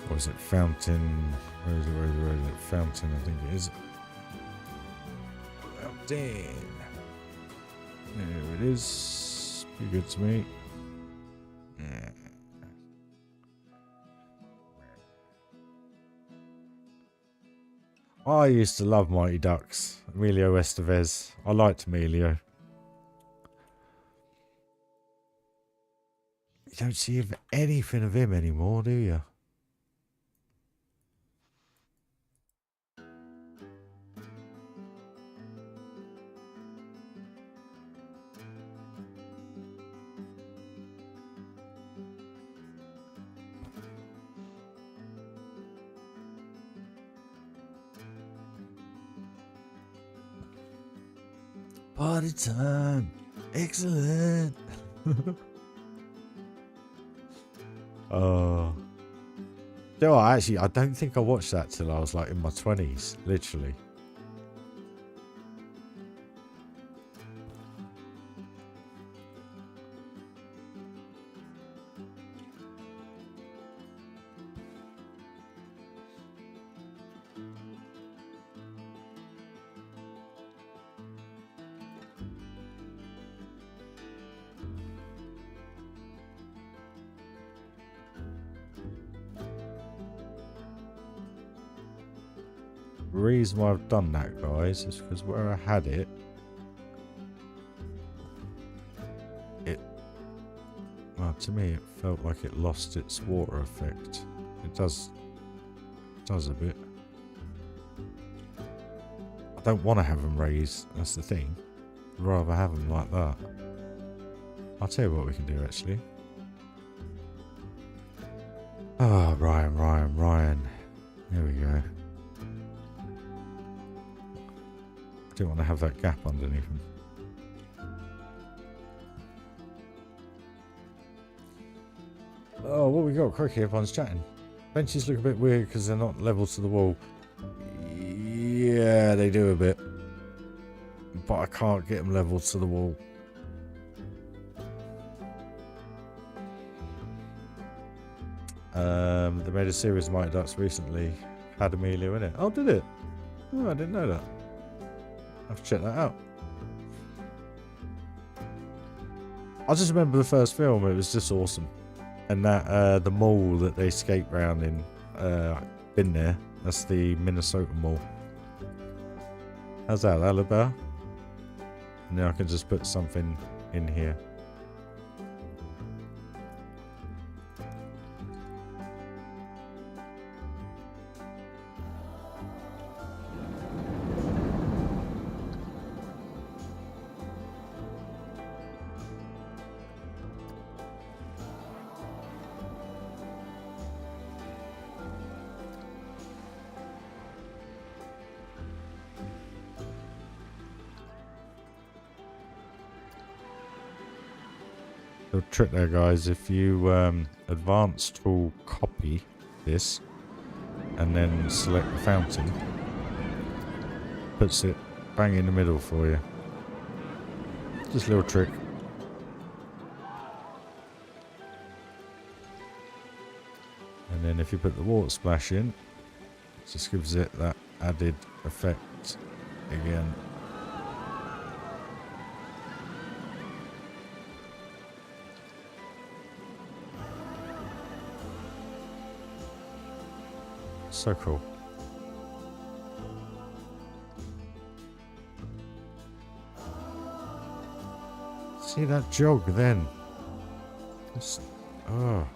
What is it? Fountain. Where is it? Fountain, I think it is. Fountain. There it is. Be good to me. Yeah. I used to love Mighty Ducks. Emilio Estevez. I liked Emilio. You don't see anything of him anymore, do you? Party time. Excellent. Oh. You know what, actually, I don't think I watched that till I was like in my 20s, literally. The reason why I've done that, guys, is because where I had it, well, to me, it felt like it lost its water effect. It does a bit. I don't want to have them raised. That's the thing. I'd rather have them like that. I'll tell you what we can do, actually. Ah, oh, Ryan. There we go. I don't want to have that gap underneath them. Oh, what we got? Quickly, everyone's chatting. Benches look a bit weird because they're not level to the wall. Yeah, they do a bit. But I can't get them level to the wall. They made a series of Mighty Ducks recently. Had Emilio in it. Oh, did it? Oh, I didn't know that. I have to check that out. I just remember the first film. It was just awesome. And that the mall that they skate round in, been there. That's the Minnesota Mall. How's that? That look better? Now I can just put something in here. The trick there, guys, if you advance tool copy this, and then select the fountain. Puts it bang in the middle for you. Just a little trick. And then if you put the water splash in, it just gives it that added effect again. So cool. See that jog then? Just, oh.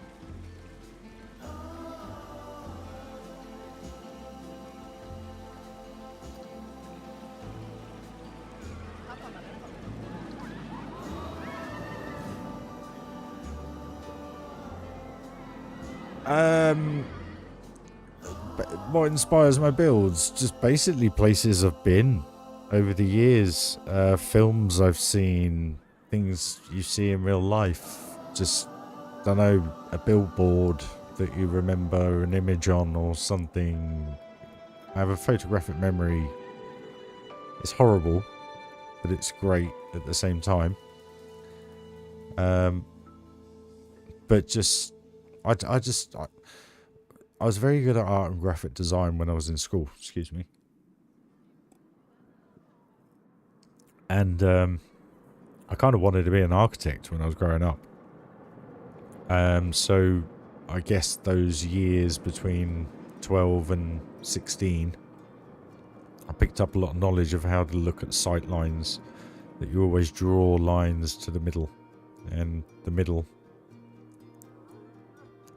What inspires my builds? Just basically places I've been over the years, films I've seen, things you see in real life. Just, don't know, a billboard that you remember an image on or something. I have a photographic memory. It's horrible, but it's great at the same time. But just, I was very good at art and graphic design when I was in school, excuse me. And I kind of wanted to be an architect when I was growing up. So I guess those years between 12 and 16, I picked up a lot of knowledge of how to look at sight lines, that you always draw lines to the middle. And the middle,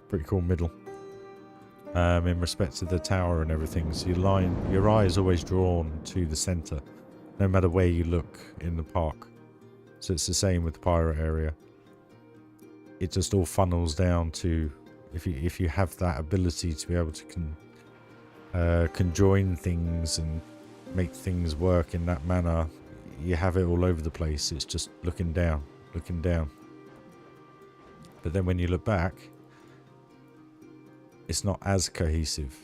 pretty cool middle. In respect to the tower and everything, so your eye is always drawn to the center, no matter where you look in the park. So it's the same with the pirate area. It just all funnels down to, if you have that ability to be able to conjoin things and make things work in that manner, you have it all over the place. It's just looking down, looking down. But then when you look back, it's not as cohesive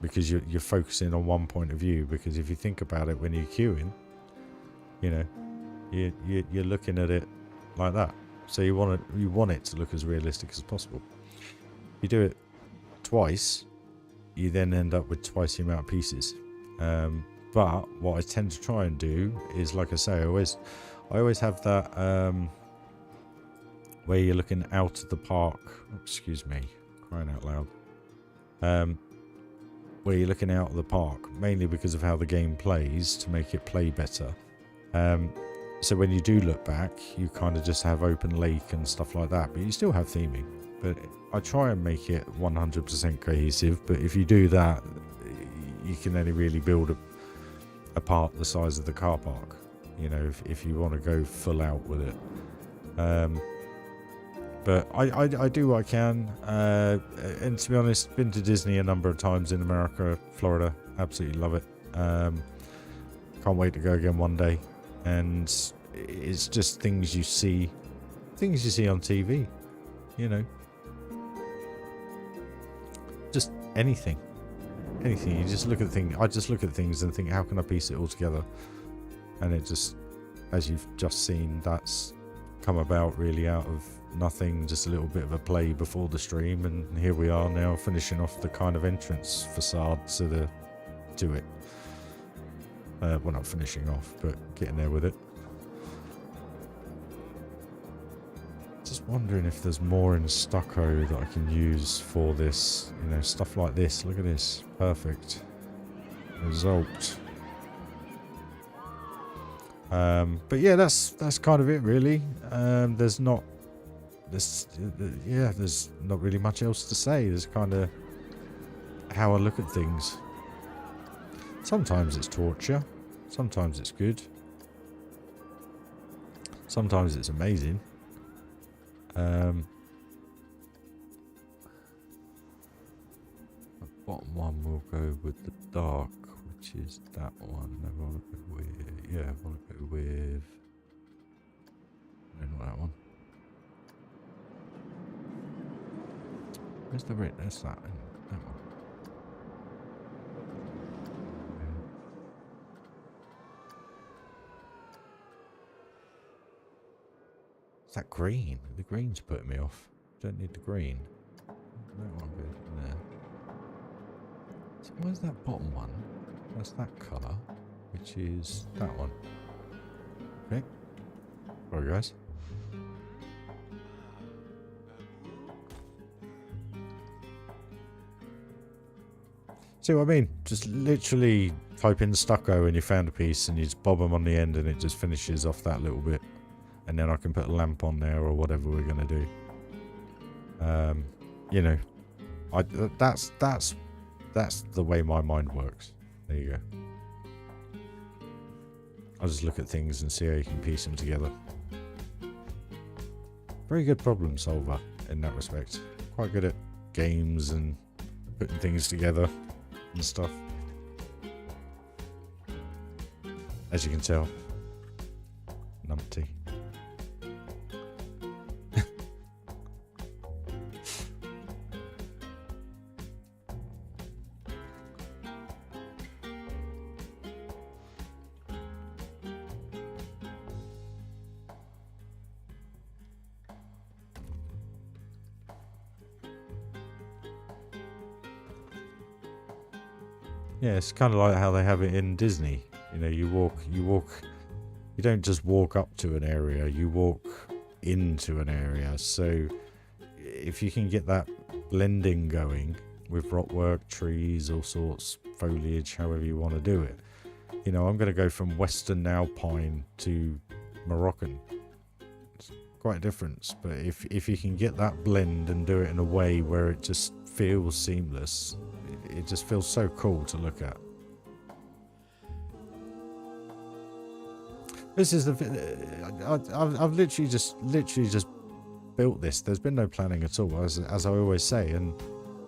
because you're focusing on one point of view. Because if you think about it, when you're queuing, you know, you're looking at it like that. So you want it to look as realistic as possible. If you do it twice, you then end up with twice the amount of pieces. But what I tend to try and do is, like I say, I always have that where you're looking out of the park. Excuse me. Crying out loud. Where you're looking out of the park, mainly because of how the game plays, to make it play better. So when you do look back, you kind of just have open lake and stuff like that, but you still have theming. But I try and make it 100% cohesive, but if you do that, you can only really build a part the size of the car park, you know, if you want to go full out with it. But I do what I can, and to be honest, been to Disney a number of times in America, Florida, absolutely love it. Can't wait to go again one day. And it's just things you see on TV, you know, just anything. You just look at things. I just look at things and think, how can I piece it all together? And it just, as you've just seen, that's come about really out of nothing, just a little bit of a play before the stream, and here we are now finishing off the kind of entrance facade to it. Well, not finishing off, but getting there with it. Just wondering if there's more in stucco that I can use for this, you know, stuff like this. Look at this, perfect result. But yeah, that's kind of it really. There's not really much else to say. There's kind of how I look at things. Sometimes it's torture, sometimes it's good, sometimes it's amazing. The bottom one will go with the dark, which is that one. I want to go with, yeah, I want to go with, no, not that one. Where's the red? That's that one. Is that green? The green's putting me off. Don't need the green. That one bit in there. So where's that bottom one? That's that colour, which is that one. Okay. Sorry, guys. See what I mean? Just literally type in stucco and you found a piece and you just bob them on the end and it just finishes off that little bit. And then I can put a lamp on there or whatever we're going to do. You know, that's the way my mind works. There you go. I'll just look at things and see how you can piece them together. Very good problem solver in that respect. Quite good at games and putting things together and stuff. As you can tell. Numpty. Yeah, it's kind of like how they have it in Disney. You know, you walk, you don't just walk up to an area, you walk into an area. So if you can get that blending going with rock work, trees, all sorts, foliage, however you want to do it. You know, I'm going to go from Western Alpine to Moroccan. It's quite a difference, but if you can get that blend and do it in a way where it just feels seamless, it just feels so cool to look at. This is the I've literally just built this. There's been no planning at all, as I always say. And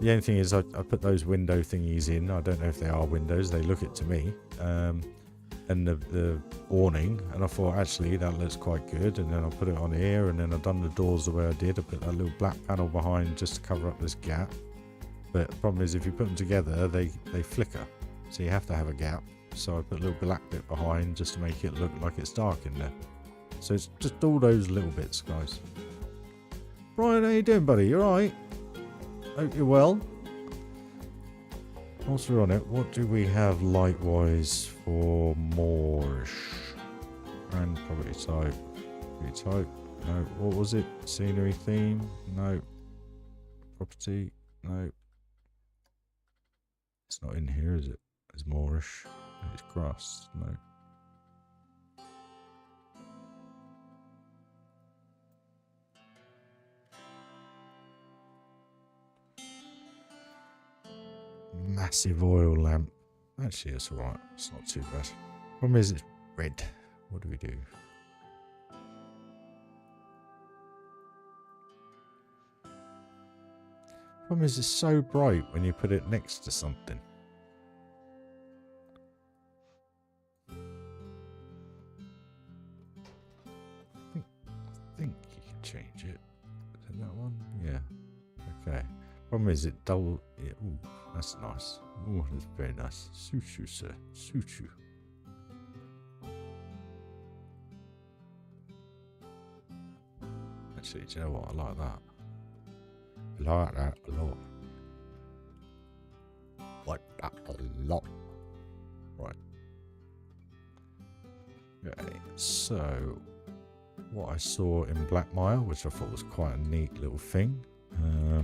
the only thing is, I put those window thingies in. I don't know if they are windows. They look it to me. And the awning. And I thought actually that looks quite good. And then I put it on here. And then I've done the doors the way I did. I put that little black panel behind just to cover up this gap. But the problem is, if you put them together, they flicker. So you have to have a gap. So I put a little black bit behind just to make it look like it's dark in there. So it's just all those little bits, guys. Brian, how you doing, buddy? You alright? Hope you're well. Whilst we're on it, what do we have likewise for Moorish? And property type. Property type. No. What was it? Scenery theme? No. Property? No. It's not in here, is it? It's Moorish. It's grass. No. Massive oil lamp. Actually, it's alright. It's not too bad. Problem is, it's red. What do we do? Problem is, it's so bright when you put it next to something. I think you can change it. Is it that one? Yeah. Okay. Problem is, it double. Yeah, ooh, that's nice. Oh, that's very nice. Suit you, sir. Suit you. Actually, do you know what? I like that. I like that a lot. Like that a lot. Right. Okay, so what I saw in Blackmire, which I thought was quite a neat little thing. I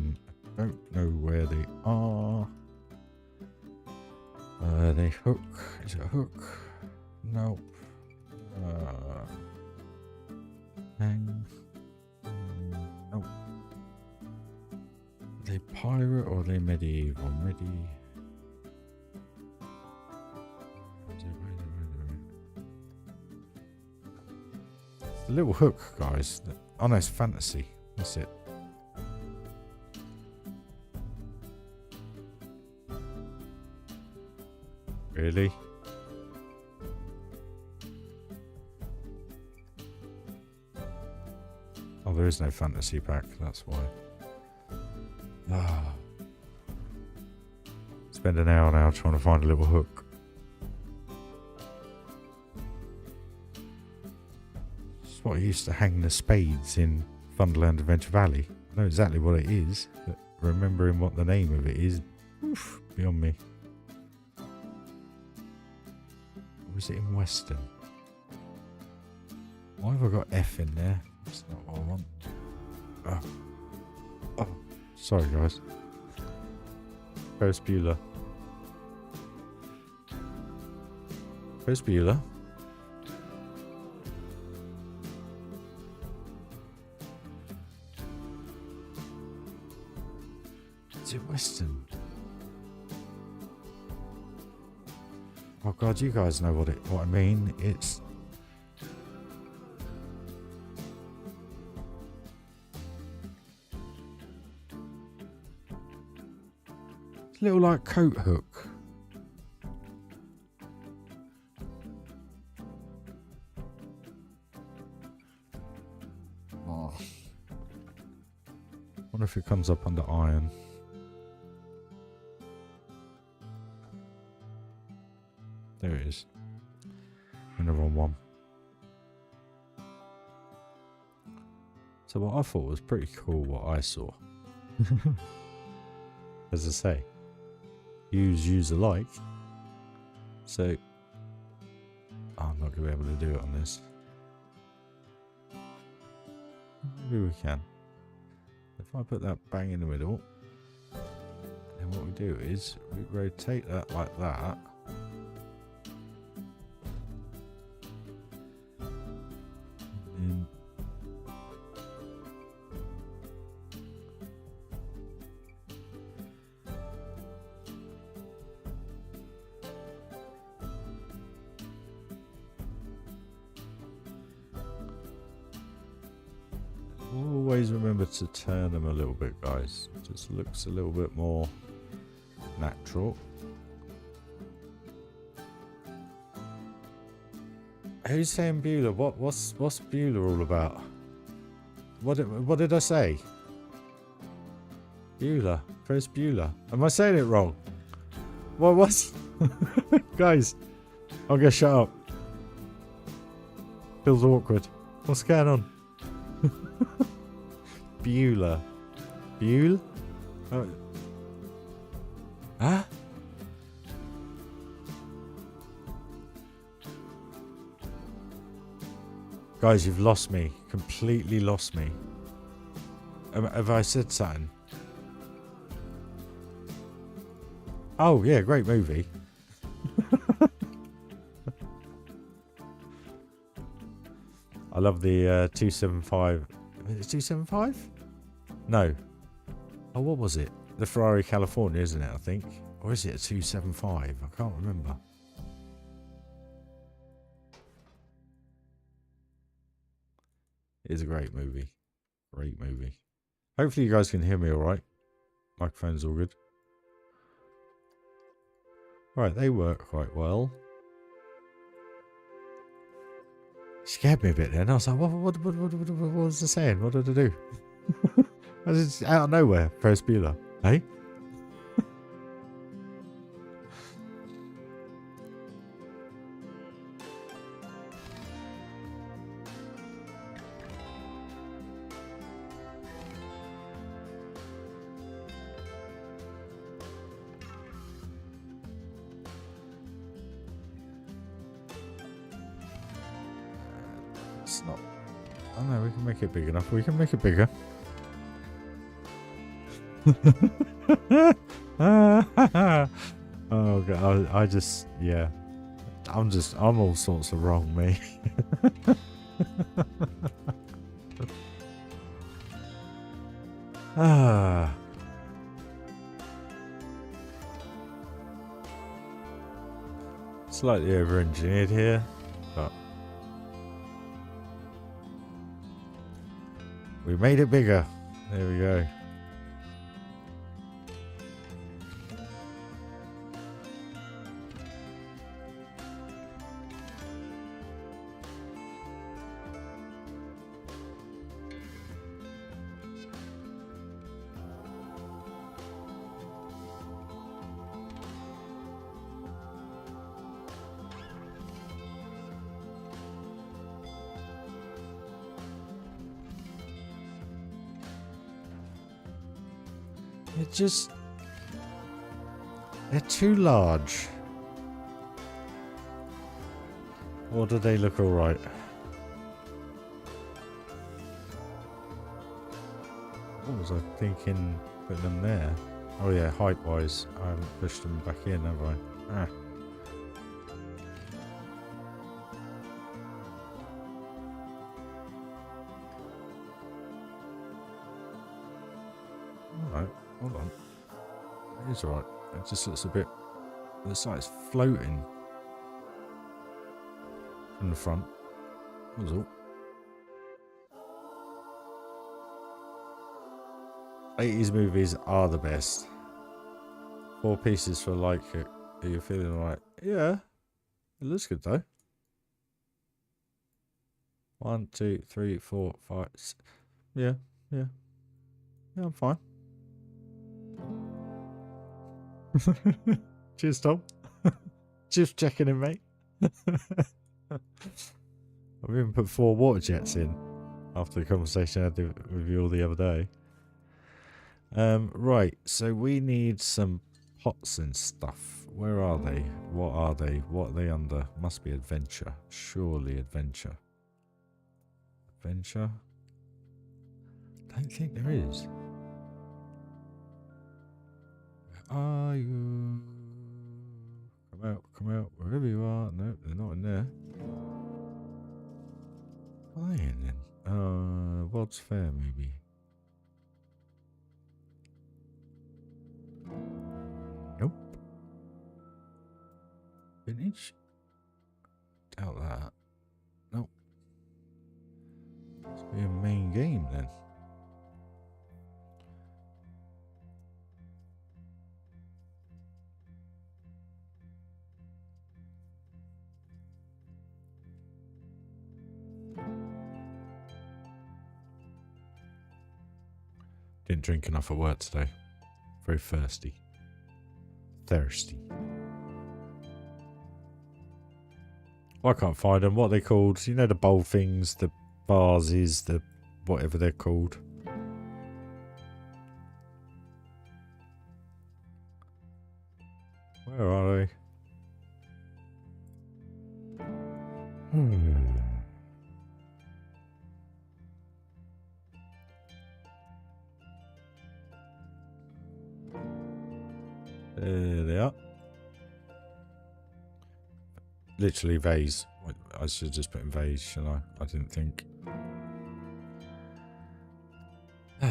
don't know where they are. They hook. Is it a hook? Nope. Hang. Nope. Are they pirate or are they medieval? The little hook, guys. Oh no, it's fantasy. That's it. Really? Oh, there is no fantasy pack, that's why. Ah. Spend an hour now trying to find a little hook. That's what what I used to hang the spades in Funderland Adventure Valley. I know exactly what it is, but remembering what the name of it is, oof, beyond me. Or was it in Western? Why have I got F in there? That's not what I want. Oh, sorry guys. Ferris Bueller. Ferris Bueller. Is it Western? Oh god, you guys know what I mean. It's a little like coat hook. Oh. Wonder if it comes up under iron. There it is. In the wrong one. So what I thought was pretty cool what I saw. As I say, use alike. So I'm not going to be able to do it on this. Maybe we can. If I put that bang in the middle, then what we do is we rotate that like that. And always remember to turn them a little bit, guys. It just looks a little bit more natural. Who's saying Bueller? What's Bueller all about? What did I say? Bueller, Ferris Bueller. Am I saying it wrong? What was? Guys, I'm gonna shut up. Feels awkward. What's going on? Bueller. Buell? Oh. Huh? Guys, you've lost me. Completely lost me. Have I said something? Oh, yeah, great movie. I love the 275. Is it 275? No. Oh, what was it? The Ferrari California, isn't it, I think? Or is it a 275? I can't remember. It is a great movie. Great movie. Hopefully you guys can hear me alright. Microphone's all good. Right, they work quite well. Scared me a bit then. I was like, what was I saying? What did I do? I was just out of nowhere. Ferris Bueller. Hey? It's not. Oh no, we can make it big enough. We can make it bigger. Oh god, I just, yeah. I'm all sorts of wrong, me. Ah. Slightly over-engineered here, but we made it bigger. There we go. They're too large. Or do they look alright? What was I thinking putting them there? Oh yeah, height-wise, I haven't pushed them back in, have I? Ah. Alright, hold on. It is alright. It just looks a bit... It looks like it's floating from the front. That was all. 80s movies are the best. 4 pieces for like it. Are you feeling alright? Yeah. It looks good though. 1, 2, 3, 4, 5. Yeah, yeah. Yeah, I'm fine. Cheers, Tom. Just checking in, mate. I've even put 4 water jets in after the conversation I had with you all the other day. Right, so we need some pots and stuff. Where are they? What are they? What are they under? Must be adventure. Surely adventure. Adventure? Don't think there is. Where are you? Come out, wherever you are. No, they're not in there. What are they in then? World's Fair, maybe. Nope. Vintage? Doubt that. Nope. Must be a main game then. Didn't drink enough at work today. Very thirsty. I can't find them. What are they called? You know the bowl things, the vases, the whatever they're called. Where are they? There they are. Literally vase. I should just put in vase, shouldn't I? I didn't think. Go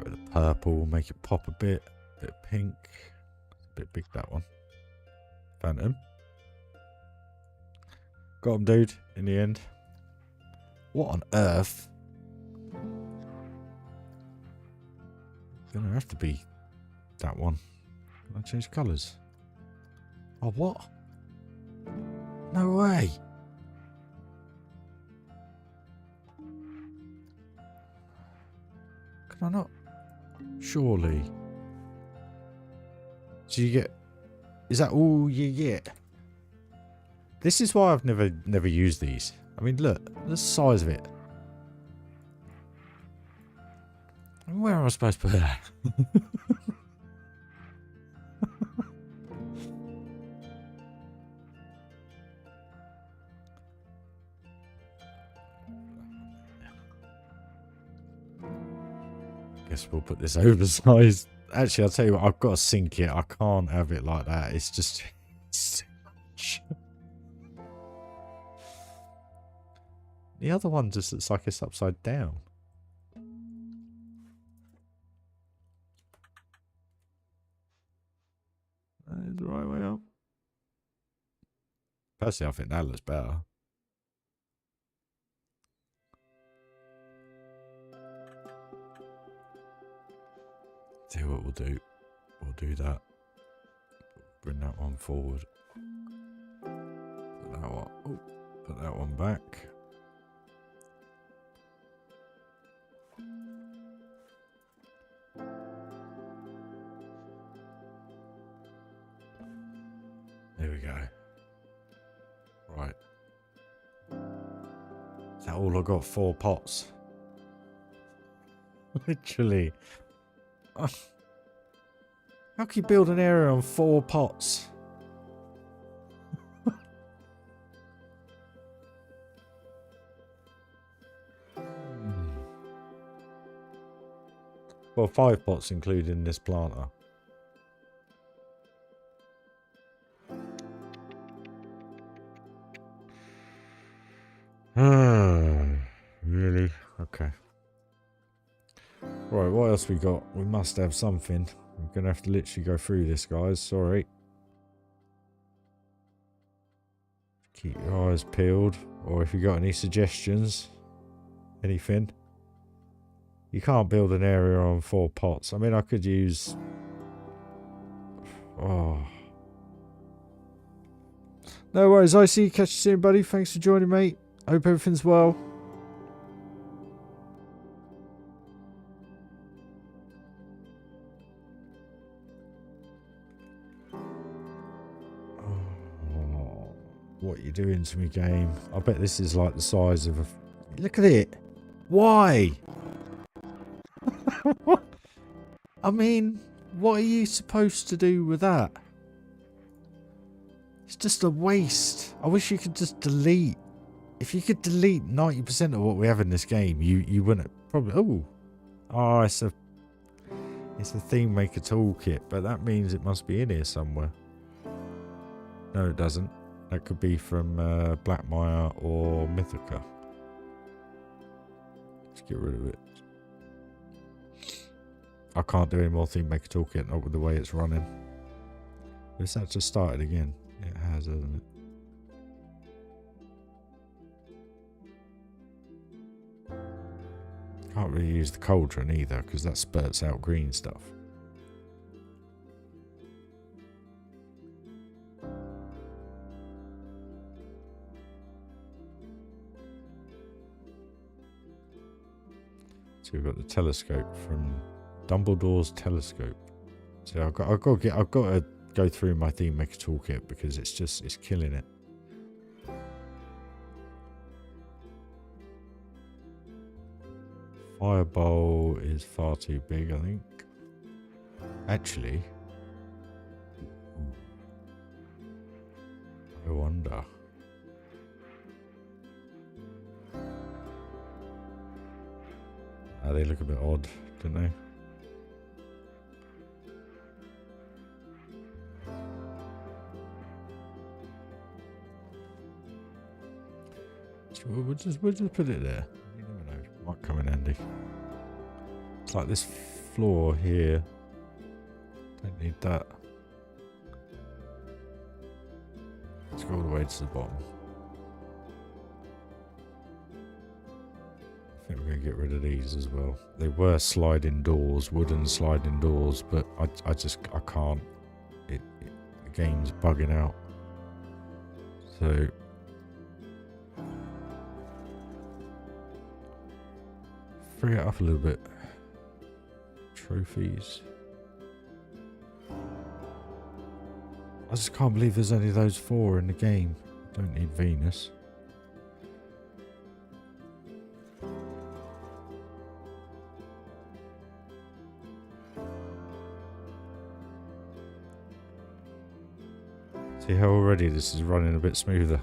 with the purple, make it pop a bit. Bit of pink. A bit big, that one. Phantom. Got him, dude, in the end. What on earth? Gonna have to be that one. Can I change colours? Oh, what? No way. Can I not? Surely. So you get... Is that all you get? This is why I've never used these. I mean, look. The size of it. Where am I supposed to put that? Guess we'll put this oversized. Actually, I'll tell you what, I've got to sink it. I can't have it like that. It's just it's too much. The other one just looks like it's upside down. That is the right way up. Personally, I think that looks better. Tell you what we'll do. We'll do that. Bring that one forward. Put that one. Oh, put that one back. There we go. Right. Is that all I got? 4 pots. Literally. How can you build an area on 4 pots? Well, 5 pots including this planter. Really? Okay. Right, what else we got? We must have something. I'm going to have to literally go through this, guys. Sorry. Keep your eyes peeled. Or if you got any suggestions. Anything. You can't build an area on 4 pots. I mean, I could use... Oh. No worries, I see you. Catch you soon, buddy. Thanks for joining, mate. Hope everything's well. What are you doing to me, game? I bet this is like the size of a... Look at it. Why? What? I mean, what are you supposed to do with that? It's just a waste. I wish you could just delete. If you could delete 90% of what we have in this game, you wouldn't probably... Oh, it's a theme maker toolkit, but that means it must be in here somewhere. No, it doesn't. That could be from Blackmire or Mythica. Let's get rid of it. I can't do any more theme maker toolkit, not with the way it's running. It's that just started again. It has, hasn't it? Can't really use the cauldron either because that spurts out green stuff. So we've got the telescope from Dumbledore's telescope. So I've got to go through my theme maker toolkit because it's killing it. Fireball is far too big, I think. Actually, I wonder. They look a bit odd, don't they? So we'll just put it there. You never know, it might come in handy. It's like this floor here. Don't need that. Let's go all the way to the bottom. I think we're going to get rid of these as well. They were sliding doors, wooden sliding doors, but I can't. The game's bugging out. So free it up a little bit. Trophies. I just can't believe there's only those 4 in the game. Don't need Venus. See how already this is running a bit smoother?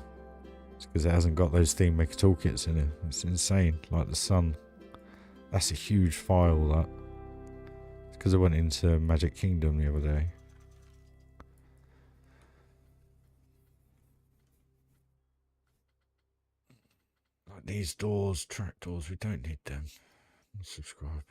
It's because it hasn't got those theme maker toolkits in it. It's insane, like the sun. That's a huge file, that. It's because I went into Magic Kingdom the other day. Like these doors, trapdoors, we don't need them. Subscribe.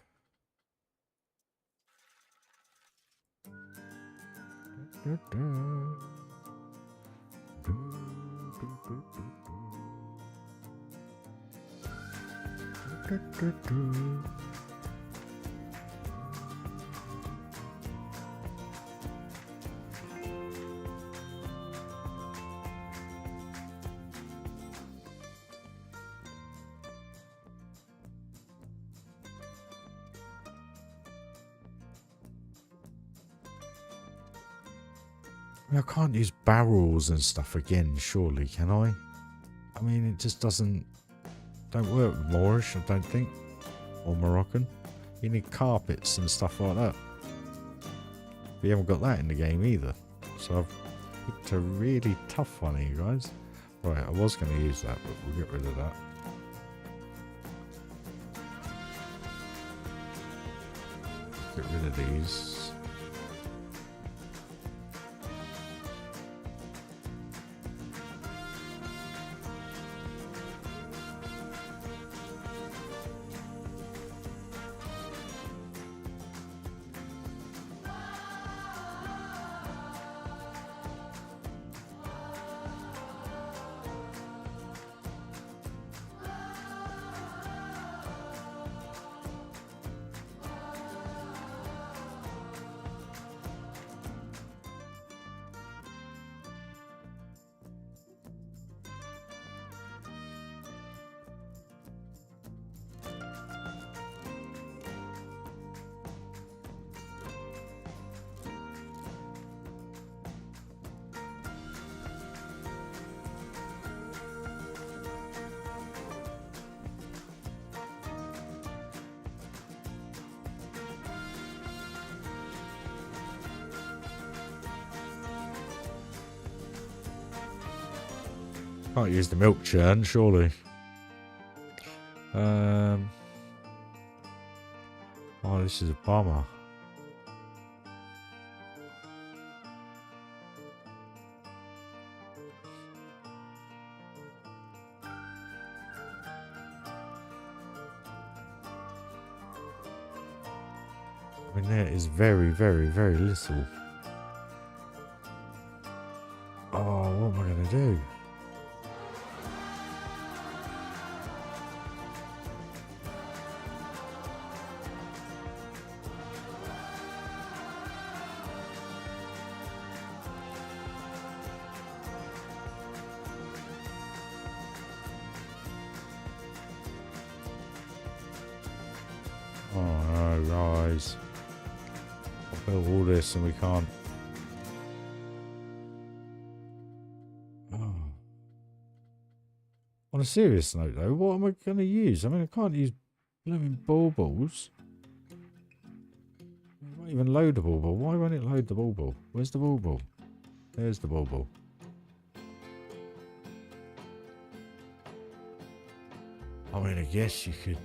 I can't use barrels and stuff again, surely, can I? I mean, it just doesn't Don't work with Moorish, I don't think. Or Moroccan. You need carpets and stuff like that. We haven't got that in the game either. So I've picked a really tough one here, guys. Right, I was going to use that, but we'll get rid of that. Get rid of these. Can't use the milk churn, surely. Oh, this is a bummer. I mean, there is very, very, very little. Oh, what am I going to do? Oh no, guys. I've built all this and we can't. Oh. On a serious note though, what am I going to use? I mean, I can't use blooming baubles. It won't even load the bauble. Why won't it load the bauble? Where's the bauble? There's the bauble. I mean, I guess you could.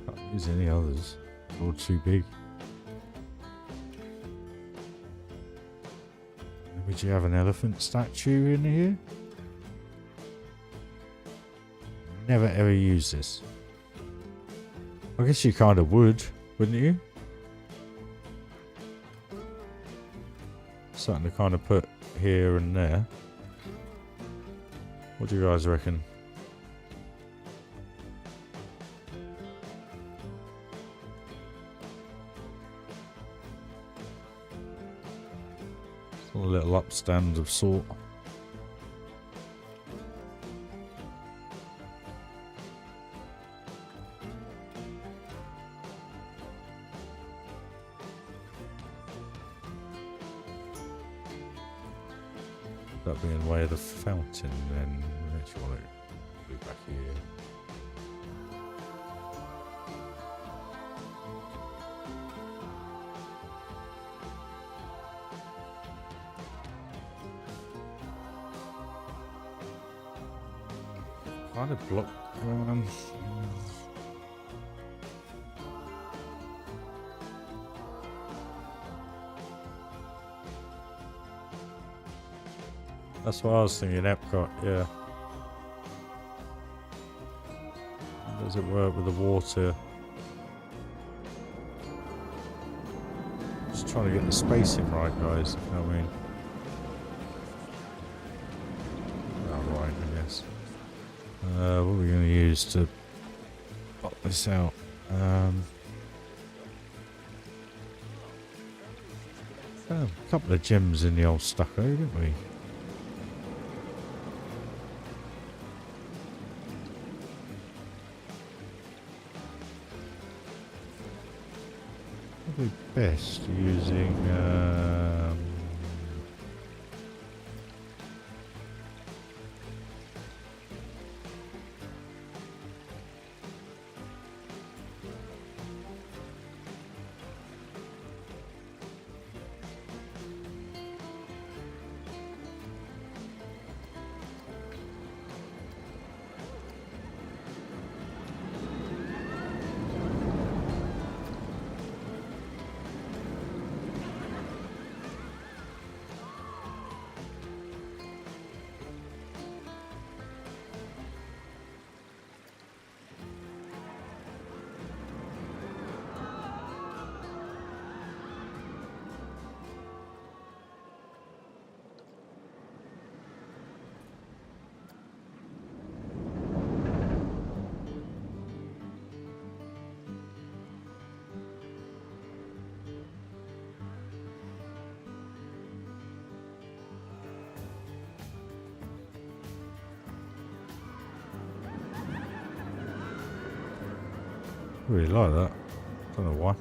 Can't use any others. All too big. Would you have an elephant statue in here? Never ever use this. I guess you kind of would, wouldn't you? Something to kind of put here and there. What do you guys reckon? A little upstand of sort. That being way of the fountain, then actually want to go back here. Kind of block. That's what I was thinking, Epcot, yeah. How does it work with the water? Just trying to get the spacing right, guys, if you know what I mean. Oh, right, I guess. What are we going to use to pop this out? A couple of gems in the old stucco, didn't we? Probably best using I really like that. Don't know why.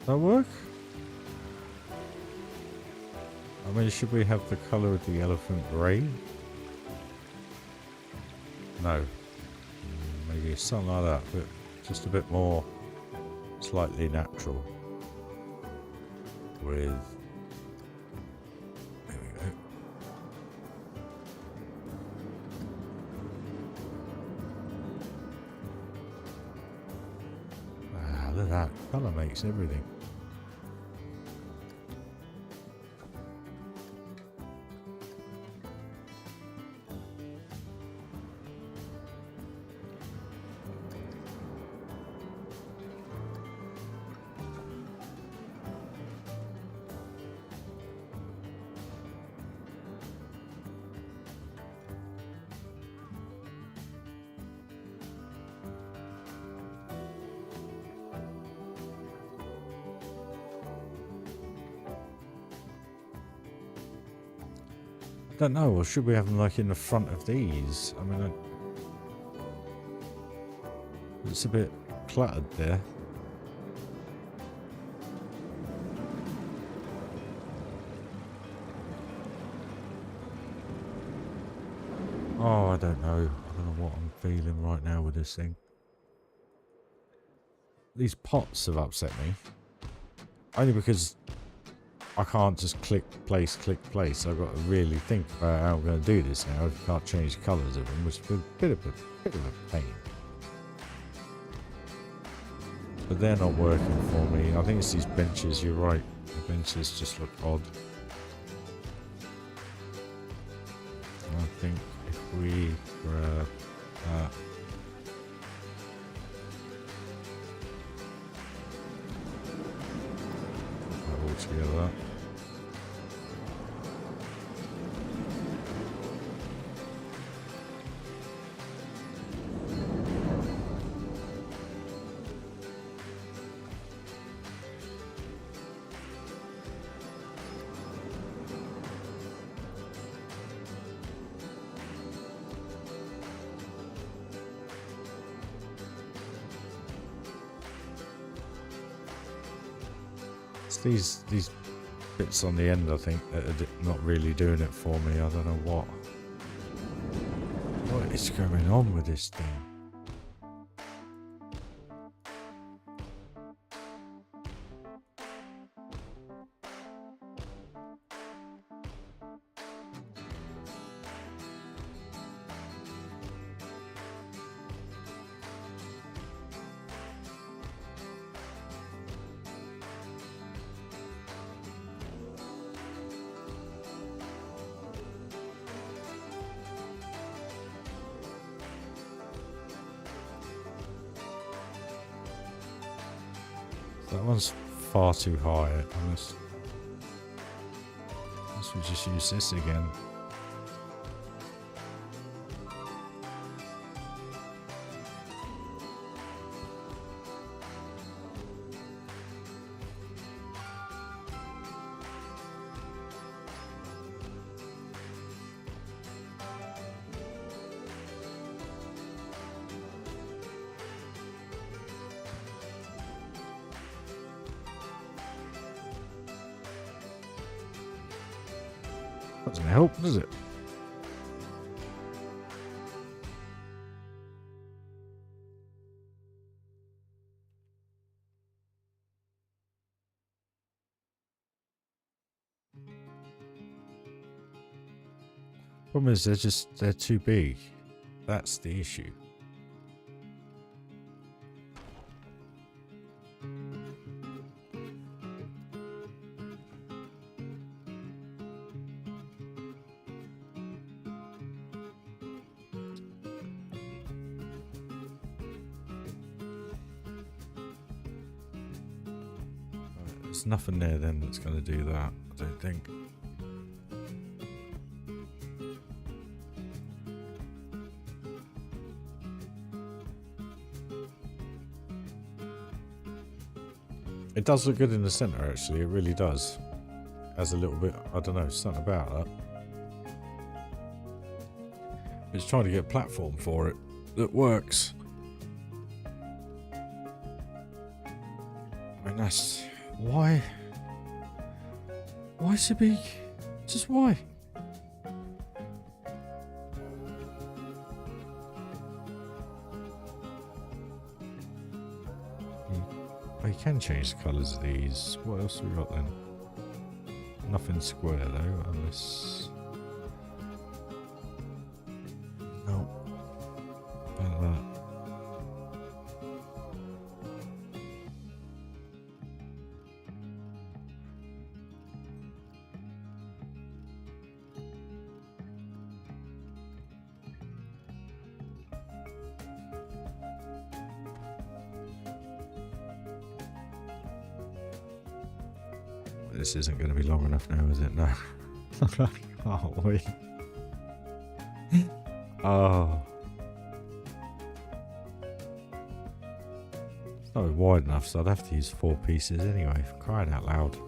Does that work? I mean, should we have the colour of the elephant grey? No. Maybe something like that, but just a bit more slightly natural. With... There we go. Ah, look at that. Colour makes everything. Don't know, or should we have them like in the front of these? I mean, it's a bit cluttered there. Oh, I don't know. I don't know what I'm feeling right now with this thing. These pots have upset me. Only because I can't just click, place. I've got to really think about how I'm going to do this now. I can't change the colours of them, which is a bit of a pain. But they're not working for me. I think it's these benches, you're right. The benches just look odd. I think if we grab that. All together. These bits on the end, I think, that are not really doing it for me. I don't know what is going on with this thing. That one's far too high. Unless we just use this again. Doesn't help, does it? Problem is, they're too big. That's the issue. There's nothing there then that's going to do that, I don't think. It does look good in the center, actually. It really does. Has a little bit, I don't know, something about that. It's trying to get a platform for it that works. I mean, that's... Why? Why so big? Just why? Oh, you can change the colours of these. What else have we got then? Nothing square though, unless... No. None of that. This isn't going to be long enough now, is it? No. Oh, wait. Oh. It's not wide enough, so I'd have to use 4 pieces anyway, for crying out loud.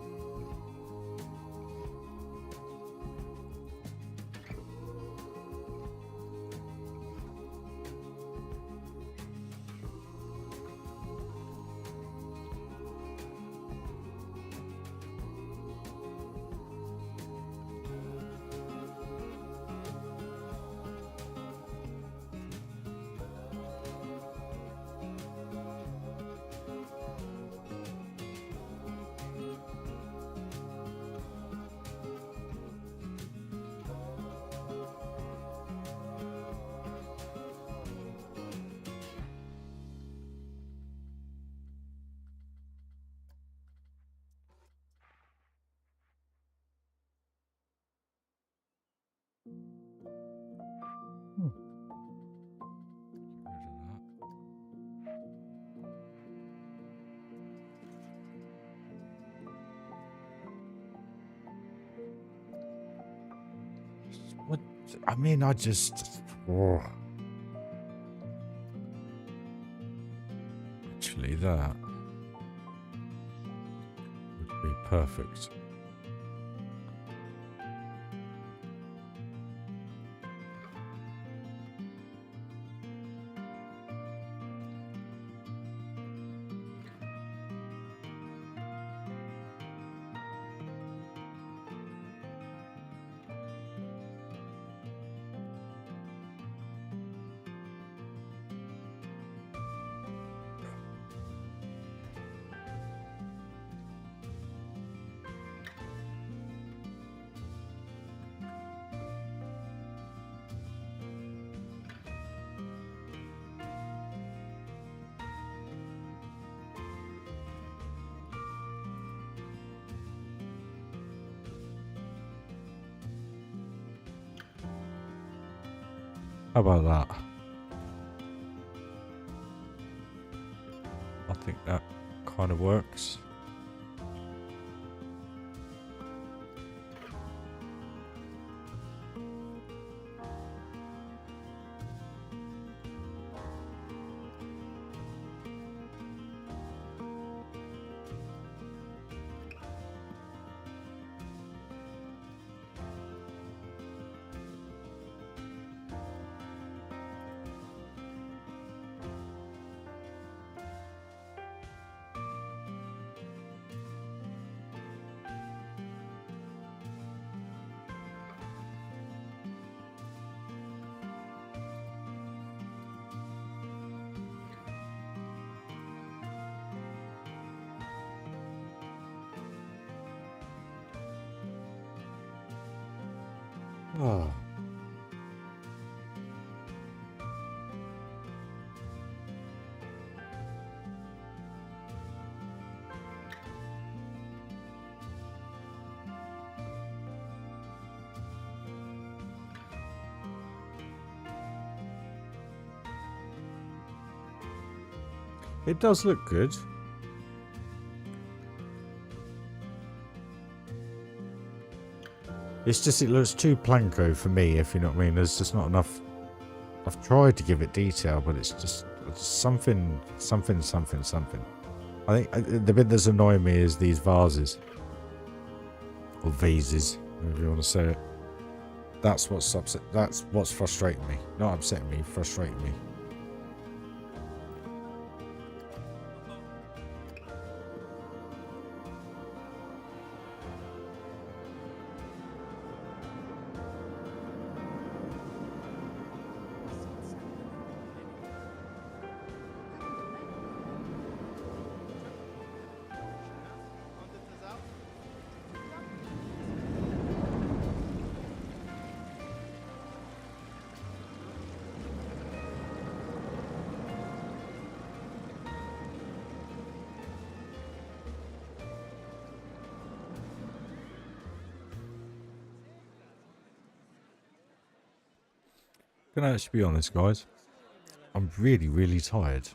What? I mean, I just... Oh. Actually, that would be perfect. How about that? I think that kind of works. Oh. It does look good. It's just, it looks too planko for me, if you know what I mean. There's just not enough. I've tried to give it detail, but it's just something. I think the bit that's annoying me is these vases. Or vases, if you want to say it. That's what's upset. That's what's frustrating me. Not upsetting me, frustrating me. Gonna actually be honest, guys. I'm really tired.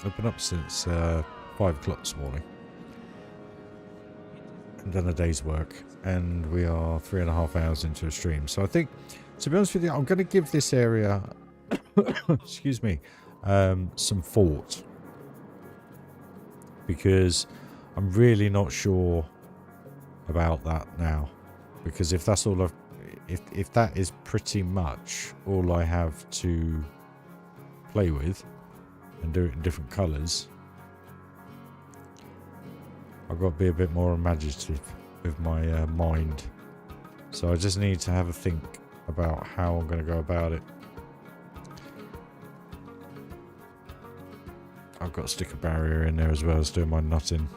I've been up since 5 o'clock this morning. And done a day's work. And we are 3.5 hours into a stream. So I think, to be honest with you, I'm going to give this area, excuse me, some thought. Because I'm really not sure about that now. Because if that's all I've... If that is pretty much all I have to play with and do it in different colours, I've got to be a bit more imaginative with my mind. So I just need to have a think about how I'm going to go about it. I've got to stick a barrier in there as well as doing my nutting.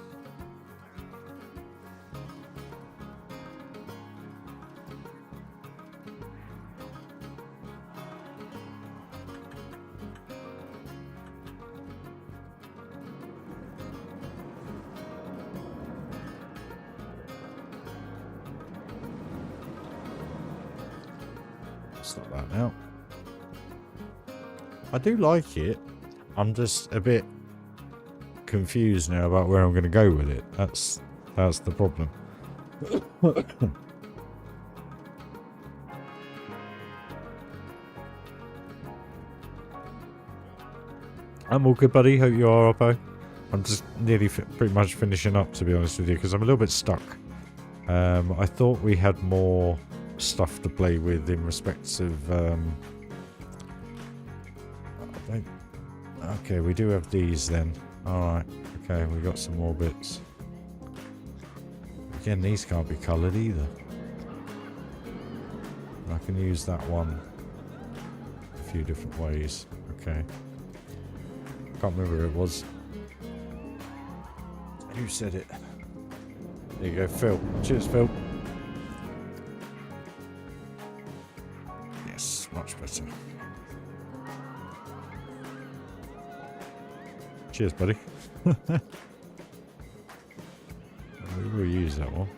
Stop that now. I do like it. I'm just a bit confused now about where I'm going to go with it. That's the problem. I'm all good, buddy. Hope you are, Oppo. I'm just nearly pretty much finishing up, to be honest with you, because I'm a little bit stuck. I thought we had more stuff to play with in respects of okay, we do have these then. Alright, okay, we got some more bits. Again, these can't be coloured either. I can use that one a few different ways. Okay. Can't remember who it was. Who said it? There you go, Phil. Cheers, Phil. Yes, much better. Cheers, buddy. We will use that one.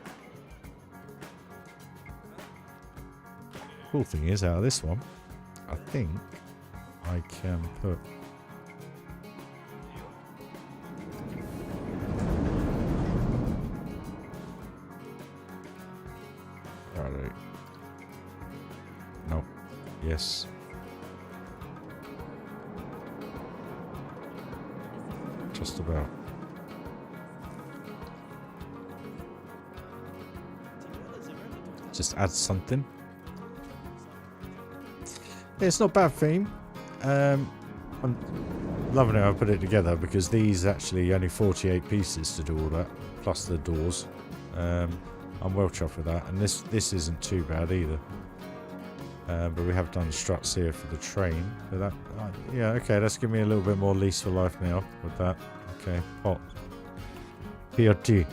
Cool thing is, out of this one, I think I can put guess. Just about. Just add something. Yeah, it's not a bad theme. I'm loving it. I put it together because these actually only 48 pieces to do all that, plus the doors. I'm well chuffed with that, and this isn't too bad either. But we have done struts here for the train. So that, yeah, okay. Let's give me a little bit more lease for life now with that. Okay, pot. PRT.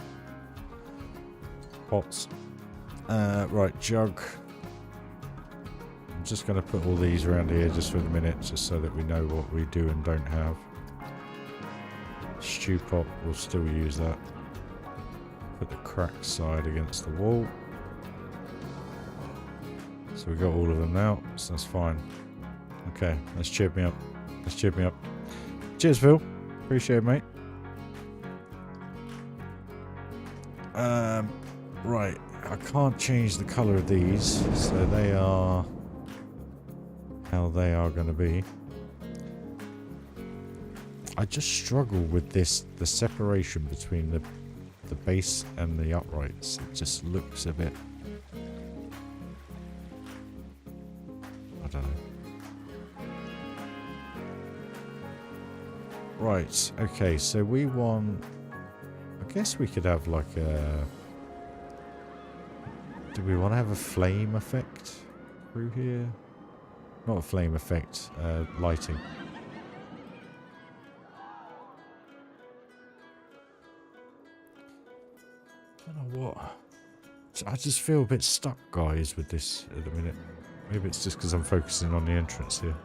Pots. Right, jug. I'm just going to put all these around here just for the minute, just so that we know what we do and don't have. Stew pot, we'll still use that. Put the cracked side against the wall. So we got all of them now, so that's fine. Okay, let's cheer me up. Let's cheer me up. Cheers, Phil. Appreciate it, mate. Right, I can't change the colour of these, so they are how they are going to be. I just struggle with this, the separation between the base and the uprights. It just looks a bit, I don't know. Right, okay, so we want, I guess we could have like a, do we want to have a flame effect through here? Not a flame effect, lighting. I don't know what. I just feel a bit stuck, guys, with this at the minute. Maybe it's just because I'm focusing on the entrance here.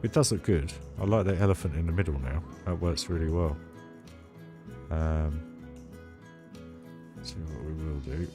It does look good. I like the elephant in the middle now. That works really well. Let's see what we will do.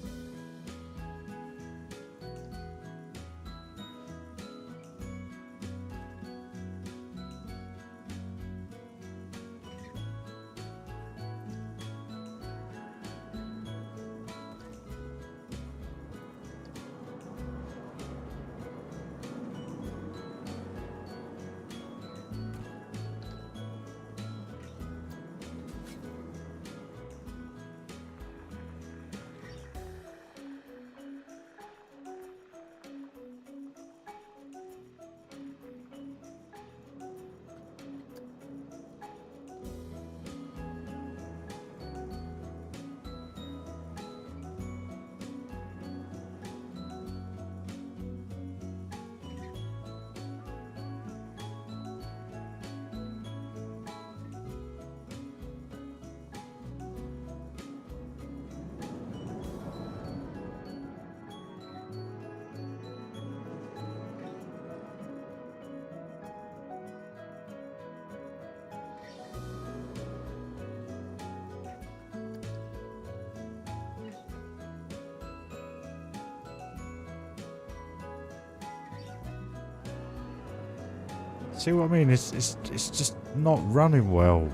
See what I mean? It's just not running well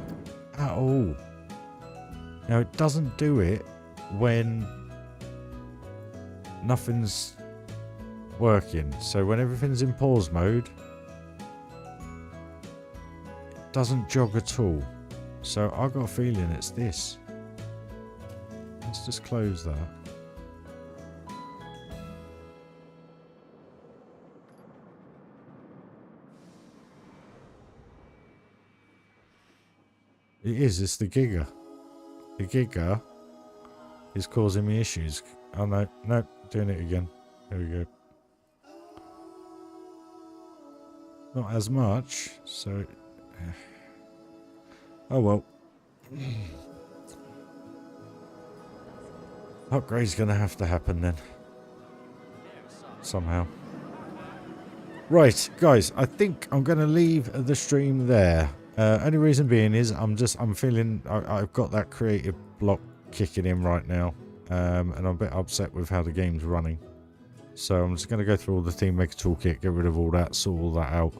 at all. Now it doesn't do it when nothing's working. So when everything's in pause mode, it doesn't jog at all. So I've got a feeling it's this. Let's just close that. It is, it's the Giga. The Giga is causing me issues. Oh no, no, doing it again. There we go. Not as much, so... Oh well. Upgrade's gonna have to happen then. Somehow. Right, guys, I think I'm gonna leave the stream there. Only reason being is I'm feeling I've got that creative block kicking in right now, and I'm a bit upset with how the game's running. So I'm just going to go through all the Theme Maker Toolkit, get rid of all that, sort all that out,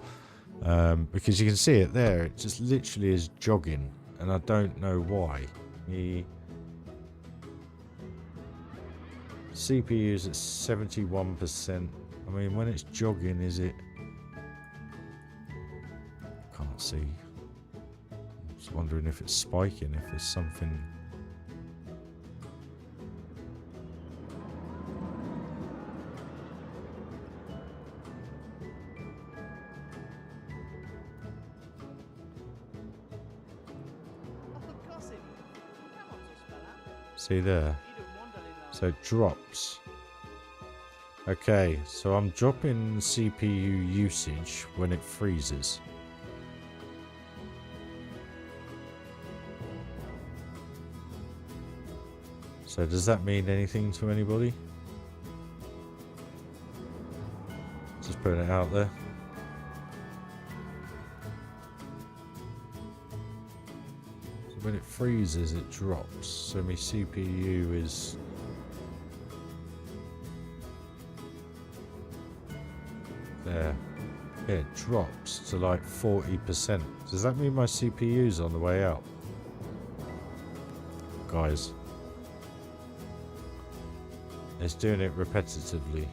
because you can see it there. It just literally is jogging, and I don't know why. CPU's at 71%. I mean, when it's jogging, is it? Can't see. I'm just wondering if it's spiking, if there's something. See there? So it drops. Okay, so I'm dropping CPU usage when it freezes. So does that mean anything to anybody? Just putting it out there. So when it freezes, it drops. So my CPU is... there. Yeah, it drops to like 40%. Does that mean my CPU's on the way out? Guys. It's doing it repetitively.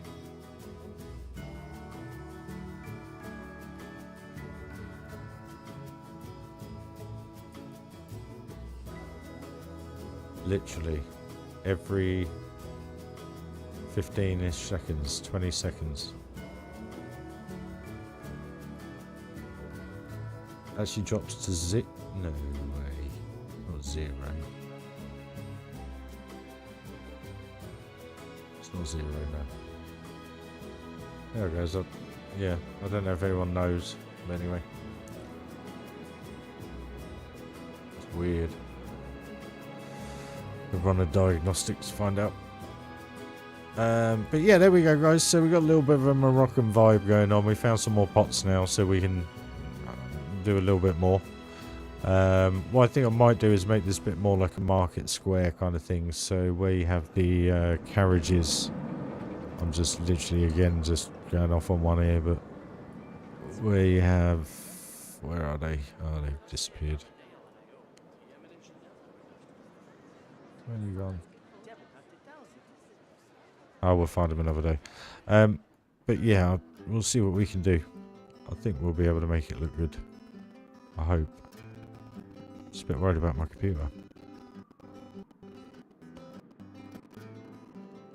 Literally every 15-ish seconds, 20 seconds. Actually drops to no way, not 0. It's not 0 now. There it goes. Yeah, I don't know if everyone knows, but anyway. It's weird. We'll run a diagnostics to find out. But yeah, there we go, guys. So we got a little bit of a Moroccan vibe going on. We found some more pots now, so we can do a little bit more. What I think I might do is make this a bit more like a market square kind of thing. So where you have the carriages, I'm just literally again just going off on one here, but where you have, where are they? Oh, they've disappeared. Where are you gone? Oh, we'll find them another day. But yeah, we'll see what we can do. I think we'll be able to make it look good. I hope. Just a bit worried about my computer.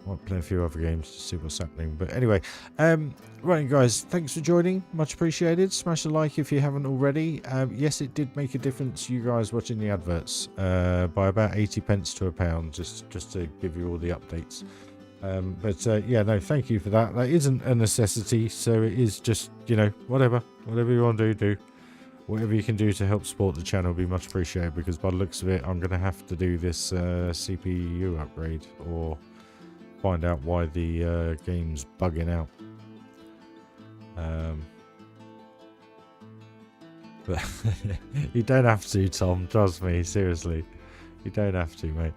Might play a few other games to see what's happening. But anyway, right guys, thanks for joining. Much appreciated. Smash a like if you haven't already. Yes, it did make a difference, you guys watching the adverts, by about 80 pence to £1, just to give you all the updates. But yeah, no, thank you for that. That isn't a necessity, so it is just, you know, whatever you want to do. Whatever you can do to help support the channel will be much appreciated, because by the looks of it, I'm going to have to do this CPU upgrade, or find out why the game's bugging out. But you don't have to, Tom, trust me, seriously. You don't have to, mate.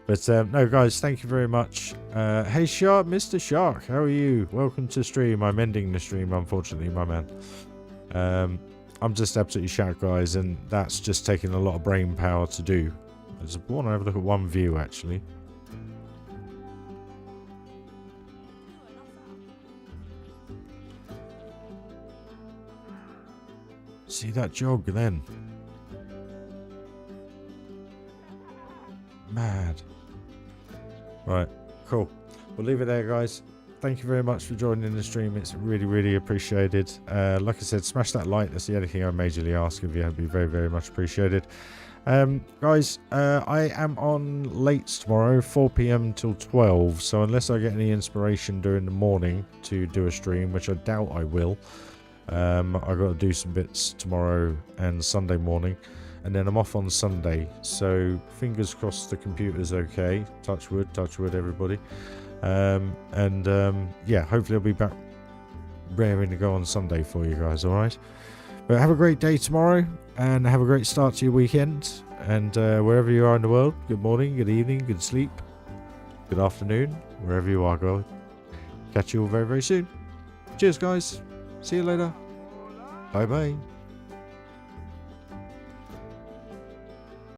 But no, guys, thank you very much. Hey, Shark, Mr. Shark, how are you? Welcome to stream. I'm ending the stream, unfortunately, my man. I'm just absolutely shat, guys, and that's just taking a lot of brain power to do. I just want to have a look at one view, actually. See that jog then? Mad. Right, cool. We'll leave it there, guys. Thank you very much for joining the stream. It's really, really appreciated. Like I said, smash that like. That's the only thing I majorly ask of you. It'd be very, very much appreciated. Guys, I am on late tomorrow, 4 PM till 12. So unless I get any inspiration during the morning to do a stream, which I doubt I will, I've got to do some bits tomorrow and Sunday morning. And then I'm off on Sunday. So fingers crossed the computer's okay. Touch wood, everybody. Yeah, hopefully I'll be back raring to go on Sunday for you guys, alright? But have a great day tomorrow, and have a great start to your weekend. And wherever you are in the world, good morning, good evening, good sleep, good afternoon, wherever you are, guys. Catch you all very, very soon. Cheers, guys. See you later. Bye-bye.